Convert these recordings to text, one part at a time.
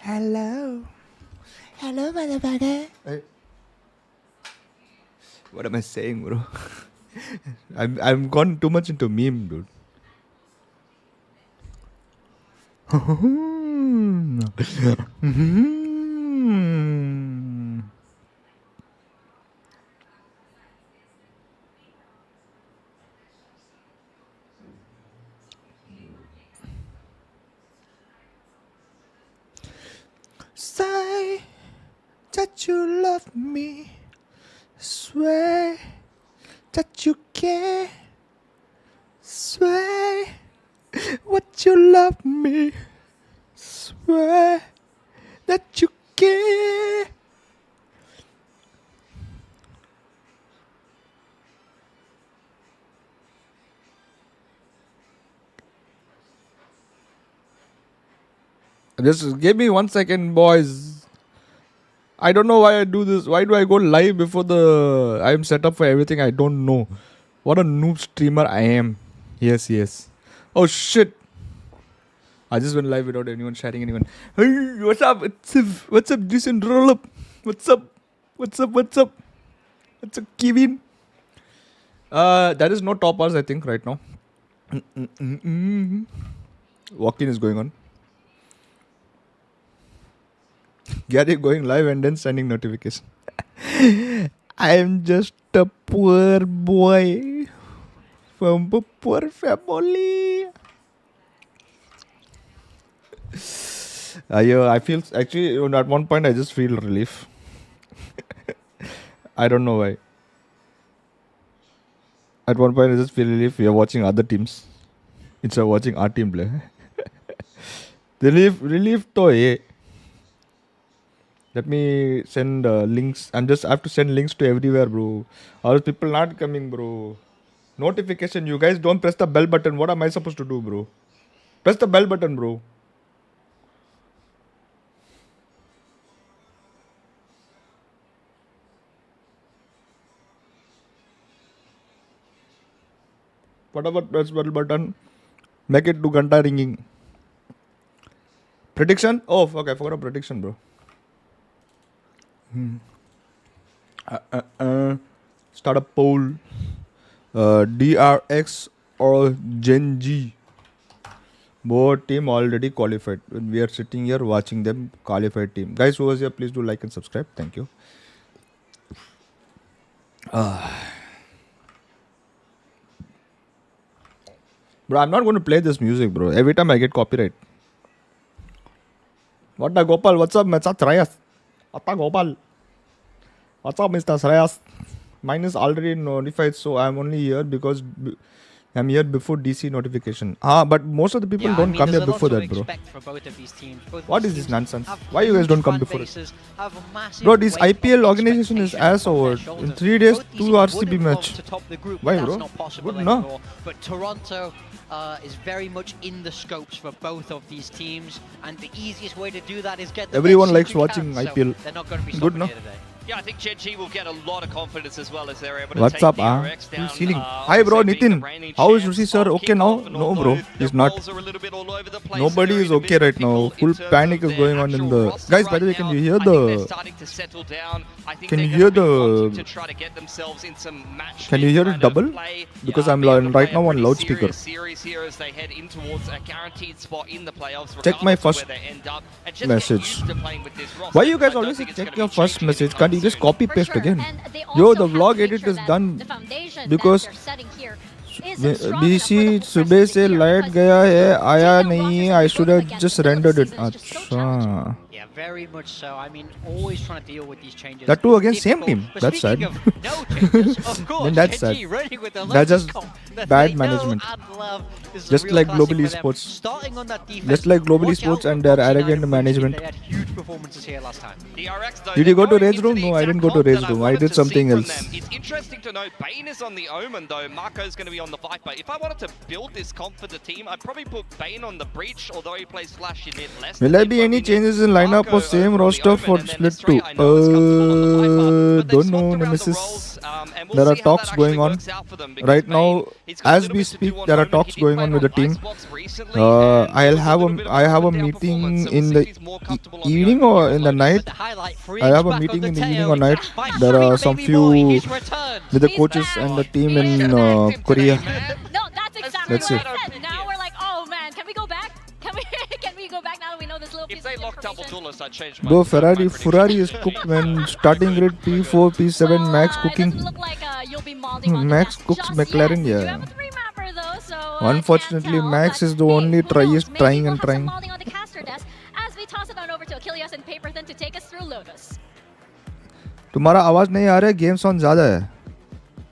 Hello. Hello, motherfucker. Hey. What am I saying, bro? I'm gone too much into meme, dude. Say that you love me. Swear that you care. Swear what you love me. Swear that you care. Just give me 1 second, boys. I don't know why I do this. Why do I go live before I'm set up for everything? I don't know. What a noob streamer I am. Yes. Oh shit. I just went live without anyone sharing anyone. Hey, what's up? What's up, decent roll up? What's up, Kevin? That is no top hours, I think, right now. Walk-in is going on. Gary going live and then sending notification. I'm just a poor boy from a poor family. I feel actually at one point I just feel relief. I don't know why. At one point I just feel relief. We are watching other teams instead of watching our team play. relief to. Let me send links. I have to send links to everywhere, bro. Or people not coming, bro. Notification. You guys don't press the bell button. What am I supposed to do, bro? Press the bell button, bro. What about press bell button? Make it to Ganta ringing. Prediction? Oh, okay. I forgot a prediction, bro. Start a poll. DRX or Gen G. Both team already qualified. We are sitting here watching them qualified team. Guys who was here, please do like and subscribe. Thank you. Bro, I'm not going to play this music, bro. Every time I get copyright. What the Gopal? What's up, Mr. Shreyas? What the Gopal? What's up, Mr. Shreyas? Mine is already notified, so I'm only here because I'm here before DC notification. But most of the people don't come here before that, bro. What is this nonsense? Why you guys don't come before it? Bro, this IPL organization is ass over. In 3 days, 2 RCB match. Why, bro? Good, no? But Toronto is very much in the scopes for both of these teams, and the easiest way to do that is get them. Everyone likes watching IPL. So they're not going to be good, no? here today. Yeah, I think Gen G will get a lot of confidence as well as they're able to What's take up, DRX down. Who's healing? Hi, bro, Nitin. How is Rusi, sir? Okay now? No, bro. He's not. Nobody is okay right now. Full panic is going on in the... Guys, by the way, can you hear the... Can you hear the... Can you hear it double? Because I'm right now on loudspeaker. Check my first message. Why you guys always say check your first message? Can't you just copy paste again? Yo, the vlog edit is done because BC सुबह से light गया है आया नहीं है. I should have just rendered it. अच्छा. Yeah, very much so. I mean, always trying to deal with these changes. That too again, same team. That's sad. No changes, of course. Then that's sad. That's just bad management. Just like global esports. Just like global esports and their arrogant management. They had huge performances here last time. Did you go to Rage Room? No, I didn't go to Rage Room. I did something else. It's interesting to know Bane is on the Omen though. Marco's going to be on the Viper. If I wanted to build this comp for the team, I'd probably put Bane on the Breach, although he plays Flash in it less. Will there be any changes in lineup up a same roster for split 2. Don't know, Nemesis. There are talks going on right now. As we speak, there are talks going on with the team. I have a meeting in the evening or in the night. I have a meeting in the evening or night. There are some few with the coaches and the team in Korea. No, that's exactly Let's what see. I said. Now we're like, oh man, can we go back? Can we go back now that we know this little piece If they of lock double information? duelists, I'd change my Though my Ferrari is cooked when starting grid P4, P7, Well, Max It cooking. doesn't look like you'll be molding on Max the cooks just McLaren, yet. yeah. You have a three-mapper though, so Unfortunately, can't tell, Max but is the hey, only who trying knows? is Maybe trying we'll and have some trying. molding on the caster desk as we toss it on over to Achilles and Paper then to take us through Lotus. तुम्हारा आवाज नहीं आ रहा है game sound ज्यादा है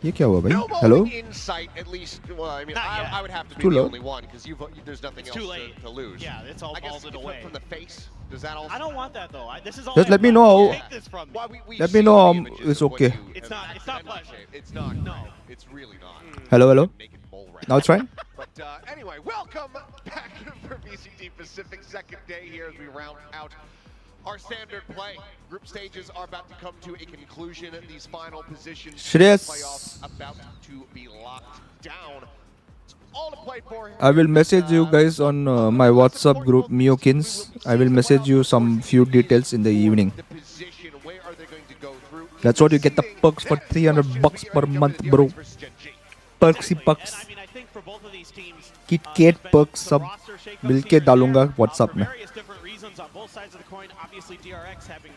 ये क्या हुआ भाई No hello bowling in sight, at least. Well, I mean, I would have to be Too the low. only one because there's nothing It's too else late. to lose. Yeah, it's all I guess balled if away. from the face. Does that also? I don't want that though. This is all. Just I let me want. know how- Take this from me. Why we Let me see know the how images it's of what okay. you It's have not- it's not accidentally pleasant. shaved. It's not. No. It's really not. hello Naked mole rat. now it's fine But anyway, welcome back for VCT Pacific. Second day here as we round out our standard play. Group stages are about to come to a conclusion. These final positions. Shreyas. Playoffs about to be locked down. It's all to play for. I will message you guys on my WhatsApp group Miokins. I will message you some few details in the evening. The position, where are they going to go through? That's what you get the perks for $300 per month bro perksy perks And I mean, I think for both of these teams, Kit Kat there's been perks some सब roster shakeups मिलके here and डालूंगा there, WhatsApp for में various different reasons on both sides of the coin. Obviously, DRX having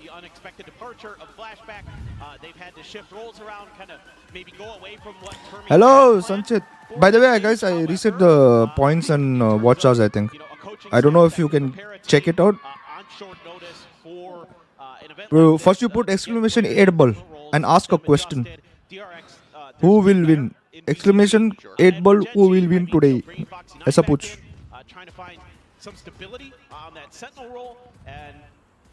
the unexpected departure of Flashback, they've had to shift roles around, kind of maybe go away from what Termi Hello had planned. Sanchit by the way guys I reset the points and watch hours I think You know, a coaching I don't know staff if you that can prepare a check team, it out on short notice for an event bro like first this, you put get exclamation players 8 ball in roles, and ask a get them question adjusted. DRX, who there's will better win in exclamation VCT. 8 ball And who Gen will G, win I mean, today you know, Green Fox United ऐसा back पूछ in, trying to find some stability on that sentinel role, and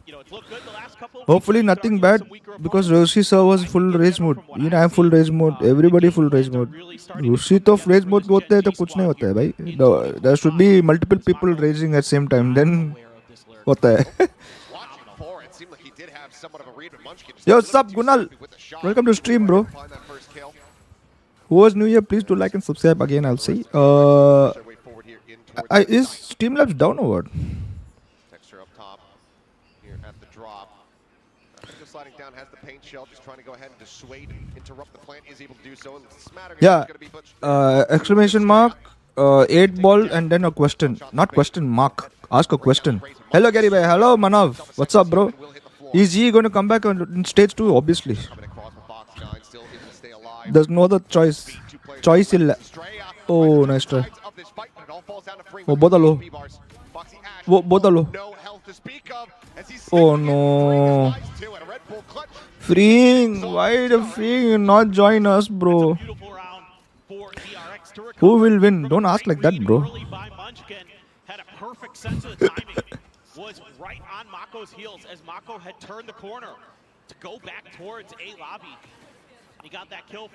you know, it's looked good the last couple of hopefully weeks. nothing You could argue bad some weaker because opponents. Roshi sir was I full think rage from mode what you know I've I'm full seen, rage mode the everybody game full rage plans are mode really starting to Roshi come तो together rage for mode this होते हैं Gen तो G कुछ नहीं squad होता है here भाई in there should be 2025. multiple people Mako, raging at same time then aware of this lyric. होता है Watching for it, seemed like he did have somewhat of a read, but Munchkin just Yo, a little sup, bit too Gunal? sloppy with the shot. Welcome to stream, bro. Find that first kill. who was new year please do like and subscribe again I'll say Push their way forward here in towards the is Streamlabs down or what Texture up top here at the drop. Just sliding down, has the paint shell, just trying to go ahead and dissuade, interrupt the plant, is able to do so. And smattering Yeah. is going to be Butch. exclamation mark 8 ball and then a question not question mark ask a question hello Gary bhai hello Manav what's up bro is he going to come back on stage 2 obviously Coming across with Box 9, still able to stay alive. there's no other choice Two players choice right illa next to Straya. Oh, Right nice to try. the sides of this fight, but it all falls down to Free Oh, with both are low. HP bars. Foxy Ash, Both are low. no health to speak of, as he's Oh, sinking in no. three lives too, and a Red Bull clutch. freeing why the freeing not join us bro Beautiful round for DRX to recover who will win from don't a ask great like that read bro early by Munchkin. Had a perfect sense of the timing. Was right on Mako's heels as Mako had turned the corner to go back towards A lobby. He got that kill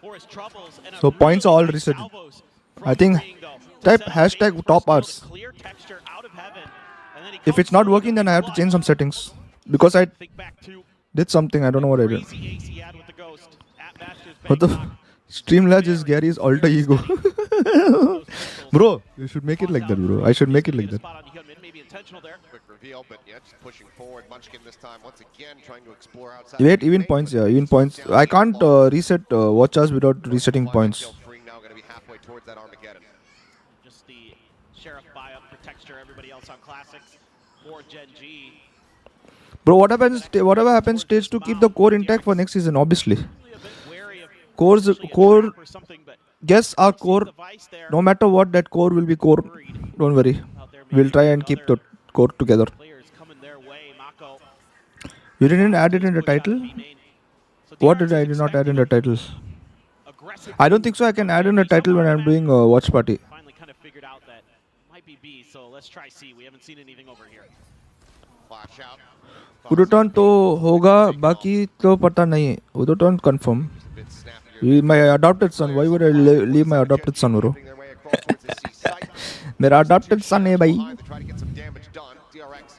for his troubles. And a So points are all really nice resetted. salvos I from think Freeing, though, to type set up hashtag bait for top still hours. the clear texture out of heaven. And then he if comes it's not through working then I have to with change some one. settings because I Think back to did something I don't know what I did crazy ace he had with the Ghost at Masters what the Bangkok. Streamlabs is Gary's alter ego bro you should make it like that bro I should make it like that Quick reveal, but yeah, just pushing forward. Munchkin this time, once again, trying to explore outside. wait the even paint, points but yeah even points down I the can't ball. reset watch us without resetting Find that points kill. Free now going to be halfway towards that Armageddon. Just the sheriff buy-up for texture, everybody else on classics for Gen G. bro whatever happens stage 2 keep the core intact for next season obviously A bit wary of Core's actually a core trap or something, but guess our sees core the vice there. no matter what that core will be core don't worry Out there we'll maybe try and keep the other core together players coming their way. Mako you didn't add it in the title So what DRX did I is did not add in the expecting title aggressive I don't think so I can add in the title when I'm doing a watch party Finally kind of figured out that might be B, so let's try C. We haven't seen anything over here. Flash out. उदोटन तो होगा बाकी तो पता नहीं उदोटन confirm Bit snappier. my adopted son why would I leave my adopted son bro Working their way across towards the C site. मेरा adopted son है भाई Behind to try to get some damage done. DRX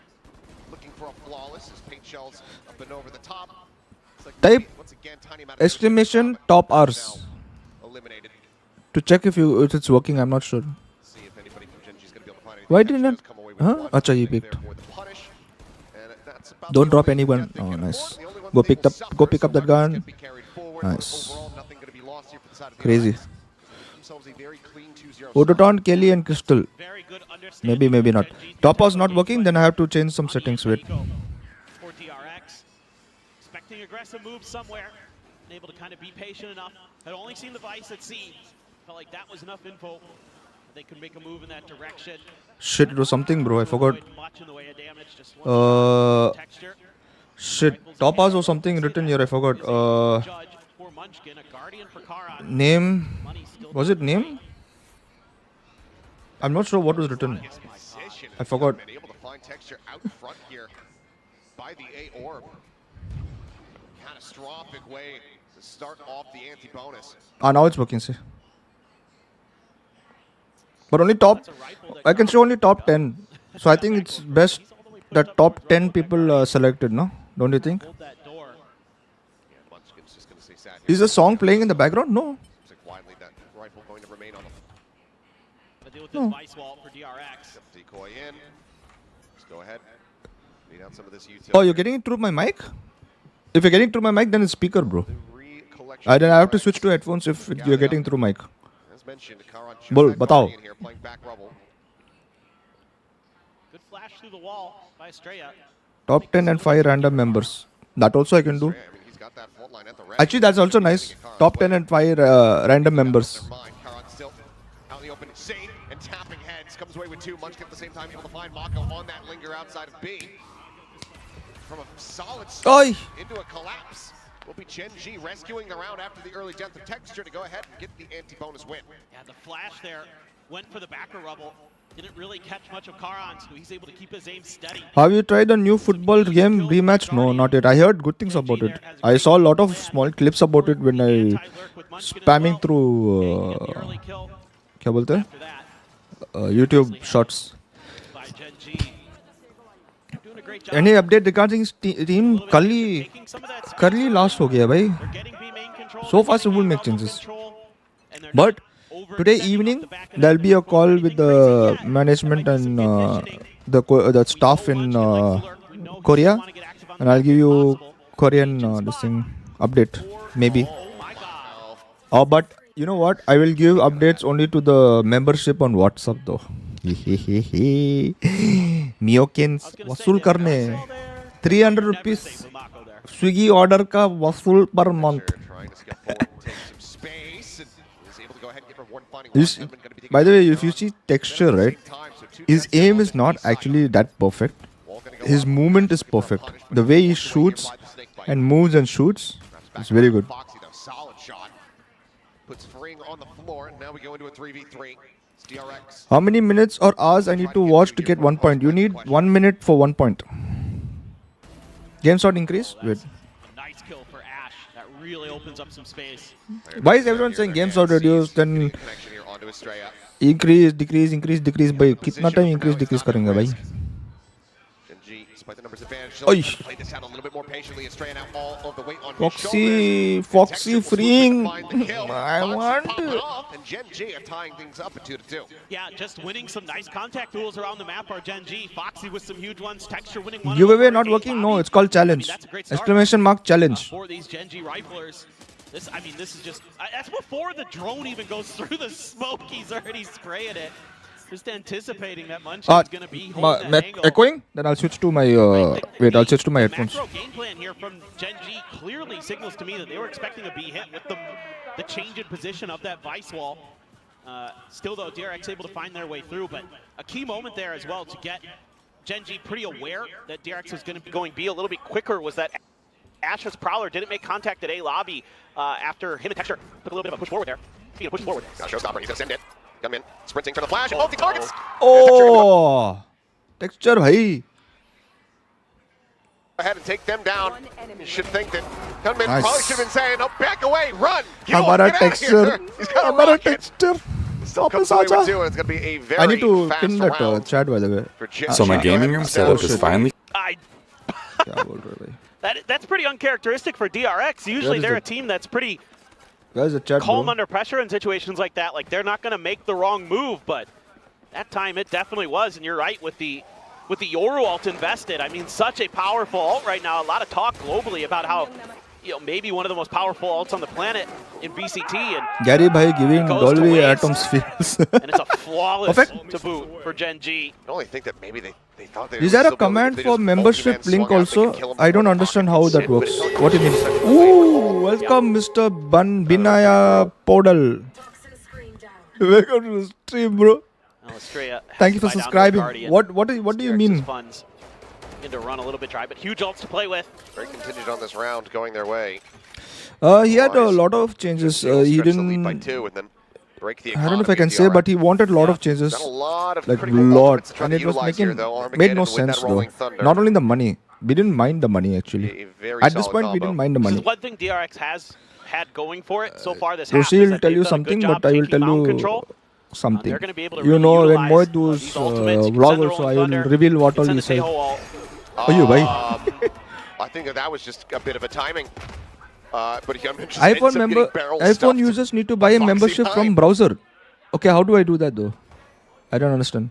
Type Once again, tiny amount of exclamation top Rs eliminated. to check if it's working. I'm not sure. See if anybody from Gen G is going to be able to find anything. Why Texture didn't does come away with huh? one Acha, you thing picked. there for the punish. And that's about Don't the drop only anyone. death they Oh, can nice. afford. The only one Go they pick will up. suffer, Go pick so up that Marcus gun. can be carried forward, but Nice. overall, nothing going to be lost here for the side of the Crazy. DRX. Themselves a very clean 2-0 Odoton, Kelly, and Crystal. Very good understanding Maybe, maybe of not. Gen G's Top was potential not game working. plan. Then I have to change some On the settings. end, Wait. Nico for DRX. Expecting aggressive moves somewhere. And able to kind of be patient enough. Had only seen the Vice at sea. Felt like that was enough info. They could make a move in that direction. Shit, it was something, bro. I forgot. Avoid much in the way of damage, just one texture. Shit. Topaz or something written here. I forgot. Judge for Munchkin, a guardian for Karan. Name. Money still Was it name? I'm not sure what was written. His position I forgot. been able to find texture out front here by the A orb. Catastrophic way to start off the anti-bonus. Ah, now it's working. See. But only top. I can show only top 10. So I think it's best that top 10 people selected, no? Don't you think? hold that door. Yeah, Munchkin's just going to stay sad here. Is the song playing in the background? No. Looks like widely that rifle going to remain on the But deal with this Vice wall for DRX. decoy in. Just go ahead. Beat out some of this utility. Oh, you're getting it through my mic? If you're getting through my mic, then it's speaker, bro. The recollection Then I have to of switch to headphones if you're getting through mic. As mentioned, Karan just Bol, that batao. guardian here playing back rubble. Good flash through the wall by Estrella. Top 10 and 5 random members. That also I can do. I mean, he's got that fault line at the ready. Actually, that's also nice. Top 10 and 5 random members. Never mind. Karan still out in the open, safe and tapping heads. Comes away with 2. Munchkin at the same time able to find Mako on that linger outside of B. From a solid start Oi! into a collapse. Will be Gen G rescuing around after the early death of Texture to go ahead and get the anti-bonus win. Yeah, the flash there went for the backer rubble. Didn't really catch much of Karan, so he's able to keep his aim steady. Have you tried the new football game rematch? No, not yet. I heard good things about it. I saw a lot of small clips about it when I spamming through The early kill क्या बोलते हैं? after that YouTube shorts. by Gen G. Doing a great job. Any update regarding team? Curly Curly lost हो गया भाई. They're getting B main control. So far, They're we will getting make combo changes. control, and they're But not today overextending evening off the back of there'll that be a control. call Anything with crazy the like that, management that might be some and conditioning. the staff in Korea, and I'll give you Korean this thing update maybe. Oh my god. Oh, but you know what? I will give updates only to the membership on WhatsApp though. Miokins वसूल करने 300 rupees Swiggy order का वसूल per month. Trying to step forward and take some space and is able to go ahead and get her one finding. You see, by the way, if you see texture, right, his aim is not actually that perfect. His movement is perfect. The way he shoots and moves and shoots is very good. Foxy though, solid shot. Puts Fring on the floor, and now we go into a 3v3. It's DRX. How many minutes or hours I need to watch to get 1 point? You need 1 minute for 1 point. Game shot increase? Wait. A nice kill for Ash. That really opens up some space. Why is everyone saying game shot reduced? Then Connection here onto Estrella. increase, decrease, increase, decrease. By कितना time increase, decrease करेंगे भाई? Gen G, despite the numbers advantage, Oy. still play this out a little bit more patiently. Estrella now all of the weight on his Foxy, shoulders. Foxy Texture will freeing. find the kill. I Foxy want popping it. off, and Gen G are tying things up at 2-2. Yeah, just winning some nice contact duels around the map are Gen G. Foxy with some huge ones. Texture winning one. Giveaway over not A working? No, Bobby. it's called challenge. that's a great start. Exclamation mark challenge. For these Gen G riflers. This is just, that's before the drone even goes through the smoke. He's already spraying it. Just anticipating that Munchin's going to be holding that angle. Echoing? Then I'll switch to my. Wait, I'll switch to my headphones. The macro game plan here from Gen G clearly signals to me that they were expecting a B hit with the change in position of that Vice wall. Still though, DRX able to find their way through, but a key moment there as well to get Gen G pretty aware that DRX was going to be going B a little bit quicker was that Ash's Prowler didn't make contact at A lobby after him and Texture took a little bit of a push forward there. Speaking of push forward. Now showstopper, he's gonna send it. Come in, sprinting for the flash, and multi-targets. Oh, texture, bhai. Go ahead and take them down. You should think that Gunman Nice. probably should have been saying, "Oh, back away, run, kill, Hamara get out of texture. here." He's got a Hamara rocket. texture. Still Stop comes us, away with Acha. 2, and it's gonna be a very I need to fast pin that round chat by the way. for Gen So my G. gaming room setup is finally. I क्या बोल रहे हो भाई? That's pretty uncharacteristic for DRX. Usually they're a team that's pretty Guys, a chat, calm bro. under pressure in situations like that. Like, they're not going to make the wrong move, but that time it definitely was. And you're right with the Yoru ult invested. I mean, such a powerful ult right now. A lot of talk globally about how, maybe one of the most powerful ults on the planet in VCT. And Gary Bhai giving goes to Dolby waste. Atoms feels. and it's a flawless Perfect. to boot for Gen G. I only think that maybe they thought they Is were there a still building, command they for just membership multi-man link swung out, they also? could kill him I don't before understand the how pocket that sit, works. but it's What do you mean? Ooh, welcome Mr. Binaya Podal. Welcome to the stream, bro. Estrella has Thank you to for buy down to the subscribing. Guardian. What do you DRX's mean? Funds begin to run a little bit dry, but huge ults to play with. Very contingent on this round going their way. He had a lot of changes. He Stretch the lead by didn't. 2 and then break the I don't know if I economy can of say, DRX. but he wanted a lot of changes, Done a lot of like critical lot, moments to try and to it was utilize here, making though. made Armageddon no with that sense though. Rolling Thunder. Not only the money, we didn't mind the money actually. A very At this solid point, we combo. didn't mind the This money. is one thing DRX has had going for it so far this half. Roshi is will that tell they've you done a something, good job but I will taking tell mound you control. something. They're going to be able to You really know, when utilize, Mohit does these ultimates. You can vlog send the also, Rolling I will Thunder, reveal what you all can you send the say. Taeho ult. Oh, you bhai. I think that was just a bit of a timing. But Hyunmin just iPhone ends up member, getting barrel iPhone stuffed. users need to buy a Foxy membership from time. browser. Okay, how do I do that though? I don't understand.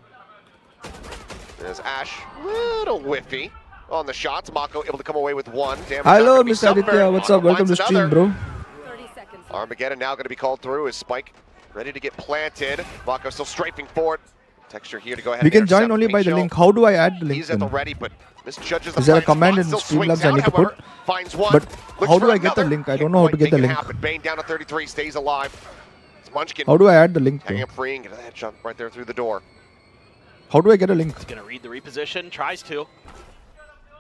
There's Ash, little whiffy on the shots. Mako able to come away with one. Damage Hello, not gonna be Mr. Aditya. suffered. What's up? Mako Welcome to finds stream, another. bro. Armageddon now going to be called through. Is Spike ready to get planted? Mako still strafing forward. Texture here to go ahead. We and can join intercept only by the Michel. link. How do I add the link He's at the then? ready, but misjudges the Is there a fight command spot. in Still swings Streamlabs I out, need to however, put? finds one. But Looks how for do I get the another. link? I Can't don't know how to quite get the make it link. happen. Bane down to 33, stays alive. It's Munchkin. How do I add the link Hanging though? up free and get a headshot right there through the door. How do I get a link? He's going to read the reposition, tries to.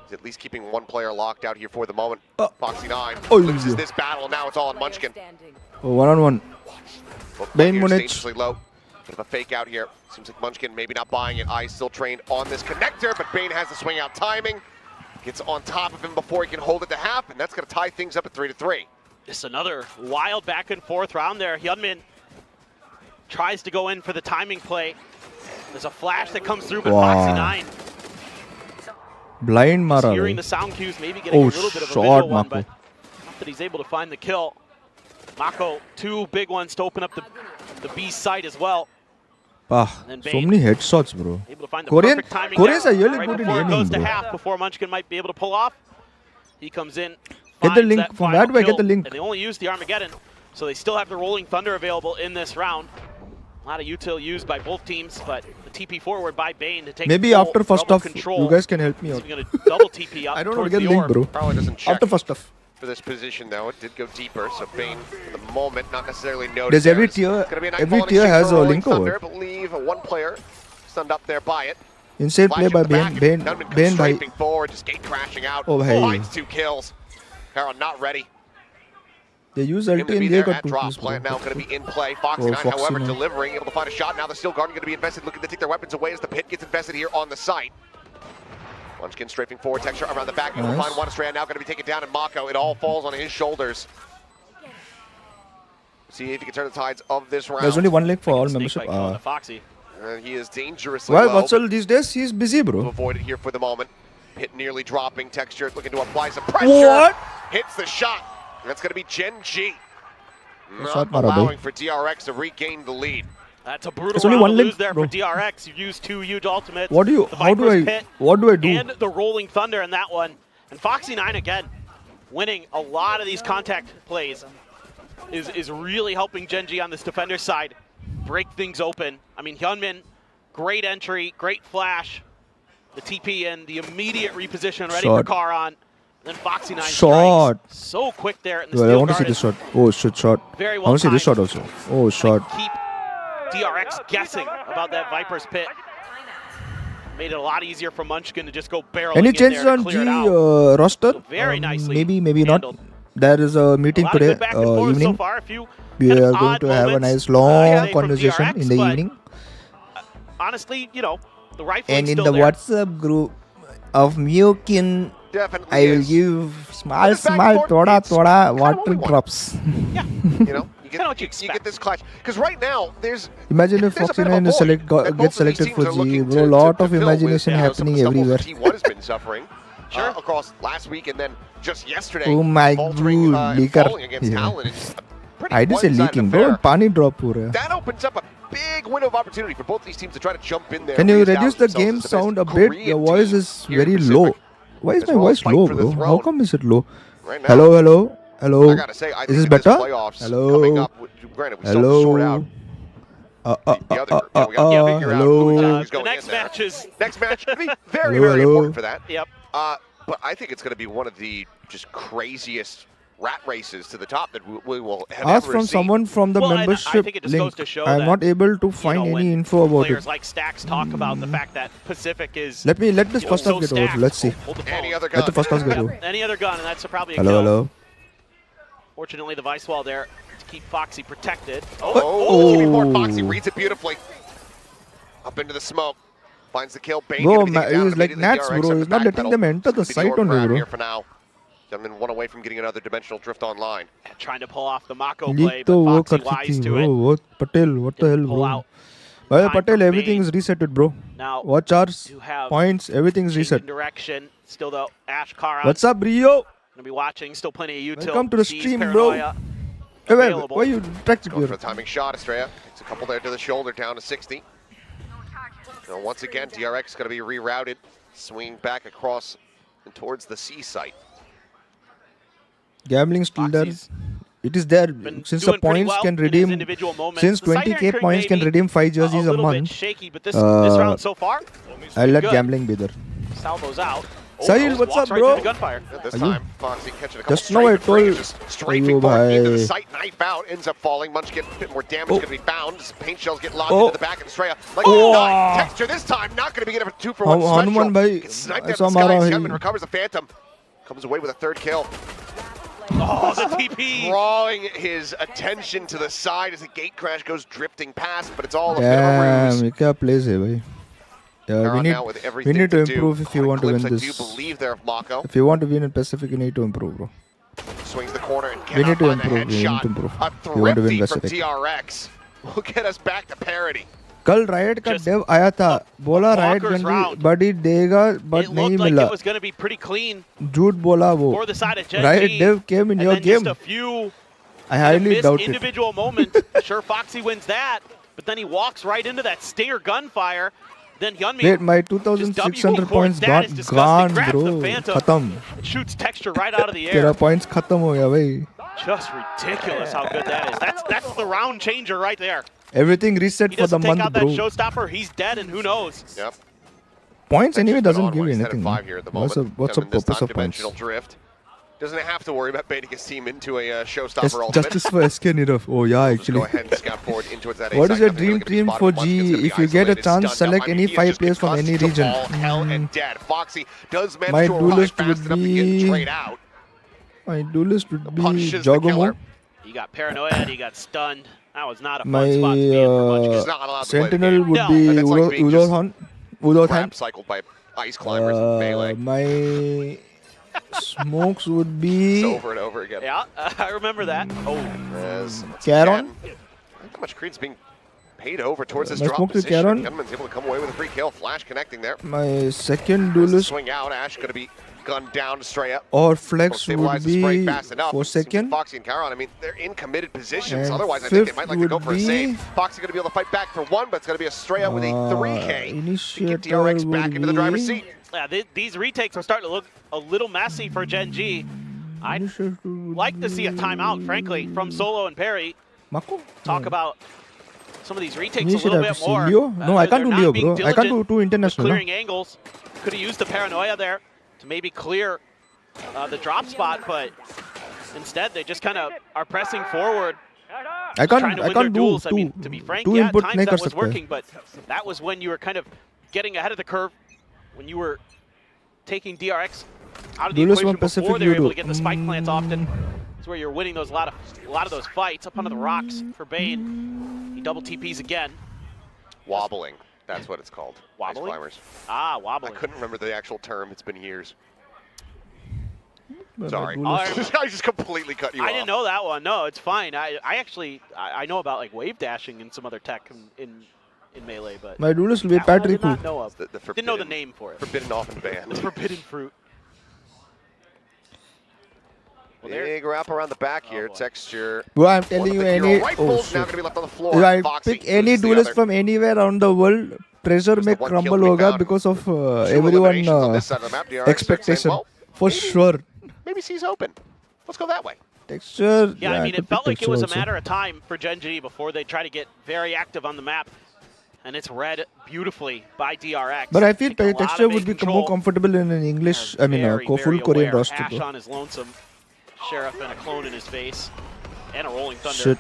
He's at least keeping one player locked out here for the moment. Foxy 9 Oh, loses yeah. this battle. Now it's all on Munchkin. Oh, 1-on-1. Both Bane players Munich. dangerously low. Bit of a fake out here. Seems like Munchkin maybe not buying it. Eyes still trained on this connector, but Bane has the swing out timing. Gets on top of him before he can hold it to half, and that's going to tie things up at 3-3. This is another wild back and forth round there. Hyunmin tries to go in for the timing play. There's a flash that comes through, but Wow. Foxy 9 Blind is Mara. hearing bhai. the sound cues, maybe getting Oh, a little bit of a shot, visual one, Mako. but not that he's able to find the kill. Mako, two big ones to open up the B site as well. Ah, And so Bane. many headshots, bro. Able to find the Korean- perfect timing Koreans there, are really right good in before it aiming, goes to bro. half, before Munchkin might be able to pull off. He comes in, Get the finds link. that From final where do I get kill, the link? And they only used the Armageddon, so they still have the Rolling Thunder available in this round. A lot of util used by both teams, but the TP forward by Bane to take Maybe full after first double half, control. you guys can help me He's out. going to double TP up I don't know how to towards get the the link, orb. bro. Probably doesn't check After first half. for this position, though. It did go deeper, so Bane, for the moment, not necessarily noticed. There's every There's tier- gonna be a every nightfall in tier exchange has for a Rolling link over. Thunder. I believe one player stunned up there by it. Insane play Flash by at the back, Bane. and Bane, Nunman comes Bane bhai. strafing forward, just gate crashing out. Oh, bhai. Finds 2 kills. Karon not ready. They use Him ulti to be and they there got at 2 drop. kills, bro. Plant now going to be in play. Foxy Oh, 9, Foxy however, 9. delivering, able to find a shot. Now the Steel Guardian going to be invested, looking to take their weapons away as the pit gets invested here on the site. Munchkin strafing forward, texture around the back. Able to Nice. find one Estrella now going to be taken down, and Mako. It all falls on his shoulders. See if he can turn the tides of this round. There's only one link for all Snake membership. bite going to Foxy. He is dangerously Well, low. what's all these days? He's busy, To bro. avoid it here for the moment. Pit nearly dropping. Texture looking to apply some pressure. What? Hits the shot. And that's going to be Gen G. Not Shot mara, bhai. allowing for DRX to regain the lead. That's a brutal It's only round one to link, lose there bro. for DRX. You used 2 huge ultimates. What do you? The How do Viper's I? Pit What do I do? and the Rolling Thunder in that one. And Foxy 9 again, winning a lot of these contact plays, is really helping Gen G on this defender side break things open. I mean, Hyunmin, great entry, great flash. The TP and the immediate reposition ready Shot. for Karon. Then Foxy 9 Shot. strikes. So quick there in the Well, I Steel want to see Guardian. this shot. Oh shit, shot. Very I well want to see this shot timed. also. Oh shot. Keep DRX guessing about that Viper's Pit. Made it a lot easier for Munchkin to just go barreling Any in changes there to on G clear it out. roster? So very nicely Maybe, maybe handled. not. There is a A meeting lot of today good back and forth so evening. far. A few We kind of are going odd to have a moments, nice I'd long say, from conversation DRX, in the but evening. honestly, you know, the rifling And in still the there. WhatsApp group of Mukin, Definitely I will is. give small, But the back small, and forth, thoda, it's thoda kinda what water we want. drops. Yeah, You know, you Kinda what you get expect. this clutch. Because right now, there's Imagine if there's a Foxy bit of a 9 is void that both gets of these selected teams for are G, looking bro. to Lot of fill with, imagination you know, some of happening the stumbles everywhere. that T1 has been suffering. Sure. across last week and then just yesterday. Oh my faltering, god, leaker. falling against Yeah. Talon. It's a pretty I just say one-sided leaking, affair. bro. Pani drop हो रहा है. That opens up a big window of opportunity for both these teams to try to jump in there. Can you reduce the reestablish game themselves as the sound a best bit? Korean Your voice team is here in very Pacific. low. Why is As my well as voice fight low, for the bro? How throne. come is it low? Right now, Hello, hello, hello. I gotta say, I Is think this in this better? playoffs Hello? coming up, granted, we still have to sort out Hello. the other group. Yeah, we gotta figure out who hello. exactly is The going next in there. match is. Next match could be very, Hello, very hello. important for that. Yep. But I think it's going to be one of the just craziest rat races to the top that we will have Ask ever from seen. someone from the Well, and I membership think it just link. goes to show I'm that, not able to you find know, any when info about players it. like Stacks talk about the fact that Pacific is. Let this you know, first so half get over. stacked. Let's see. Hold the Any phone. other gun. Let the first half get over. Any other gun, and that's probably a Hello, kill. hello. Fortunately, the Vice Wall there to keep Foxy protected. Oh, before Foxy Oh. reads it beautifully. Up into the smoke. Finds the kill. Bane Bro, gonna be taken down he's like immediately. gnats, DRX bro. on He's the not back letting pedal. them enter the It's gonna be site your only, crowd bro. Here for now. Gentlemen, one away from getting another dimensional drift online. Trying to pull off the Mako play, Leak but तो वो Foxy करती wise थी to bro. it. What Patel? What the hell, Pull bro? out. By Time Patel, for everything Bane. is resetted, bro. Now, Watch ours, to have points, everything is change in reset. direction. Still though, Ash Car What's up, Rio? Gonna be watching. Still plenty of util. Welcome to the Sees stream, bro. Paranoia Hey, available. why you tracked Goes for here? the timing shot. Estrella takes a couple there to the shoulder, down to 60. Now, once again, DRX is going to be rerouted, swinging back across and towards the C site. Gambling still there. Foxy's It is there been since the doing pretty points well can in his redeem. individual moments. Since The side 20k anchoring points can maybe redeem 5 jerseys a little bit month. shaky, but this round so far, I'll let good. gambling be there. salvos out. Sahil, just what's walks up, right bro? through the gunfire. This Are time, Foxy catching a couple Just now I straight, but Frank is told- just strafing Ayo, forward into the bhai. site. Knife out, ends up falling. Munchkin, a bit more damage Oh. going to be found. Paint shells get locked Oh. into the back of Estrella. Like Oh. nice texture this time, not going to be getting a 2-for-1 special. Hanuman bhai, Gets sniped aisa out of the mara sky. hai. Gunman recovers the Phantom. Comes away with a third kill. Oh, the TP. Drawing his attention to the side as the gate crash goes drifting past, but it's all a bit of a Damn, ruse. ये क्या plays है भाई? Yeah, They're we on need now with everything to do. improve if you Caught a want to win glimpse, I this. do believe there of Mako. If you want to win in Pacific, you need to improve, bro. Swings the corner and We cannot need to find the improve, we need headshot. to improve. A If you want to win thrifty from Pacific. DRX will get us back to parity. कल right का Just Dave आया था, बोला right bonkers round. बड़ी देगा, but It नहीं looked like मिला. it was going to be pretty clean झूठ बोला वो. for the side of Gen Riot G. Dev came in and your then game. just a few I highly missed doubt it. individual moment. Sure, Foxy wins that, but then he walks right into that stinger gunfire. Then Hyunmin Wait, my just 2,600 W points that is gone, disgusting. Grabs bro. the Phantom. खत्म. shoots texture right out of the तेरा air. points खत्म हो गया भाई. Just ridiculous how good that is. That's the round changer right there. Everything reset He for the doesn't take month, out that bro. showstopper, he's dead, and who knows? Yep. Points anyway Texture's been doesn't on give one. you He's head at anything. 5 man. here at the What's the moment. what's the Coming this purpose time, of points? dimensional drift. Doesn't have to worry about baiting his team into a showstopper Yes, ultimate. justice for SK Nirav. Oh yeah, Just go actually. ahead and scout forward into that A What is site. your Nothing really dream gonna be team spotted. for Munchkin's G? gonna be If you get a isolated, chance, stunned select up. I any mean, he is 5 just players from any concussed to region. all hell and dead. Foxy does manage My to arrive duelist fast would enough to get be- trade out. My duelist would be Punches the Jogomo. killer. He got paranoid, he got stunned. That was not a fun My spot to be in for Munchkin. He's not allowed to play the Sentinel game. would No. be That's like being just Udothan. Grab cycled by ice climbers in melee. My smokes would be It's over and over again. Yeah, I remember that. Oh, As, once Caron? again, look how much credence being paid over towards this My drop smoke to position. Caron. Gunman's able to come away with a free kill. Flash connecting there. my second As the duelist swing out, Ash going to be gunned down to Straya. or Don't flex would stabilize the spray be fast enough. for Seems like second. Foxy and Caron, I mean, they're in committed positions. And Otherwise, I think they fifth might like to go would for a be- save. Foxy going to be able to fight back for one, but it's going to be Estrella with a 3K to get Initiator DRX back would into the driver's be- seat. yeah, these retakes are starting to look a little messy for Gen G. I'd Initiator would like to see a timeout, frankly, from Solo and Perry. Mako? Talk No. about some of these retakes You a should little have bit to see more. Leo. No, I can't do they're Leo, not being bro. I can't do diligent two with international. No? clearing angles. Could have used the paranoia there to maybe clear the drop spot, but instead they just kind of are pressing forward, I trying can't. to I win their can't do duels. I two. mean, to be frank, two yeah, at input times नहीं that कर was सकते. working, but that was when you were kind of getting ahead of the curve, when you were taking DRX out of the Duelist equation one Pacific before they were able Judo. to get the spike plants often. It's where you're winning those a lot of those fights up under the rocks for Bane. He double TPs again. Wobbling. That's what it's called. Wobbling? Ice climbers. Ah, I wobbling. couldn't remember the actual term. It's been years. But Sorry. my duelist- I just completely cut you off. I didn't know that one. No, it's fine. I actually know about like wave dashing and some other tech in Melee, but My duelist will be that one I Patrick. did not know of. The Didn't know the forbidden- name for it. Forbidden off and banned. The forbidden fruit. Big wrap around the back here. Texture. Bro, I'm One telling of you, the hero any rifles now going to be left on the floor. if I Foxy pick any loses the duelist other. from anywhere around the world, pressure Just may the one kill crumble we hoga found. because of Two everyone eliminations on this side of the map. DRX expectation. saying, well, For maybe- sure. Maybe C's open. Let's go that way. Texture. Yeah, I mean, could it felt pick like it was a Texture matter of time for Gen G before they try to get very active on the map. And it's read beautifully by DRX. But I feel Taking a lot of Texture would main be control. more comfortable in an English, I mean, Very, full very Korean aware. roster. Ash Though. on his lonesome. Sheriff and a clone in his face. And a rolling thunder. Shit.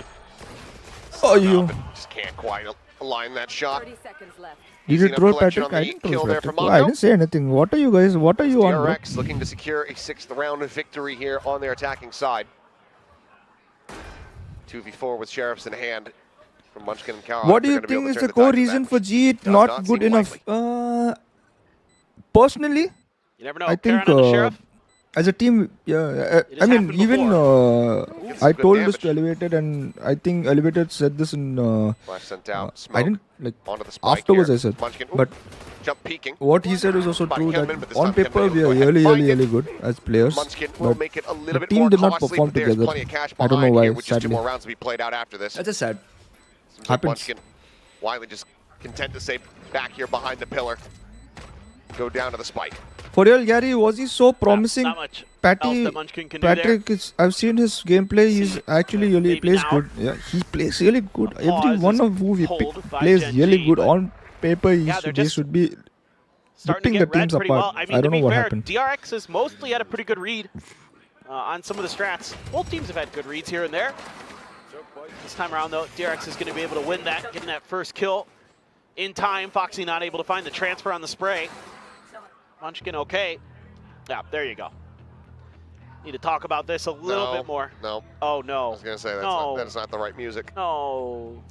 Oh, you. Just can't quite align that shot. 30 seconds left. Did Easy you enough troll collection Patrick? on I the didn't kill troll there from Patrick. I Mako. didn't say anything. What are you guys? What are you on, bro? DRX looking to secure a 6th round victory here on their attacking side. 2v4 with Sheriffs in hand from Munchkin and Kara. What do you think is the core reason for G Does not not good seem enough? Personally, You never know. I think Karen and the Sheriff? as a team, yeah. It I has mean, happened even Gets some I good told this damage. to Elevated, and I think Elevated said this in. Flash sent out. Smoke I didn't like onto the spike afterwards. here. I said, Munchkin, but jump peeking. what he said is also Body true cannon, that but this on time paper Kevin we are Nail will go really, ahead and really, find really good as players. Munchkin will But make it a little the bit team more did not costly, perform but there's together. plenty of cash I don't know behind why, here, which is 2 sadly. more rounds to be played out after this. That's just sad. Seems like Happens. Munchkin, Wiley just content to stay back here behind the pillar. Go down to the spike. For real, Gary, was he so promising? Not much else that Munchkin can do Patrick is. I've seen his gameplay. He's actually really Maybe plays now. good. Yeah, he plays really good. Every Applause one is of who we pulled pick by plays Gen really G, good but on paper. yeah, they're They just should be starting to ripping the get read teams pretty apart. well. I mean, I to don't know be what fair, happened. DRX has mostly had a pretty good read on some of the strats. Both teams have had good reads here and there. This time around, though, DRX is going to be able to win that, getting that first kill in time. Foxy not able to find the transfer on the spray. Munchkin okay. Yeah, there you go. Need to talk about this a little bit more. No, Oh, I no. was going to say No. that's not the right music. No.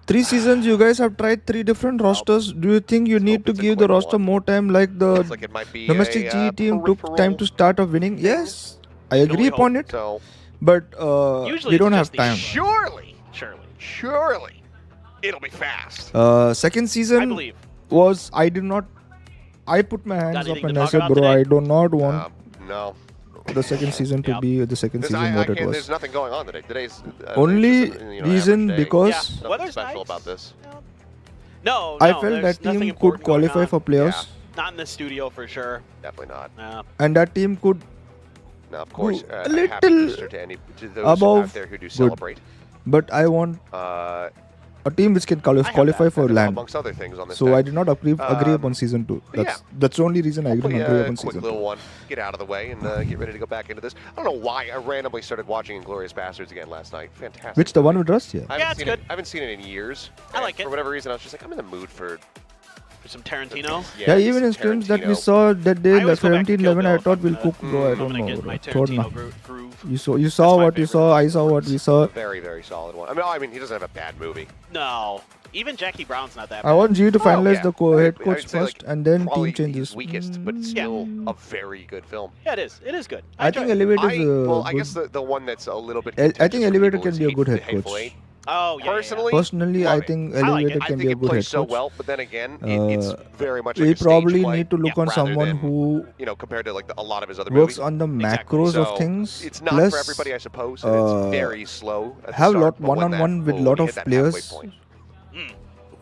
3 seasons, you guys have tried 3 different rosters. Do you think you need to it's a give the quick roster one. more time, like the Looks like it might be domestic a, GE team took peripheral time to start of winning? Yes, I agree only upon it. So But Usually we don't it's have just the time. surely Surely. it'll be fast. Second I season believe. was I did not. I put my hands up anything to and I talk said, about bro, today? I do not want No. the second season to Yep. be the second There's, season what it there's was. nothing going on today. Today's Only just, reason average day. because Yeah. Nothing Weather's special nice. about this. No, I no, felt there's that nothing team could important going qualify on. for playoffs, Yeah. Not in the studio for sure. Definitely not. No. and that team could No, of course. a happy little Easter to those above out there who do good. celebrate. But I want Uh, a team which can have qualify that. for land. amongst other things on this. So deck. I did not agree Um, upon season 2. but That's the only reason I didn't Hopefully, agree a upon quick season little 2. one. Get out of the way and get ready to go back into this. I don't know why I randomly started watching Inglourious Bastards again last night. Fantastic. Which the one with Rust? Yeah. I haven't Yeah, it's seen good. I haven't seen it in years. I and like it. For whatever reason, I was just like, I'm in the mood for. For some Tarantino. Yeah, just even in some streams that we Tarantino. saw that day, I like always go back to 17-11, Kill I Bill thought if we'll I'm cook, gonna- bro. I I'm don't gonna know. get Bro. my Thought Tarantino nah. groove. You saw That's what my you favorite. saw. I saw what we saw. Very, very solid one. I mean, he doesn't have a bad movie. No. Even Jackie Brown's not that I bad. want G to finalize yeah. the head I coach would say, first, like, and then Probably team changes. his weakest, but still a very good film. Yeah, it is. It is good. I think Elevator is well, I good. guess the one that's a little bit. I think contentious for Elevator people can is be a good head Hateful coach. Eight. Oh, yeah. Personally, Personally, I love it. think I like Elevator it. I can think be a it good plays head so coach. well, but then again, it's very much We like a probably stage play, need to look on rather someone than, who compared to like a lot of his other works movies. on the Exactly. macros So of things. it's not plus, for everybody, I suppose. And it's very slow. At the have start, lot but when one-on-one that- with when lot you of hit that halfway players. point-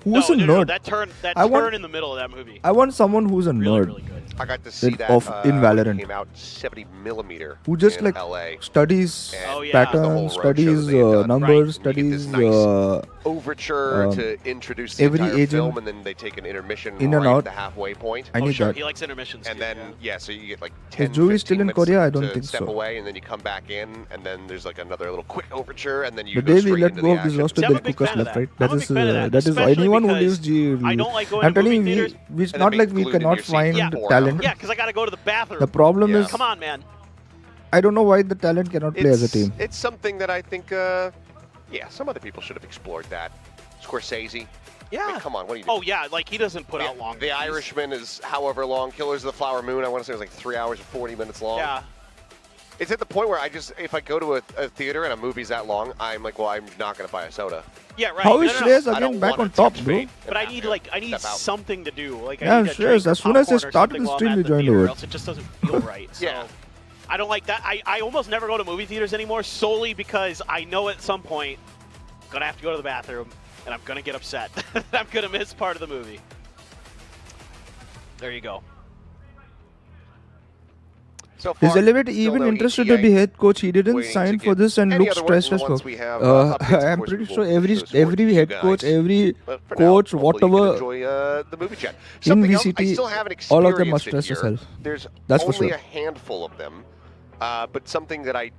Who's a no, nerd? that turn I want- in the middle of that movie. I want someone who's a Really, nerd. really good. I got to see That that of in when it Valorant. came out 70mm Who just in like LA. studies And Oh, yeah. the whole patterns, roadshow studies that they had done. numbers, And you get this studies nice overture um, to introduce the every entire agent film, and then they take an intermission in and right out. at the halfway point. I Oh, need sure. that. He likes intermissions. And too, then, yeah. so you get like 10, Is Joey 15 still in minutes Korea? I don't to think step so. away, and then you come back in, and then there's like another little quick overture, and then you The go day we straight let into go the of this action. roster, See, I'm they'll a big cook us fan of left, that. right? I'm a big fan of that, That is especially anyone who because leaves G. I don't like going I'm to telling movie you, theaters. it's And not then like being we glued in cannot your seat find Yeah. for talent. Yeah, because I got to go to the bathroom. The problem Yeah. is, Come on, man. I don't know why the talent cannot play as a team. It's something that I think, some other people should have explored that. Scorsese. Yeah. I mean, come on, what are you doing? Oh, yeah, like he doesn't put out long The movies. Irishman is however long. Killers of the Flower Moon, I want to say it was like 3 hours and 40 minutes long. Yeah. It's at the point where if I go to a theater and a movie's that long, I'm like, well, I'm not going to buy a soda. Yeah, right. How No, is no, no. Shreyas I again don't back wanna on top, tempt bro? fate and But I have need to I need step out. something to do. Like Yeah, I need a sure. drink or As soon as I popcorn or started something the while I'm stream, at you the joined theater, over. else it just doesn't feel right. So. Yeah. I don't like that. I almost never go to movie theaters anymore solely because I know at some point I'm going to have to go to the bathroom and I'm going to get upset. I'm going to miss part of the movie. There you go. So far, Is Elevate still even no interested ETA. to be head coach? He didn't Waiting sign to for get this and any looks other ones stressed as once fuck. we have, updates, of I'm course, pretty we sure will every push those forward to you head guys. coach, every But for coach, now, hopefully you can whatever enjoy the movie chat. in Something else, I VCT, still haven't all of them are experienced it stressed as here. hell. There's That's for only sure. a handful of them, but something that I No,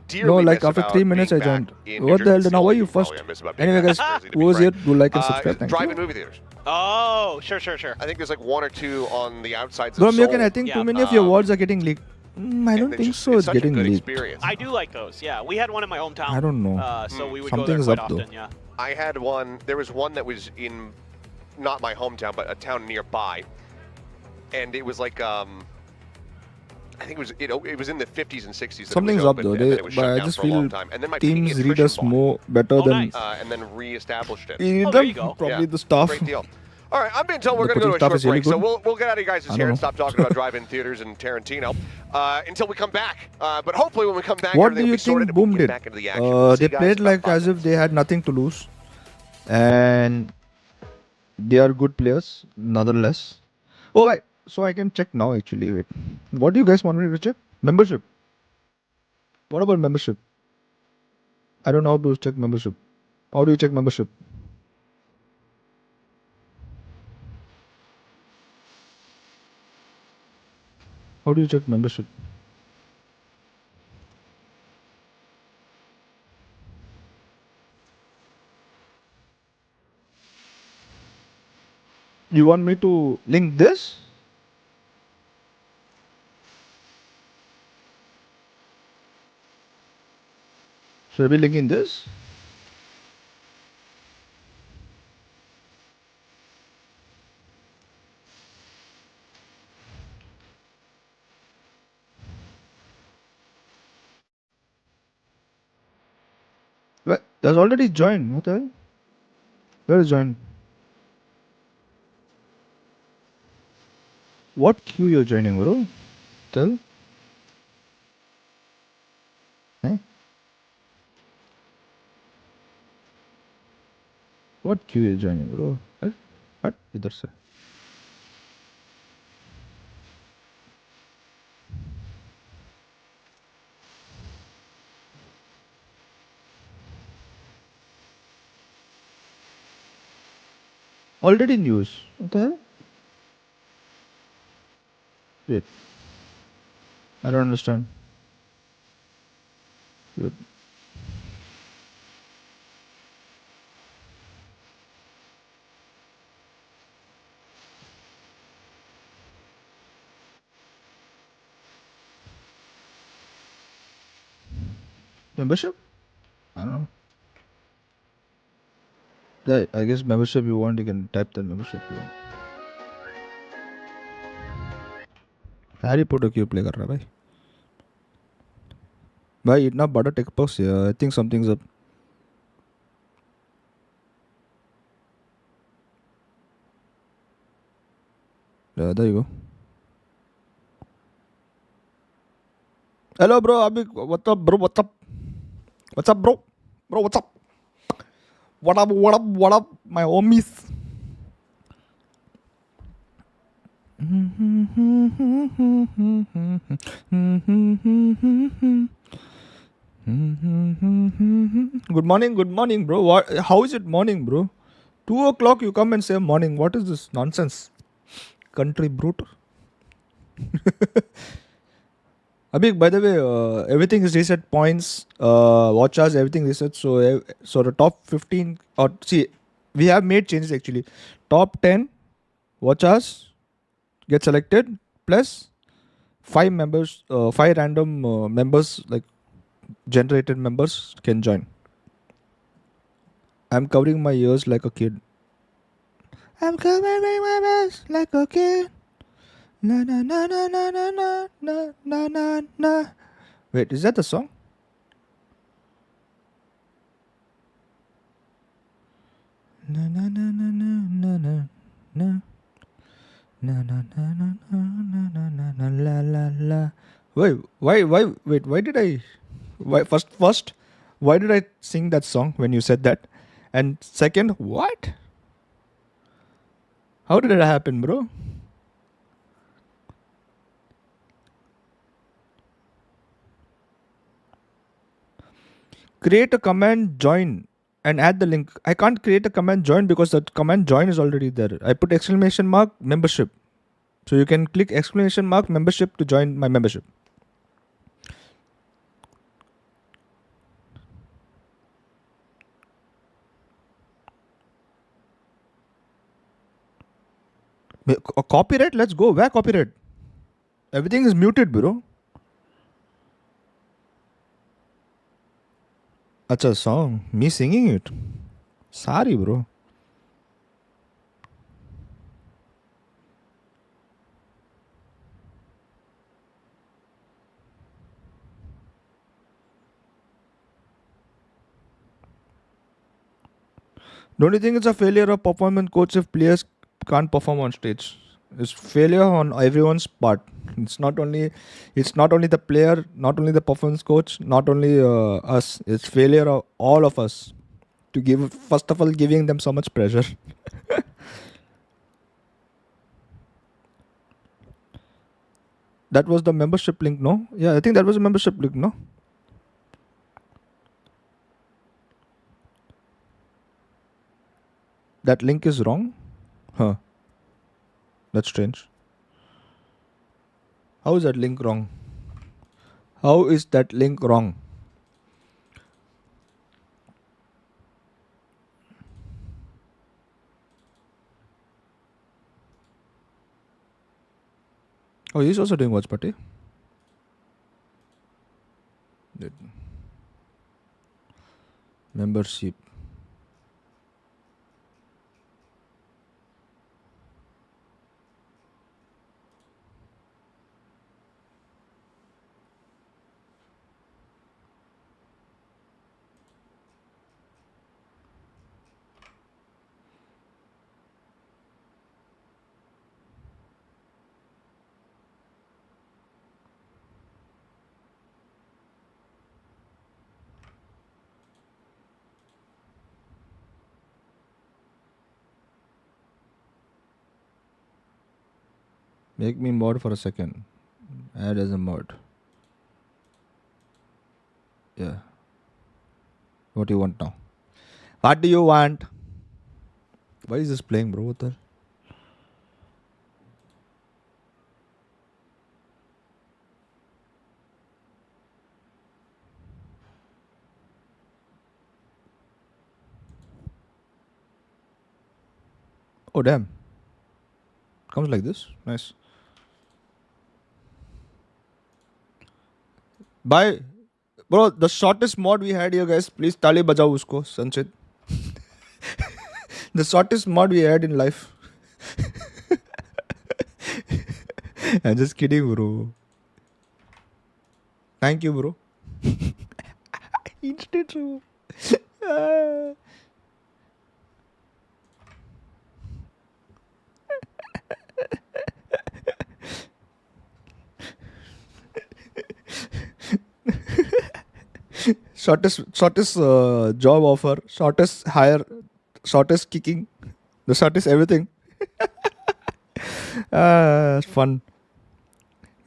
dearly like miss after about 3 minutes I being joined. back in New What the hell? Jersey. Then how are Only you thing probably first? I miss about being Anyway, back guys, in Jersey, to be who was here? frank, Do like and subscribe. is Thank drive-in you. movie theaters. Oh, sure. I think there's like 1 or 2 on the outsides Bro, of Myoken, I Seoul. think Yeah. too many of your words are getting leaked. I And don't think just- so. It's such a getting good leaked. experience. I do like those. Yeah, we had one in my hometown. I don't know. So we would go there Something's quite up, though. often. Yeah. I had one. There was one that was in not my hometown, but a town nearby, and it was like I think it was in the 50s and 60s. That Something's it was up open, though. and then They, it was but shut I down just for a long feel time. And then my teams read pediatrician us bought it, more better Oh, than nice. and then reestablished it. we Oh, read there them. you go. Probably Yeah, the staff. Great deal. All right, I'm being told we're The going to go to a coaching staff short is really break, so good. we'll get out of you guys' I hair don't and know. stop talking about drive-in theaters and Tarantino until we come back. But hopefully when we come back, What do everything will you be sorted think and we Boom can did? get back into the action. We'll see They you guys played in about like 5 as if minutes. they had nothing to lose, and they are good players nonetheless. Oh, right. So I can check now. Actually, wait. What do you guys want me to check? Membership. What about membership? I don't know how to check membership. How do you check membership? How do you check membership? You want me to link this? Should I be linking this? What? That's already joined. What the hell? Where is joined? What queue you're joining, bro? Tell. Eh? What queue you're joining, bro? What? इधर से. Already in use. What the hell? Wait. I don't understand. Wait. Membership? I don't know. Yeah, I guess membership you want, you can type the membership you want. Harry Potter क्यों play कर रहा है भाई? भाई इतना बड़ा take box है. I think something's up. Yeah, there you go. Hello, bro. Abhi, what's up, bro? What's up? What's up, bro? Bro, what's up? What up? What up? What up? My homies. Good morning, bro. What? How is it morning, bro? 2 o'clock you come and say morning. What is this nonsense? Country brute. Abhi, by the way, everything is reset points, watch us, everything reset. So the top 15, or see, we have made changes actually. Top 10 watch us get selected, plus 5 members, 5 random members, like generated members can join. I'm covering my ears like a kid. I'm covering my ears like a kid. Na na na na na na na na na na na. Wait, is that the song? Na na na na na na na na na na na na na na na na la la la. Why did I? First, why did I sing that song when you said that? And second, what? How did it happen, bro? Create a command join and add the link. I can't create a command join because the command join is already there. I put exclamation mark membership. So you can click exclamation mark membership to join my membership. Copyright? Let's go. Where copyright? Everything is muted, bro. Acha song. Me singing it. Sorry, bro. Don't you think it's a failure of performance coach if players can't perform on stage? It's failure on everyone's part. It's not only the player, not only the performance coach, not only us. It's failure of all of us to give. First of all, giving them so much pressure. That was the membership link, no? Yeah, I think that was a membership link, no? That link is wrong? Huh. That's strange. How is that link wrong? How is that link wrong? Oh, he's also doing watch party. Membership. Make me mod for a second. Add as a mod. Yeah. What do you want now? What do you want? Why is this playing, bro? What the hell? Oh, damn. Comes like this. Nice. Bye. Bro, the shortest mod we had here, guys. Please tali bajao usko, Sanchit. The shortest mod we had in life. I'm just kidding, bro. Thank you, bro. Instant, bro. shortest job offer, shortest hire, shortest kicking, the shortest everything. Fun.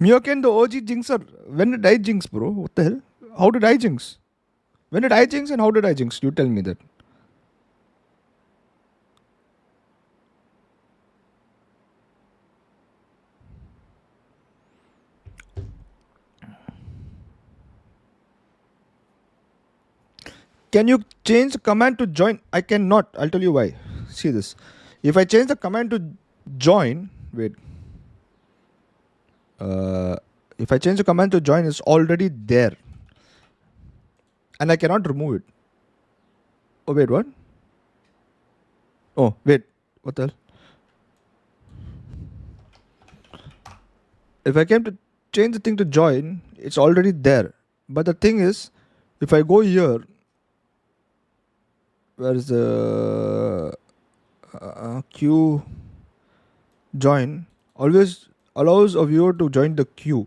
Myoken, the OG jinxer. When did I jinx, bro? What the hell? How did I jinx? When did I jinx and how did I jinx? You tell me that. Can you change the command to join? I cannot. I'll tell you why. See this. If I change the command to join, wait. If I change the command to join, it's already there. And I cannot remove it. Oh, wait, what? Oh, wait. What the hell? If I came to change the thing to join, it's already there. But the thing is, if I go here, where is the queue join? Always allows a viewer to join the queue.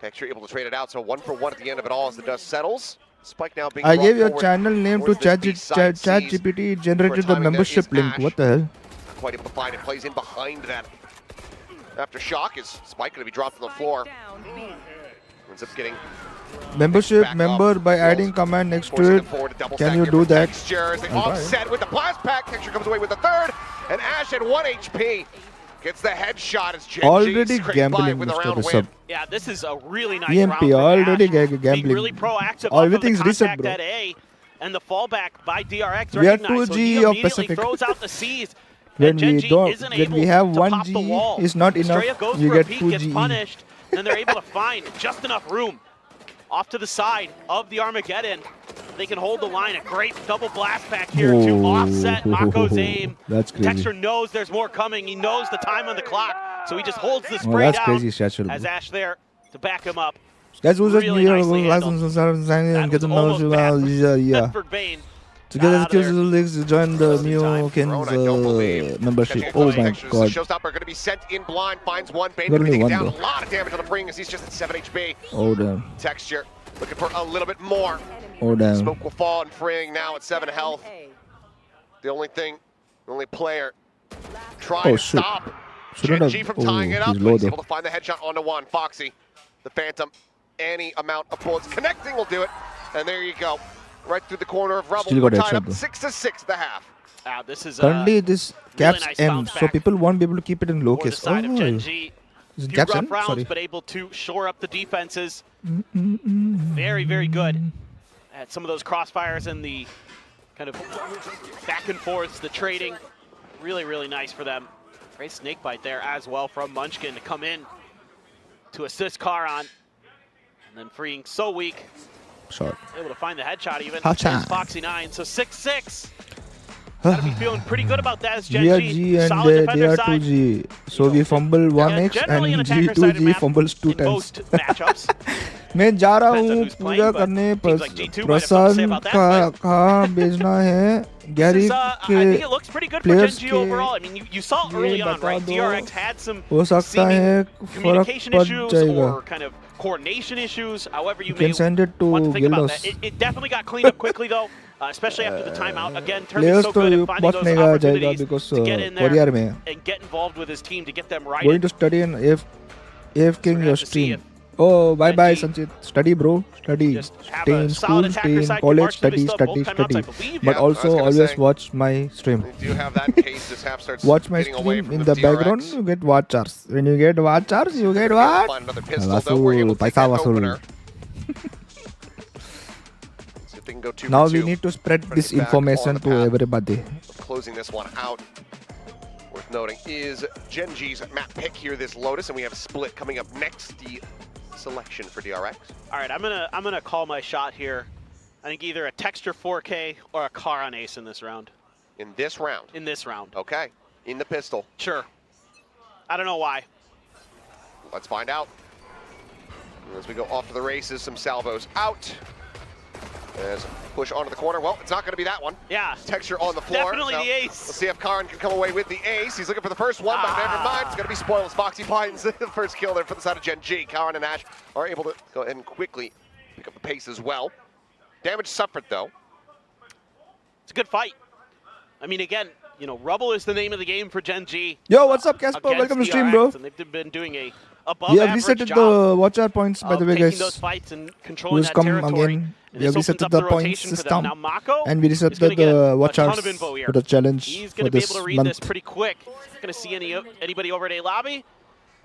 Texture able to trade it out, so 1 for 1 at the end of it all as the dust settles. Spike now being I brought gave your forward channel name to towards this B-side. Sees ChatGPT. It generated the timing there membership is link. Ash. What the hell? Quite able to find it, plays in behind that. After shock, is Spike going to be dropped on the floor. Ends up getting Membership back member up. by Rolls, adding command next forcing to them it. forward, a double Can stack you here do from that? Texture as they I'll try. offset with the blast pack. Texture comes away with the third, and Ash at 1 HP gets the headshot as Gen G Already scrapes by gambling, with a Mr. round Rishabh. win. Yeah, this is a really nice EMP, round for already Ash, gambling. being really proactive Everything's off of the reset, contact bro. at A, and the fallback by DRX We are recognized. So 2G he of immediately Pacific. throws out the C's. When and Gen we G don't, isn't when able we have to 1 pop the G wall. is not enough. Estrella goes We for get a peek, 2 gets G. punished, and they're able to find just enough room off to the side of the Armageddon. They can hold the line. A great double blast pack here to offset Mako's aim. That's crazy. Texture knows there's more coming. He knows the time on the clock, so he just holds the Oh, spray that's down. crazy, Satchel. As Ash there to back him up. Guys, who's Really nicely handled. and get to know Almost bad for yeah. Bedford Bane. Together, Out of there. skills join the Time. Mio Ken's Throne, I don't believe. membership. Catching Oh close my Textures, god. The showstopper going to be sent in blind, finds one. Bane Got only taking one, down though. a lot of damage on the bring as he's just at 7 HP. Oh damn. Texture looking for a little bit more. Oh damn. Smoke will fall and freeing now at 7 health. The only player trying Oh, to shoot. stop Shouldn't Gen G have- from tying oh, it up. he's But low, he's though. able to find the headshot onto one. Foxy, the Phantom, any amount of bullets connecting will do it. And there you go. Right through the corner of Rebel. Still We're got tied headshot, up though. 6-6 at the half. This is Currently, this caps nice M, bounce so back people won't be able to keep it in low for the case. side of Gen Oh, G. is it Few caps rough M? rounds, Sorry. but able to shore up the defenses. Very, very good at some of those crossfires and the kind of back and forths, the trading. Really, really nice for them. Great snake bite there as well from Munchkin to come in to assist Karan. And then freeing So Weak, Shot. able to find the headshot even. Headshot. Here's Foxy9, so 6-6. Gotta be feeling pretty good about that as Gen We are G. G and Solid they defender are side. 2G. So we fumble 1x Generally an and attacker-sided G2G map fumbles 2 in times. most matchups. मैं जा रहा Depends on हूँ who's playing, Puja but करने seems like G2 might have something to say Prashant about that, का but- कहाँ भेजना है This Gary is, I के think it looks pretty good for Gen players G के overall. I mean, you saw ये early on, बता right? दो, DRX had some हो सकता है seeming फर्क communication पड़ issues जाएगा. or kind of coordination issues, however you You may can send it to want to think about that. Gildos. It definitely got cleaned up quickly though, especially after the timeout. Again, Turkey's Players so तो good at finding बहुत those महंगा जाएगा opportunities because to get in courier there में and get involved with his team to get them right. going to study in AF King we're your gonna have to see stream. Oh, bye bye, Gen G Sanchit. Study, bro. Study. Just have Stay a in solid school, attacker stay in side, can college, march through study, this stuff study, both timeouts, study. I believe. But Yeah, I was also gonna always say. watch my stream. They do have that in case this half starts Watch my getting away stream from in the the background. DRX. You get watchers. When you get watchers, you get what? Find another pistol, though. We're able Vasul, to take paisa that vasul. opener. See if they can go 2 Now for we 2. need to spread Trying this to get back information on the to path. everybody. Closing this one out. Worth noting is Gen G's map pick here, this Lotus, and we have a split coming up next. The selection for DRX. All right, I'm gonna call my shot here. I think either a Texture 4K or a Karan Ace in this round. In this round. In this round. Okay. In the pistol. Sure. I don't know why. Let's find out. As we go off to the races, some salvos out. As push onto the corner. Well, it's not going to be that one. Yeah. Texture on the floor. Definitely So the ace. Let's see if Karan can come away with the ace. He's looking for the first one, but never mind. It's going to be spoiled as Foxy finds the first kill there for the side of Gen G. Karan and Ash are able to go ahead and quickly pick up the pace as well. Damage suffered, though. It's a good fight. I mean, again, you know, Rubble is the name of the game for Gen G. Yo, what's up, Casper? against Welcome to stream, DRX, bro. And they've been doing a above We have average resetted job the watcher points, by of the way, taking guys. those fights and controlling Who's that come territory. again? And We have this opens resetted up the the point rotation for them. system. Now Mako And we is reset gonna get the a ton watchers of info here. for the challenge He's for going to be this able to read month. this pretty quick. Going to see anybody over at A lobby,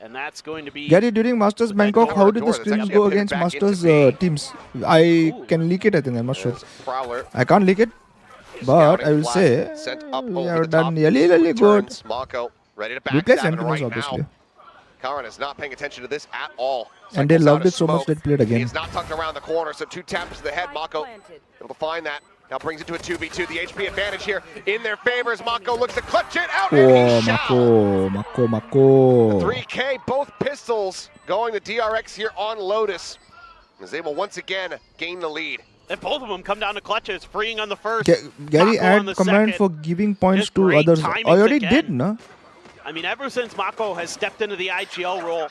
and that's going to be. Gary, during Masters With that Bangkok, door, how did the that's screens actually go pivoted against back Masters into B. teams? I Ooh. can leak it, I think. I'm not sure. As Prowler I can't leak it, but I will flash say sent up we over have the top. done really, really good. Returns. Mako ready to We play backstab, and Sentinels, right obviously. now, Karan is not paying attention to this at all. And they Cycles out loved of it so much smoke. they played again. He is not tucked around the corner, so 2 taps to the head. Mako able to find that. Now brings it to a 2v2. The HP advantage here in their favor as Mako looks to clutch it out, and Oh, he shall. Mako. 3K, both pistols going to DRX here on Lotus. Is able once again gain the lead. And both of them come down to clutches, freeing on the first. Gary, Mako on add the command second. for giving points Just to great others. I timings already again. did, no? I mean, ever since Mako has stepped into the IGL role,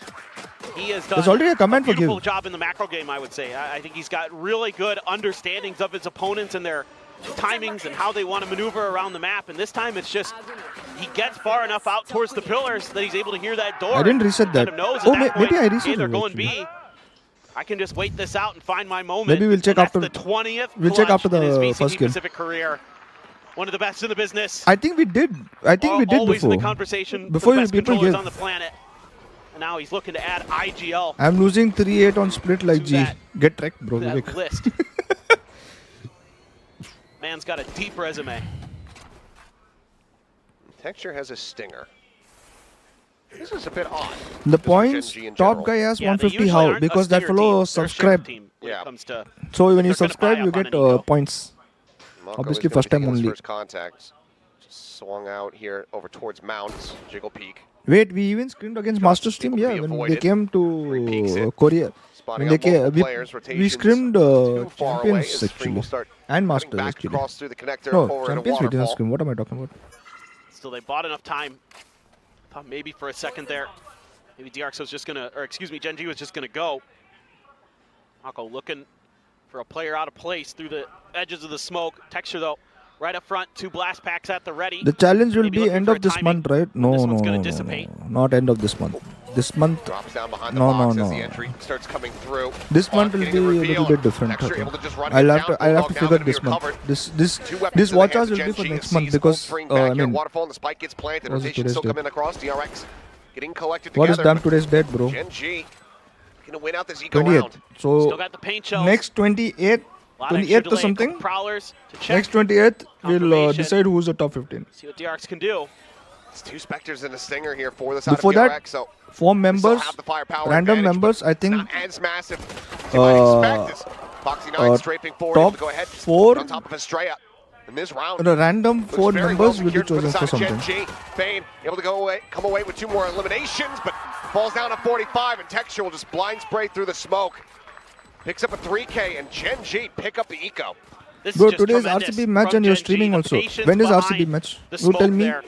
He has done There's already a comment for beautiful give. job in the macro game, I would say. I think he's got really good understandings of his opponents and their timings and how they want to maneuver around the map. And this time it's just he gets far enough out towards the pillars that he's able to hear that door. I didn't reset Kind that. of knows at Oh, that point, maybe I reset hey, they're it, going actually. B. I can just wait this out and find my moment. Maybe we'll check And that's after. the 20th We'll check clutch after in his the VCT first game. Pacific career. One of the best in the business. I think we did. I think we did Always before. in the conversation Before for the best people controllers give. on the planet. And now he's looking to add IGL I'm losing 3-8 on split like To G. that- Get wrecked, bro. to that Vivek. list. Man's got a deep resume. Texture has a stinger. This is a bit odd. The just for points, Gen G in top general. guy has Yeah, they 150 usually how? aren't a Because that stinger fellow team. They're a ship subscribed. team when Yeah. it comes to So when you they're gonna subscribe, buy you up on get an ego. points. Mako Obviously, is gonna first time be taking his only. First contact. Just swung out here over towards Mounts. Jiggle peak. Wait, we even scrimmed against Masters team, able to yeah, be when they avoided. came Three peeks to in. Korea. Spotting When out they came, multiple players. we Rotations scrimmed too far away champions as Free will actually. start And cutting Masters back actually. across through the connector No, over into champions we didn't waterfall. scrim. What am I talking about? Still, they bought enough time. Thought maybe for a second there, maybe DRX was just gonna, or excuse me, Gen G was just gonna go. Mako looking for a player out of place through the edges of the smoke. Texture though, right up front, 2 blast packs at the ready. The challenge will Maybe be looking end for of a this timing. month, right? No, This no, one's no, gonna no, dissipate. no, not end of this month. This month, Drops down behind the No, box no, as no. the entry starts coming through. this Clock month will getting be the a reveal. little bit different. Texture Okay. able to just run I'll it have down. to, I'll have to Bulldog now figure gonna be this month. recovered. This Two weapons this in the watch hands hours of will be Gen for G next as month C's because filtering I back here. mean, Waterfall and the spike gets planted. What's Rotation today's still date? coming across. DRX getting collected what is together. damn today's date, bro? Gen G gonna win out this eco 28th. round. Still So got the paint shells. next 28th, A lot of extra 28th or delay, a couple something. Prowlers to check. Next 28th, we'll Confirmation. decide who's the top 15. See what DRX can do. It's 2 Spectres and a Stinger here for the side Before of that, DRX. So 4 they still members, have the firepower random advantage, members, but I think. not as massive as you might expect. As Foxy 9 strafing forward, able top to go ahead 4 on top of Estrella in this round. The random Looks 4 very members well will be secured chosen the for side of something. Gen G. Bane able to come away with 2 more eliminations, but falls down to 45, and Texture will just blind spray through the smoke. Picks up a 3K, and Gen G pick up the eco. This Bro, is just today's tremendous RCB match from and you're Gen G. streaming The also. patience When is behind RCB match? the You tell smoke me. there.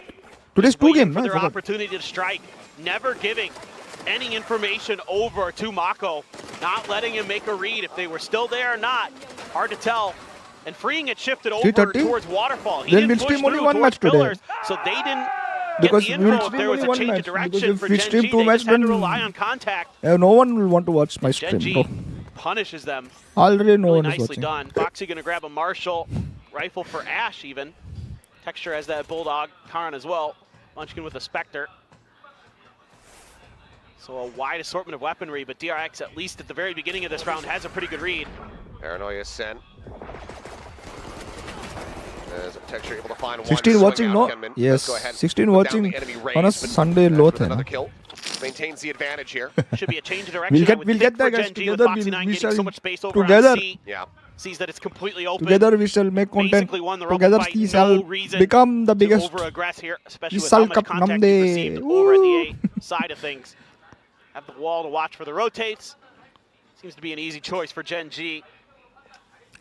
Today's 2 Waiting games, for no? I their forgot. opportunity to strike, never giving any information over to Mako, not letting him make a read if they were still there or not. Hard to tell. And freeing it shifted over 3:30? towards Waterfall. He Then didn't we'll push stream only through one towards match today. pillars, so they didn't Because get the we will info if stream there was only a one change match. of direction Because if for we Gen stream G. 2 They matches, just had to then rely on contact. no one will want to watch my Gen stream. G No. punishes them. Already no Really one is nicely watching. done. Foxy gonna grab a Marshall rifle for Ash even. Texture has that Bulldog, Karn as well. Munchkin with a Spectre. So a wide assortment of weaponry, but DRX, at least at the very beginning of this round, has a pretty good read. Paranoia sent. As Texture able to find 16 one. watching, swing out, no? Kenman. Yes, Let's go ahead, 16 put down watching the enemy on a raise, but Sunday Ash low with tha another na. kill. Maintains the advantage here. Should be a change of direction. We'll I get would we'll think get that for guys Gen G with together. Foxy 9 We getting so shall much space over together. on C. Yeah. Sees that it's completely open. Together we shall make content. Basically won the rumble Together fight, we no shall reason become the to biggest. over-aggress here, especially We with how shall much cup contact namde. he received over at the Woo. A side of things. Have the wall to watch for the rotates. Seems to be an easy choice for Gen G.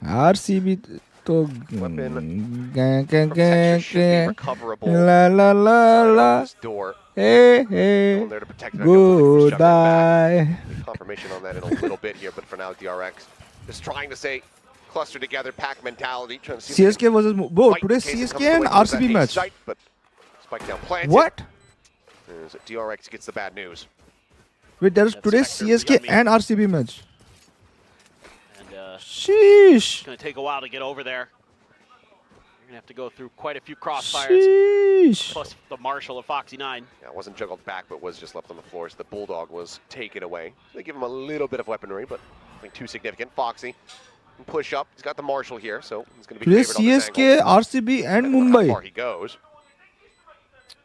RCB to Weapon gang, From Texture should be recoverable. la la la la. This door. Hey Going hey. there to protect it. I don't think we're shoving it back. Goodbye. Confirmation on that in a little bit here, but for now, DRX just trying to stay clustered together, pack mentality, trying to see if they CSK versus bro. fight in Today's case it comes CSK and away from that RCB ace match. sight, but spike down planted. What? As DRX gets the bad news. Wait, there's That's today's Spectre, we CSK got me. and RCB match. And Sheesh. it's going to take a while to get over there. You're going to have to go through quite a few crossfires, Sheesh. plus the Marshall of Foxy 9. Yeah, it wasn't juggled back, but was just left on the floor. So the Bulldog was taken away. They give him a little bit of weaponry, but nothing too significant. Foxy can push up. He's got the Marshall here, so he's going to be Today's favored on this CSK, angle. RCB and I don't know how far Mumbai. he goes.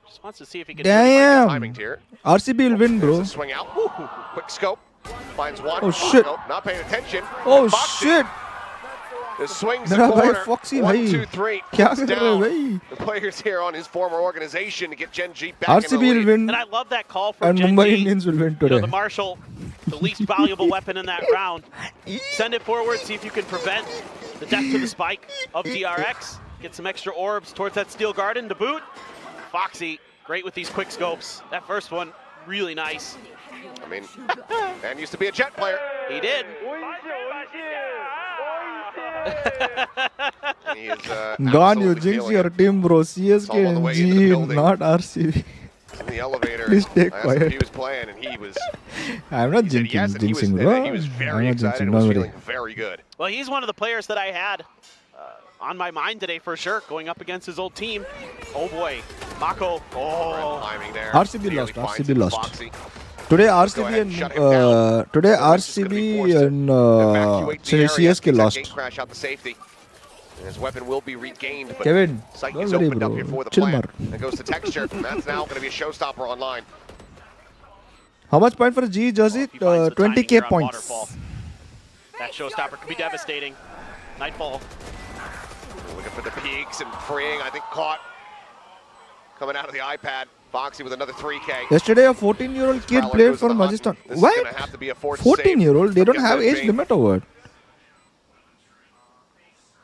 Just wants to see if he can Damn. Timing here. RCB will win, There's bro. a swing out. Quick scope. Finds one. Oh, shit. Nope, not paying attention. Oh Foxy. shit. The swings the मेरा भाई corner. Foxy 1, भाई 2, 3. क्या Puts कर रहे हो down भाई? the players here on his former organization to get Gen G back in the RCB will lead. win And I love that call from and Gen Mumbai G. Indians will win You know, today. the Marshall, the least valuable weapon in that round. Send it forward, see if you can prevent the death to the spike of DRX. Get some extra orbs towards that steel garden to boot. Foxy, great with these quick scopes. That first one really nice. I mean, man used to be a Jet player. He did. He is Gone, you absolutely jinx feeling your it. team, bro. all on CSK the and way into the G, building. not RCB. In the elevator. Please stay I asked him if quiet. he was playing, and he was. I'm not He said yes, and he was, jinxing, bro. he was I'm very not excited jinxing, and was don't worry. feeling very good. Well, he's one of the players that I had on my mind today for sure, going up against his old team. Oh boy, Mako. Red Oh, timing there. RCB Nearly lost, finds RCB it. lost. Foxy. Today Go RCB ahead and shut and him down. today Otherwise, it's gonna be forced RCB to and evacuate the area. CSK Takes that lost. gate crash out to safety. And his weapon will be regained, but Kevin, sight don't is worry, opened up bro. here for the Chill, plant. mar. That goes to Texture, and that's now going to be a showstopper online. How much point for G jersey? if he finds the timing 20k here on points. Waterfall. That showstopper could be devastating. Nightfall. Looking for the peaks and freeing, I think caught. Coming out of the iPad. Foxy with another 3K. Yesterday, a 14-year-old kid Prowler played goes for to the hunt. Majistan. This is What? gonna have to be a forced save. 14-year-old? They don't Get have that age vein. limit or what?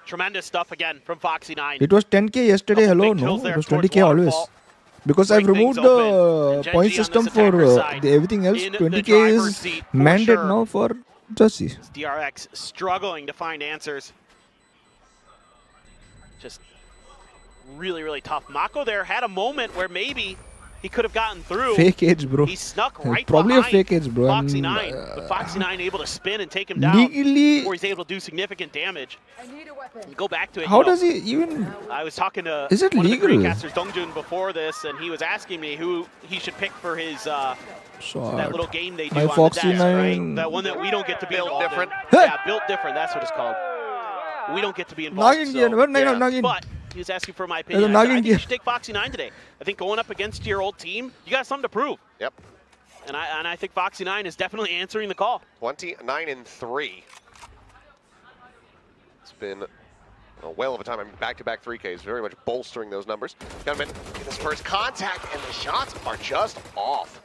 Tremendous stuff again from Foxy 9. It was 10k yesterday. Couple Hello, big no? kills there It was towards 20k always. Waterfall. Because Break I've removed things open. the And Genji point on system this for attacker side everything else. in the 20k driver's is seat for mandated sure. now for jersey. DRX struggling to find answers. Just really, really tough. Mako there had a moment where maybe he could have gotten through. Fake age, bro. He snuck It's right probably a behind fake age, bro. Foxy And, 9, but Foxy 9 able to spin and take him down legally, before he's able to do significant damage. Go back to it. how you know, does he even? I was talking to Is it one legal? of the Koreacasters, Dongjun, before this, and he was asking me who he should pick for his that Shot. little game they do My on Foxy the desk, 9. right? That one that we don't get to be Built involved different. in. Yeah, built different. That's what it's called. We don't get to be involved. Nagin, so, yeah. Nagin. But he was asking for my There's a opinion. I said, I Nagin think here. you should take Foxy 9 today. I think going up against your old team, you got something to prove. Yep. And I think Foxy 9 is definitely answering the call. 29-3. It's been a whale of a time. I mean, back-to-back 3Ks, very much bolstering those numbers. Gunman in his first contact, and the shots are just off.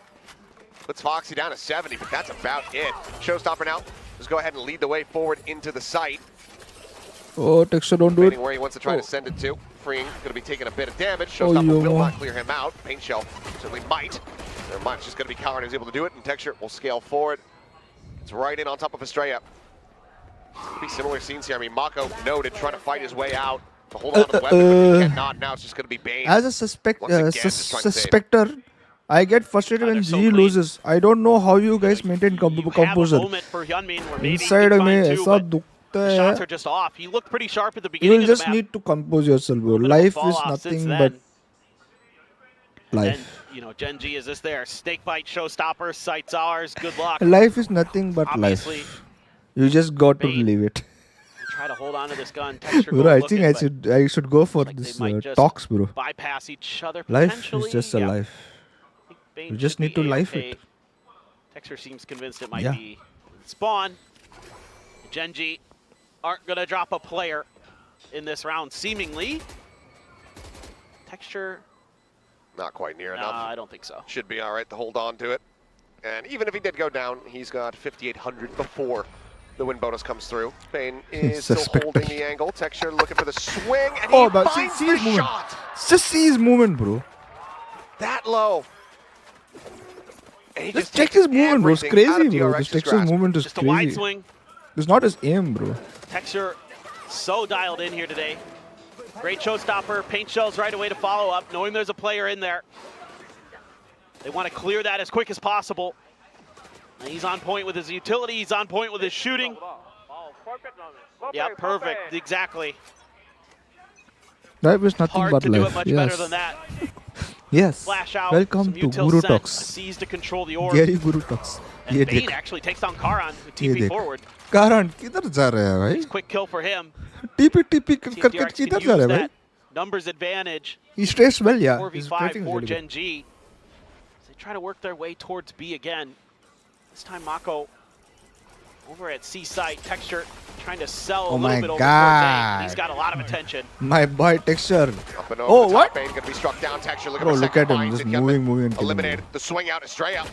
Puts Foxy down to 70, but that's about it. Showstopper now. Just go ahead and lead the way forward into the site. Oh, Texture, don't do it. Debating where he wants to try Oh. to send it to. Freeing, going to be taking a bit of damage. Oh, Showstopper yo. will not clear him out. Paint Shell certainly might. Never mind, it's just going to be Karen who's able to do it, and Texture will scale forward. It's right in on top of Estrella. Pretty similar scenes here. I mean, Mako noted trying to fight his way out to hold on to the weapon, but he cannot. Now it's just going to be Bane. As a Once again, just trying to save. suspector, I get frustrated when They're so G clean. loses. I don't know how you guys maintain You have a composure. moment for Hyunmin where maybe he Inside can में find two, ऐसा but दुखता the shots है. are just off. He looked pretty sharp at the You beginning will of the just map. need to compose yourself, bro. Bit of a Life fall is off since nothing then. but And, life. you know, Genji, is this there? Snake bite, showstopper, sight's ours. Good luck. Life is nothing but Obviously, life. You just got to Bane. leave it. try to hold on to this gun. Texture Bro, goal I looking, think but I should go for like they this might just talks, bro. bypass each other Life potentially. is just a Yeah, life. I think Bane You just should need be to life A-okay. it. Texture seems convinced it might Yeah. be spawn. Genji aren't gonna drop a player in this round, seemingly. Texture, Not quite near nah, enough. I don't think so. Should be all right to hold on to it. And even if he did go down, he's got 5,800 before the win bonus comes through. Bane is still Suspect. holding the angle. Texture looking for the swing, and Oh, he but finds see the his movement. shot Just see his movement, bro. that low. And he Just just check takes his movement, bro. It's everything out of crazy, bro. DRX's This Texas grasp. movement is Just a wide crazy. swing. It's not his aim, bro. Texture so dialed in here today. Great showstopper. Paint shells right away to follow up, knowing there's a player in there. They want to clear that as quick as possible. And he's on point with his utility. He's on point with his shooting. Yeah, perfect. Exactly. That was nothing Hard but to do life. it much Yes. better than that. Yes. Flash out. Welcome some to util Guru sent, Talks. sees to control the orb. Gary Guru Talks. And ये Bane देख. actually takes down Karan with ये TP देख. forward. कारण किधर जा रहा है भाई? Quick kill for him. TP TP See if करके DRX can किधर use जा रहा है भाई? that numbers advantage. He stressed well, yeah. He's 4v5 strafing for really good. Gen G. They try to work their way towards B again. This time Mako over at C site. Texture trying to sell a Oh little my bit over God. towards A. He's got a lot of attention. My boy Texture. Up and over Oh, the what? top, Bane gonna be struck down. Texture looking Bro, for look second at him, finds just it. moving, Gunman moving and killing eliminated. him. The swing out, Estrella.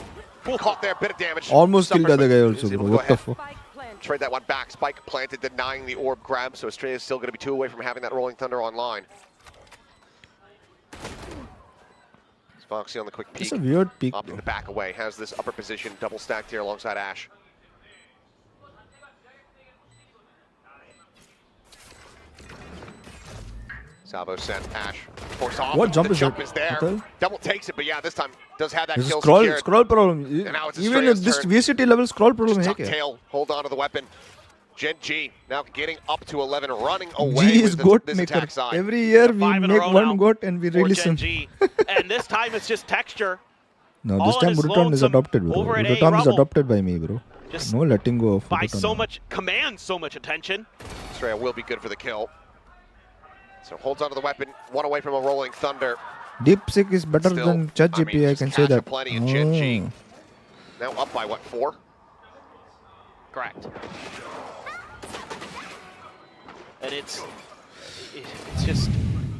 Caught there, bit of damage. Almost killed the Suffered, other guy but also, is able bro. to go What the ahead, fuck? trade that one back. Spike planted, denying the orb grab, so Estrella's still going to be 2 away from having that Rolling Thunder online. Foxy on the quick It's peek. a weird peak. Opting to back away. Has this upper position double stacked here alongside Ash. Salvo sent Ash. Force off. What jump the is jump that? is there. Hotel? Double takes it, but yeah, this time does have that There's a kill scroll, secured. scroll problem. And now it's Even Estrella's if this turn. VCT level scroll problem Just है tuck क्या? tail, hold on to the weapon. Gen G now getting up to 11, running away G is with goat this maker. attack side. Every year we 5 in a make row one now goat and we for release Gen him. G. And this time it's just texture. No, All this on time his Budoton is lonesome adopted, bro. over at A Budoton is Rumble. adopted by me, bro. Just No letting go of by Budoton. so much, commands so much attention. Estrella will be good for the kill. So holds onto the weapon, one away from a rolling thunder. Deep Sick is better Still, than ChatGPT, I just can say cash that. plenty in Gen G. Oh. Now up by what, 4? Correct. And it's just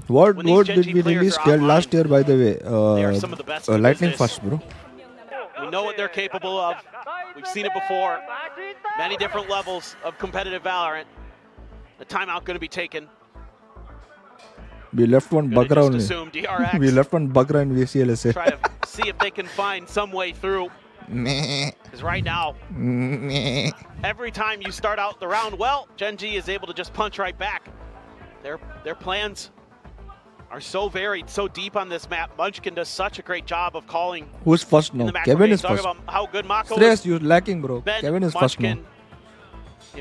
What when these goat Gen did G we players release are online, last year, by the way? they are some of the best in Lightning business. Fast, bro. we know what they're capable of. We've seen it before. Many different levels of competitive Valorant. The timeout going to be taken. We left one Gonna bug just round. assume DRX We left one bug round VCLSA. try to see if they can find some way through. Meh. Because right now, Meh. every time you start out the round well, Gen G is able to just punch right back. Their plans are so varied, so deep on this map. Munchkin does such a great job of calling Who's first in now? the macro Kevin game. is Talk first. about how good Mako Stress, is. you're lacking, bro. Ben Kevin is first now. Munchkin,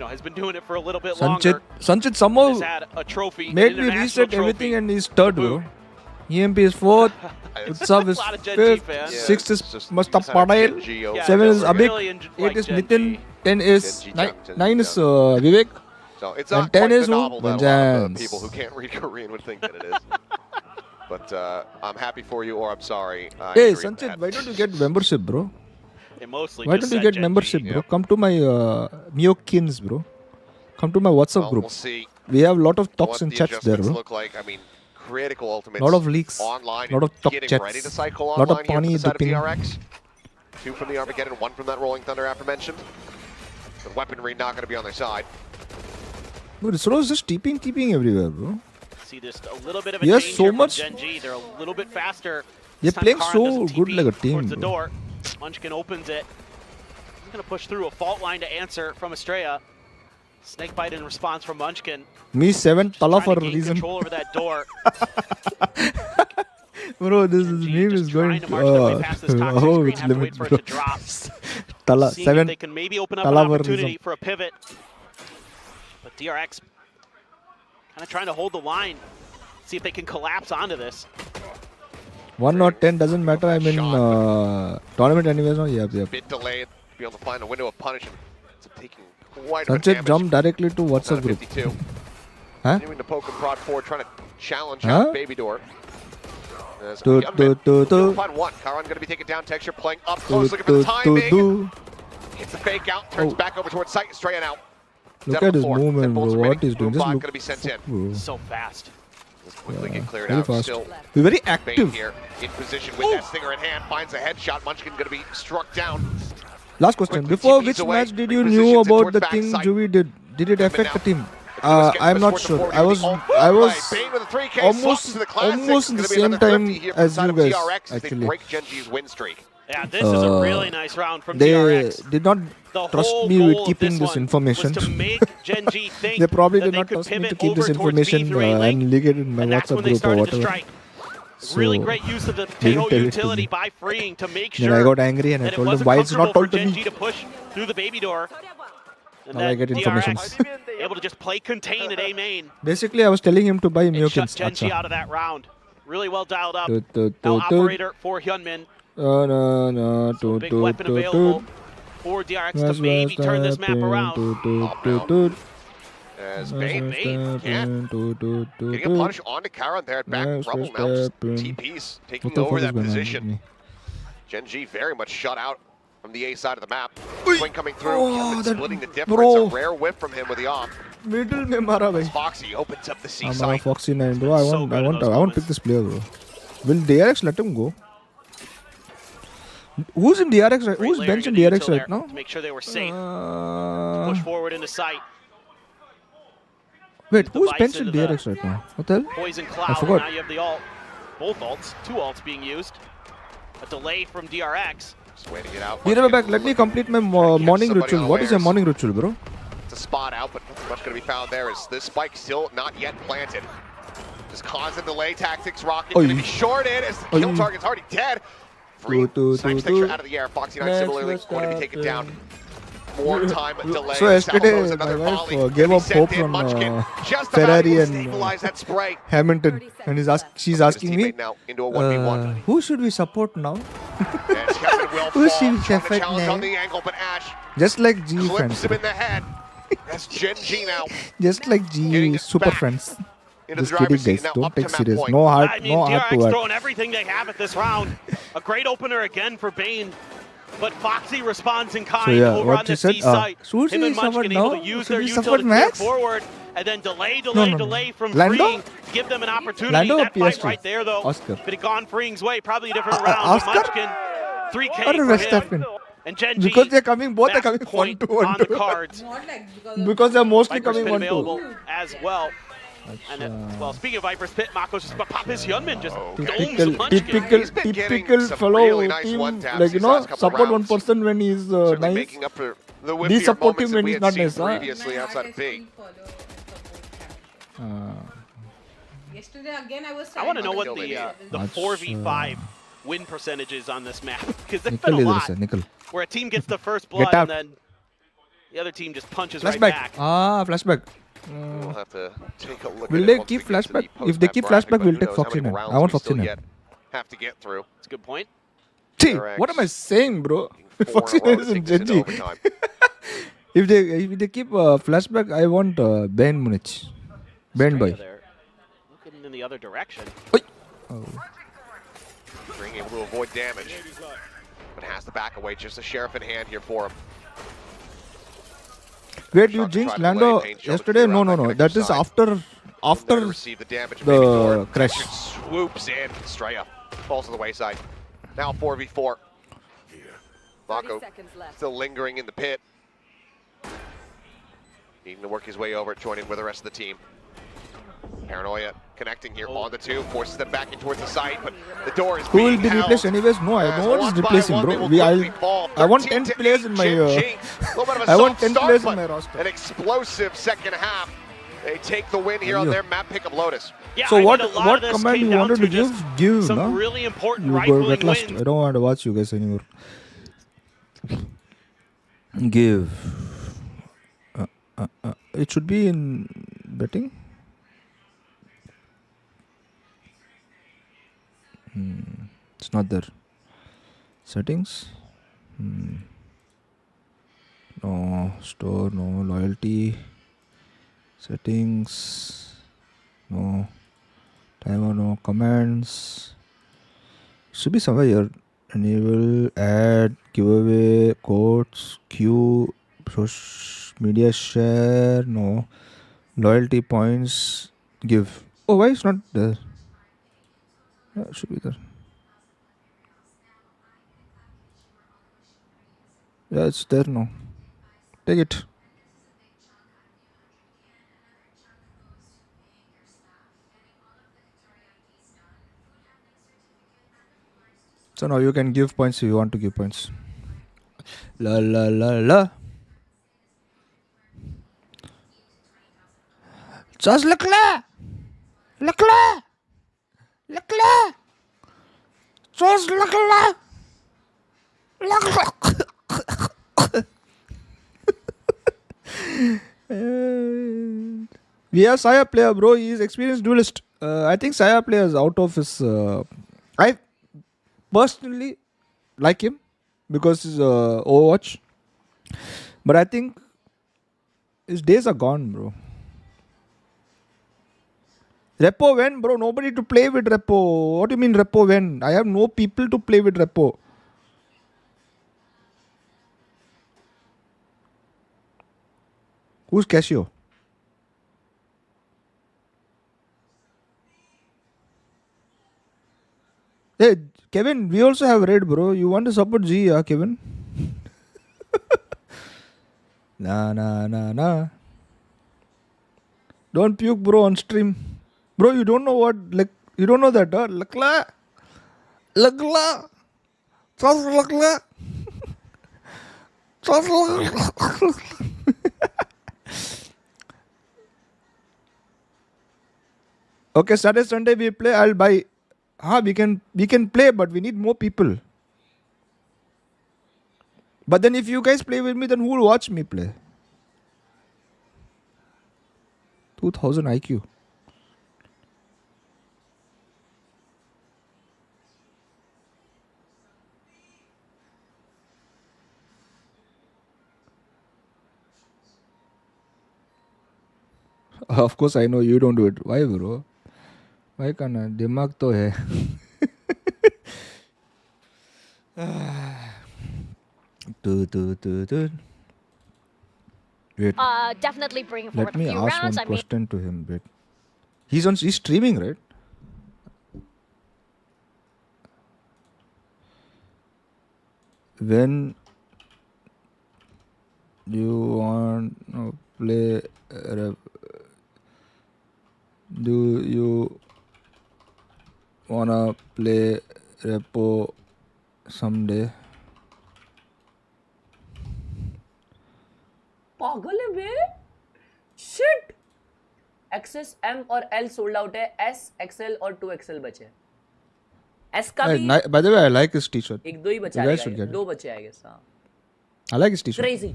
has been doing it for a little bit Sanchit longer. somehow Has had a trophy, made an me international reset trophy. everything and he's third, bro. EMP is fourth. Utsav is A lot of Gen G fifth. fans. Yeah, Sixth is it's just Mustaf kind of Gen Padail. G over. Yeah, 7 is I Abik. really 8 like is Gen Nitin. G. 10 is Gen G 9 jump, 9 is Gen Vivek. So it's And not 10 quite is the who? novel that a lot of the Vengeance. people who can't read Korean would think that it is. But I'm happy for you, or I'm sorry. I Hey, agree with Sanchit, that. why don't you get membership, bro? They mostly Why just don't you said get Gen membership, G. bro? Yep. Come to my Miyokins, bro. Come to my WhatsApp Well, group. we'll see We have a lot of what talks and the chats there, adjustments bro. look like. I mean, critical ultimates. Lot of leaks, Online. lot of and talk getting chats, ready to cycle lot of online here from pani the side of dipping. DRX. 2 from the Armageddon, 1 from that Rolling Thunder aforementioned. The weaponry not going to be on their side. Bro, Isro is just keeping everywhere, bro. See just a little bit of a He has change so here from much- Gen G. They're a little bit faster. They're This time playing Karan so doesn't good TP like a team, towards the bro. door. Munchkin opens it. He's going to push through a fault line to answer from Estrella. Snakebite in response from Munchkin. Me 7 Tala Trying for to a gain reason. control over that door. Bro, this Gen G meme just is going trying to march their way past this toxic oh, screen, its have to wait limits, for it bro. to drop. Tala, Seeing if 7 they can maybe open up Tala an for opportunity reason. for a pivot. But DRX kind of trying to hold the line. See if they can collapse onto this. 1 or 10 doesn't matter. I'm in tournament anyways. No? Yep. Bit delayed. Be able to find a window of punishment. It's taking quite a bit of Sanchit damage. jumped directly to Down WhatsApp to group. 52. Huh? Continuing to poke and prod forward, trying to challenge Huh? out Baby Door. As Do, Hyunmin do, do, do. will find one. Karan going to be taken down. Texture playing up close, Do, looking for the do, timing. do. Hits the fake out, turns Oh. back over towards sight, straight out. Look Down at to his 4. 10 movement, bro. bullets What remaining. he's doing. Just Boombot look. going to be sent in. Bro. So fast. Just quickly get cleared Very out. fast. Still We're very Bane active. here in position with that stinger in hand. Finds a headshot. Munchkin going to be struck down. Last question. Quickly Before TPs which away, match did you repositions knew it about towards the back thing sight. Juvi did? Did it affect the team? I'm not sure. I was Bane with a 3K almost to the classic. almost in the Gonna be same another time 50 here from the as side you of guys. DRX as they Actually, break Gen G's win streak. Yeah, this is a really nice round from they DRX. did not The trust whole me goal with of keeping this one information. was to make Gen G think They probably that did they not could trust me to pivot keep this over towards information B through A link, and leak it in my and that's WhatsApp when they group or started to whatever. strike. So, Really great use of the didn't Teho tell it to utility me. by freeing to make Then sure I got angry and I that it told him wasn't why it's not comfortable told for to Gen me. G to push through the baby door. And Now I then get information. DRX able to just play contain at A main Basically, I was telling him to buy and shut Myokins. Gen G Acha. out of that round. Really well dialed up. Toot, toot, Now toot, toot. operator for Hyunmin. No, So toot, big toot, weapon toot, available toot. for DRX That's to maybe what's turn this map happening. around. Toot, toot, Oh, toot, no. toot. As That's Bane what's can't. happening. Toot, toot, toot, Getting a toot. punish onto Karan there at back That's rubble what's now. Just happening. TP's What taking the over fuck is that going on with position. me? Gen G very much shut out from the A side of the map. Swing coming through. Oh, Hyunmin that- splitting the difference. bro. A rare whiff from him with the off. Middle में मारा भाई. Foxy opens up the C I'm site. Foxy 9, bro. I So want good in those to moments. pick this player, bro. Will DRX let him go? Who's in DRX right? Great Who's layer bench in into DRX util right there now? to make sure they were safe. Push forward into sight. Wait, who's Device bench in into the- DRX right now? What the hell? Poison cloud. forgot. Now you have the ult. Both ults. 2 ults being used. A delay from DRX. Just waiting it out. Be right back. Let me complete my morning somebody ritual. What is your unawares. morning ritual, bro? It's a spot out, but nothing much going to be found there as this spike still not yet planted. Just causing delay tactics. Rocket going to be shorted as the kill target's already dead. Free. Snipe signature out of the air. Foxy 9 similarly going to be taken down. More time delay. So yesterday, my another wife volley. gave up hope Sent in. from Munchkin just Ferrari about and to stabilize that spray. Hamilton, and she's His asking me, teammate now into a 1v1. who should we support now? And Kevin will Who fall. should we Trying to support challenge now? on the ankle, but Ash Just like G clips friends. him in the head. That's Gen G now Just like Getting G it super back friends. into the Just kidding, driver's seat. guys. Now Don't up to take map serious. point. No heart, I mean, no heart DRX to throwing everything they have at this round. A great opener again for Bane. But Foxy responds in kind So, yeah, over what on you the said, C site. should Him we and Munchkin support able now? to use Should their we util support to clear Max? forward. And then delay No. from Lando? Free to give them an opportunity. Lando or That fight PS2? right there, though. Oscar. But it gone Freeing's way. Probably a different round. Oscar? But Munchkin, 3K Or for Verstappen? him. And Gen G, Because they're coming, both are match coming point 1-2, on the 1-2. cards. Because they're mostly Viper's coming Pit 1-2. available as well. And well, speaking of Viper's Pit, Mako's just about to pop his Hyunmin, just domes Munchkin. He's been getting Typical some fellow really nice team, one-taps like these last couple support one rounds. person when he's Certainly nice. making up for the Be whiffier supportive moments when that we he's had not seen nice, huh? previously outside of B. Yesterday again I was I want to know what Kill the maybe. 4v5 win percentage is on this map, because there's Nickel been a इधर lot से, nickel. where a team gets the first blood out. and then the other team just punches right Flashback. back. Flashback. We'll have to take a look Will at they it once keep we get to the flashback? If they post-map keep graphic, flashback, but we'll who take knows how Foxy many 9. I rounds want we Foxy still 9. yet have to get through. That's a good point. See, DRX. what am I saying, bro? Four Foxy in a row 9 is to in take this into Genji. overtime. If they keep flashback, I want Ben Munich. Ben Straight boy. there, looking in the other direction. Being able to avoid damage, but has to back away. Just a sheriff in hand here for him. Wait, you Shot to jinxed try to delay, Lando Pain showed yesterday? it No. around that That is connector after There to receive the damage. the Maybe Thor. crash. Richard swoops in. Straya falls to the wayside. Now 4v4. Mako still lingering in the pit. Needing to work his way over, join in with the rest of the team. Paranoia connecting here on the two, forces them back in towards the site, but the door is Who will being be held. replaced anyways? No, I As know what is one by replacing, one, they bro. will quickly fall. I want 13 10 to players 8, in my. Jin Jing. A little bit of a I want soft 10 start, players in but my roster. an explosive second half. They take the win here on Ayyo. their map pick of Lotus. Yeah, So I mean, what a lot what of this command came you down wanted to just give? some No? really important You go rifling get lost. wins. I don't want to watch you guys anymore. Give. It should be in betting. It's not there. Settings. No store. No loyalty. Settings. No timer. No commands. Should be somewhere here. Enable, add, giveaway, quotes, queue, social media share, no, loyalty points, give. Oh, why it's not there? Yeah, it should be there. Yeah, it's there now. Take it. So now you can give points if you want to give points. La la la la. Just Leclerc! Leclerc! Leclerc! Just Leclerc! Leclerc! We have Saya player, bro. He is experienced duelist. I think Saya player is out of his. I personally like him because he's Overwatch. But I think his days are gone, bro. Repo when, bro? Nobody to play with Repo. What do you mean Repo when? I have no people to play with Repo. Who's Casio? Hey, Kevin, we also have red, bro. You want to support G, yeah, Kevin? Nah. Don't puke, bro, on stream. Bro, you don't know what, like, you don't know that, huh? Lakla. Okay, Saturday, Sunday we play. I'll buy. We can play, but we need more people. But then if you guys play with me, then who will watch me play? 2000 IQ. Of course, I know you don't do it. Why, bro? Why can't I? दिमाग तो है. Wait, Definitely bring forward let a me few ask rounds. one I mean, question to him. Wait, he's streaming, right? When you want to play, do you wanna play repo someday? पागल है बे shit access M और L sold out है S XL और 2XL बचे S का भी By the way, I like his t-shirt. एक दो ही बचा You guys should रहेगा get दो बचे आएंगे हां I like his t-shirt. Crazy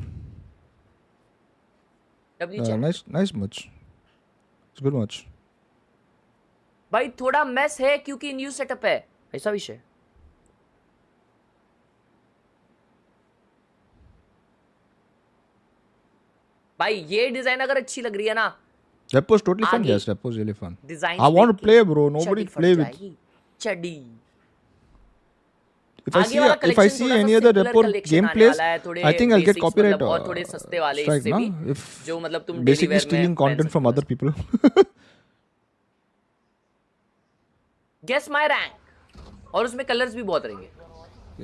W chat Nice much. It's good much. भाई थोड़ा मेस है क्योंकि न्यू सेटअप है ऐसा विषय भाई ये डिजाइन अगर अच्छी लग रही है ना Repo's totally fun. आगे Yes, Repo's really fun. Design I want to play, bro. Nobody play with. चडी If I see any other Repo gameplays, I think I'll get copyright और थोड़े सस्ते वाले strike, इससे ना? भी If जो मतलब तुम basically stealing content from other people. Guess my rank और उसमें कलर्स भी बहुत रहेंगे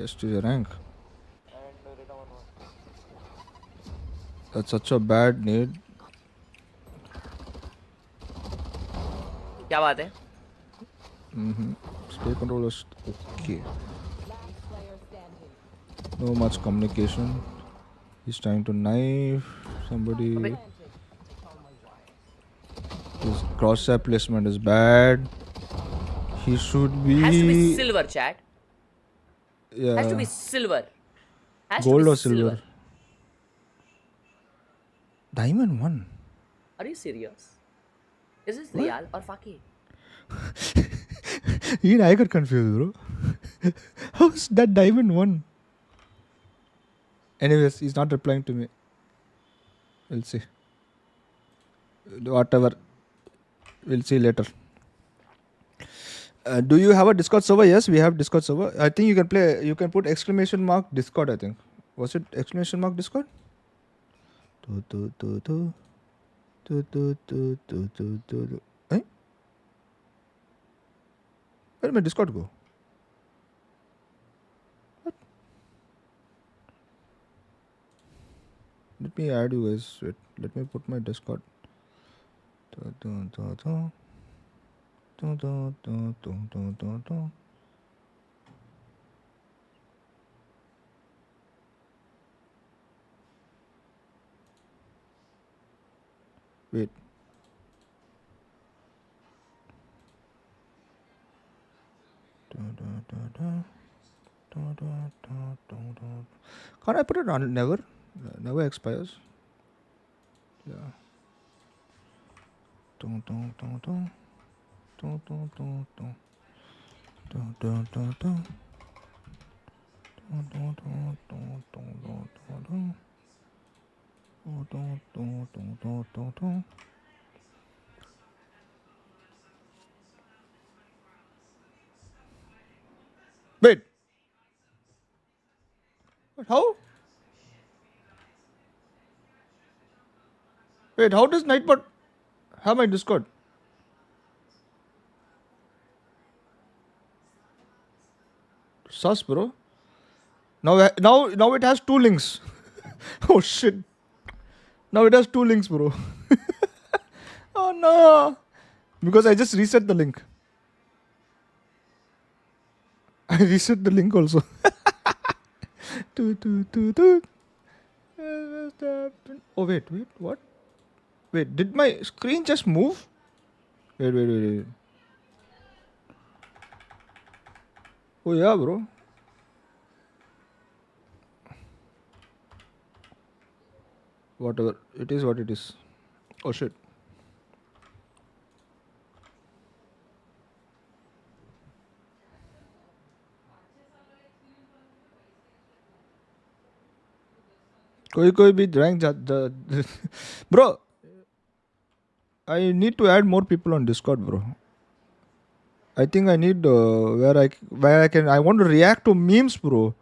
Yes, to your rank. That's such a bad need. क्या बात है Stay control is okay. No much communication. He's trying to knife somebody. His crosshair placement is bad. He should be. has to be silver chat Yeah. has to be silver has Gold to be or silver? Diamond one. Are you serious? Is this real or fake? Even I got confused, bro. How's that diamond one? Anyways, he's not replying to me. We'll see. Whatever. We'll see later. Do you have a Discord server? Yes, we have Discord server. I think you can play. You can put exclamation mark Discord. I think. Was it exclamation mark Discord? Eh? Where did my Discord go? What? Let me add you guys. Wait, let me put my Discord. Wait. Can't I put it on never? Never expires. Yeah. Wait. But how? Wait, how does Nightbot have my Discord? Sus, bro. Now it has two links. Oh shit. Now it has two links, bro. Oh no. Because I just reset the link. I reset the link also. Oh wait, what? Wait, did my screen just move? Wait. Oh yeah, bro. Whatever. It is what it is. Oh shit. कोई भी rank bro. I need to add more people on Discord, bro. I think I need where I can. I want to react to memes, bro.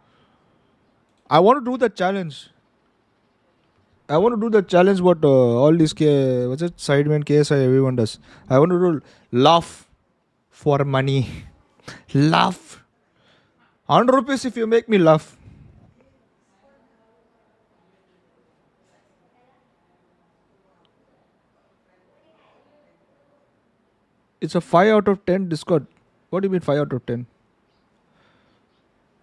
I want to do the challenge. I want to do the challenge what all these what's it sideman KSI everyone does. I want to do laugh for money. Laugh. 100 rupees if you make me laugh. It's a 5 out of 10 Discord. What do you mean 5 out of 10?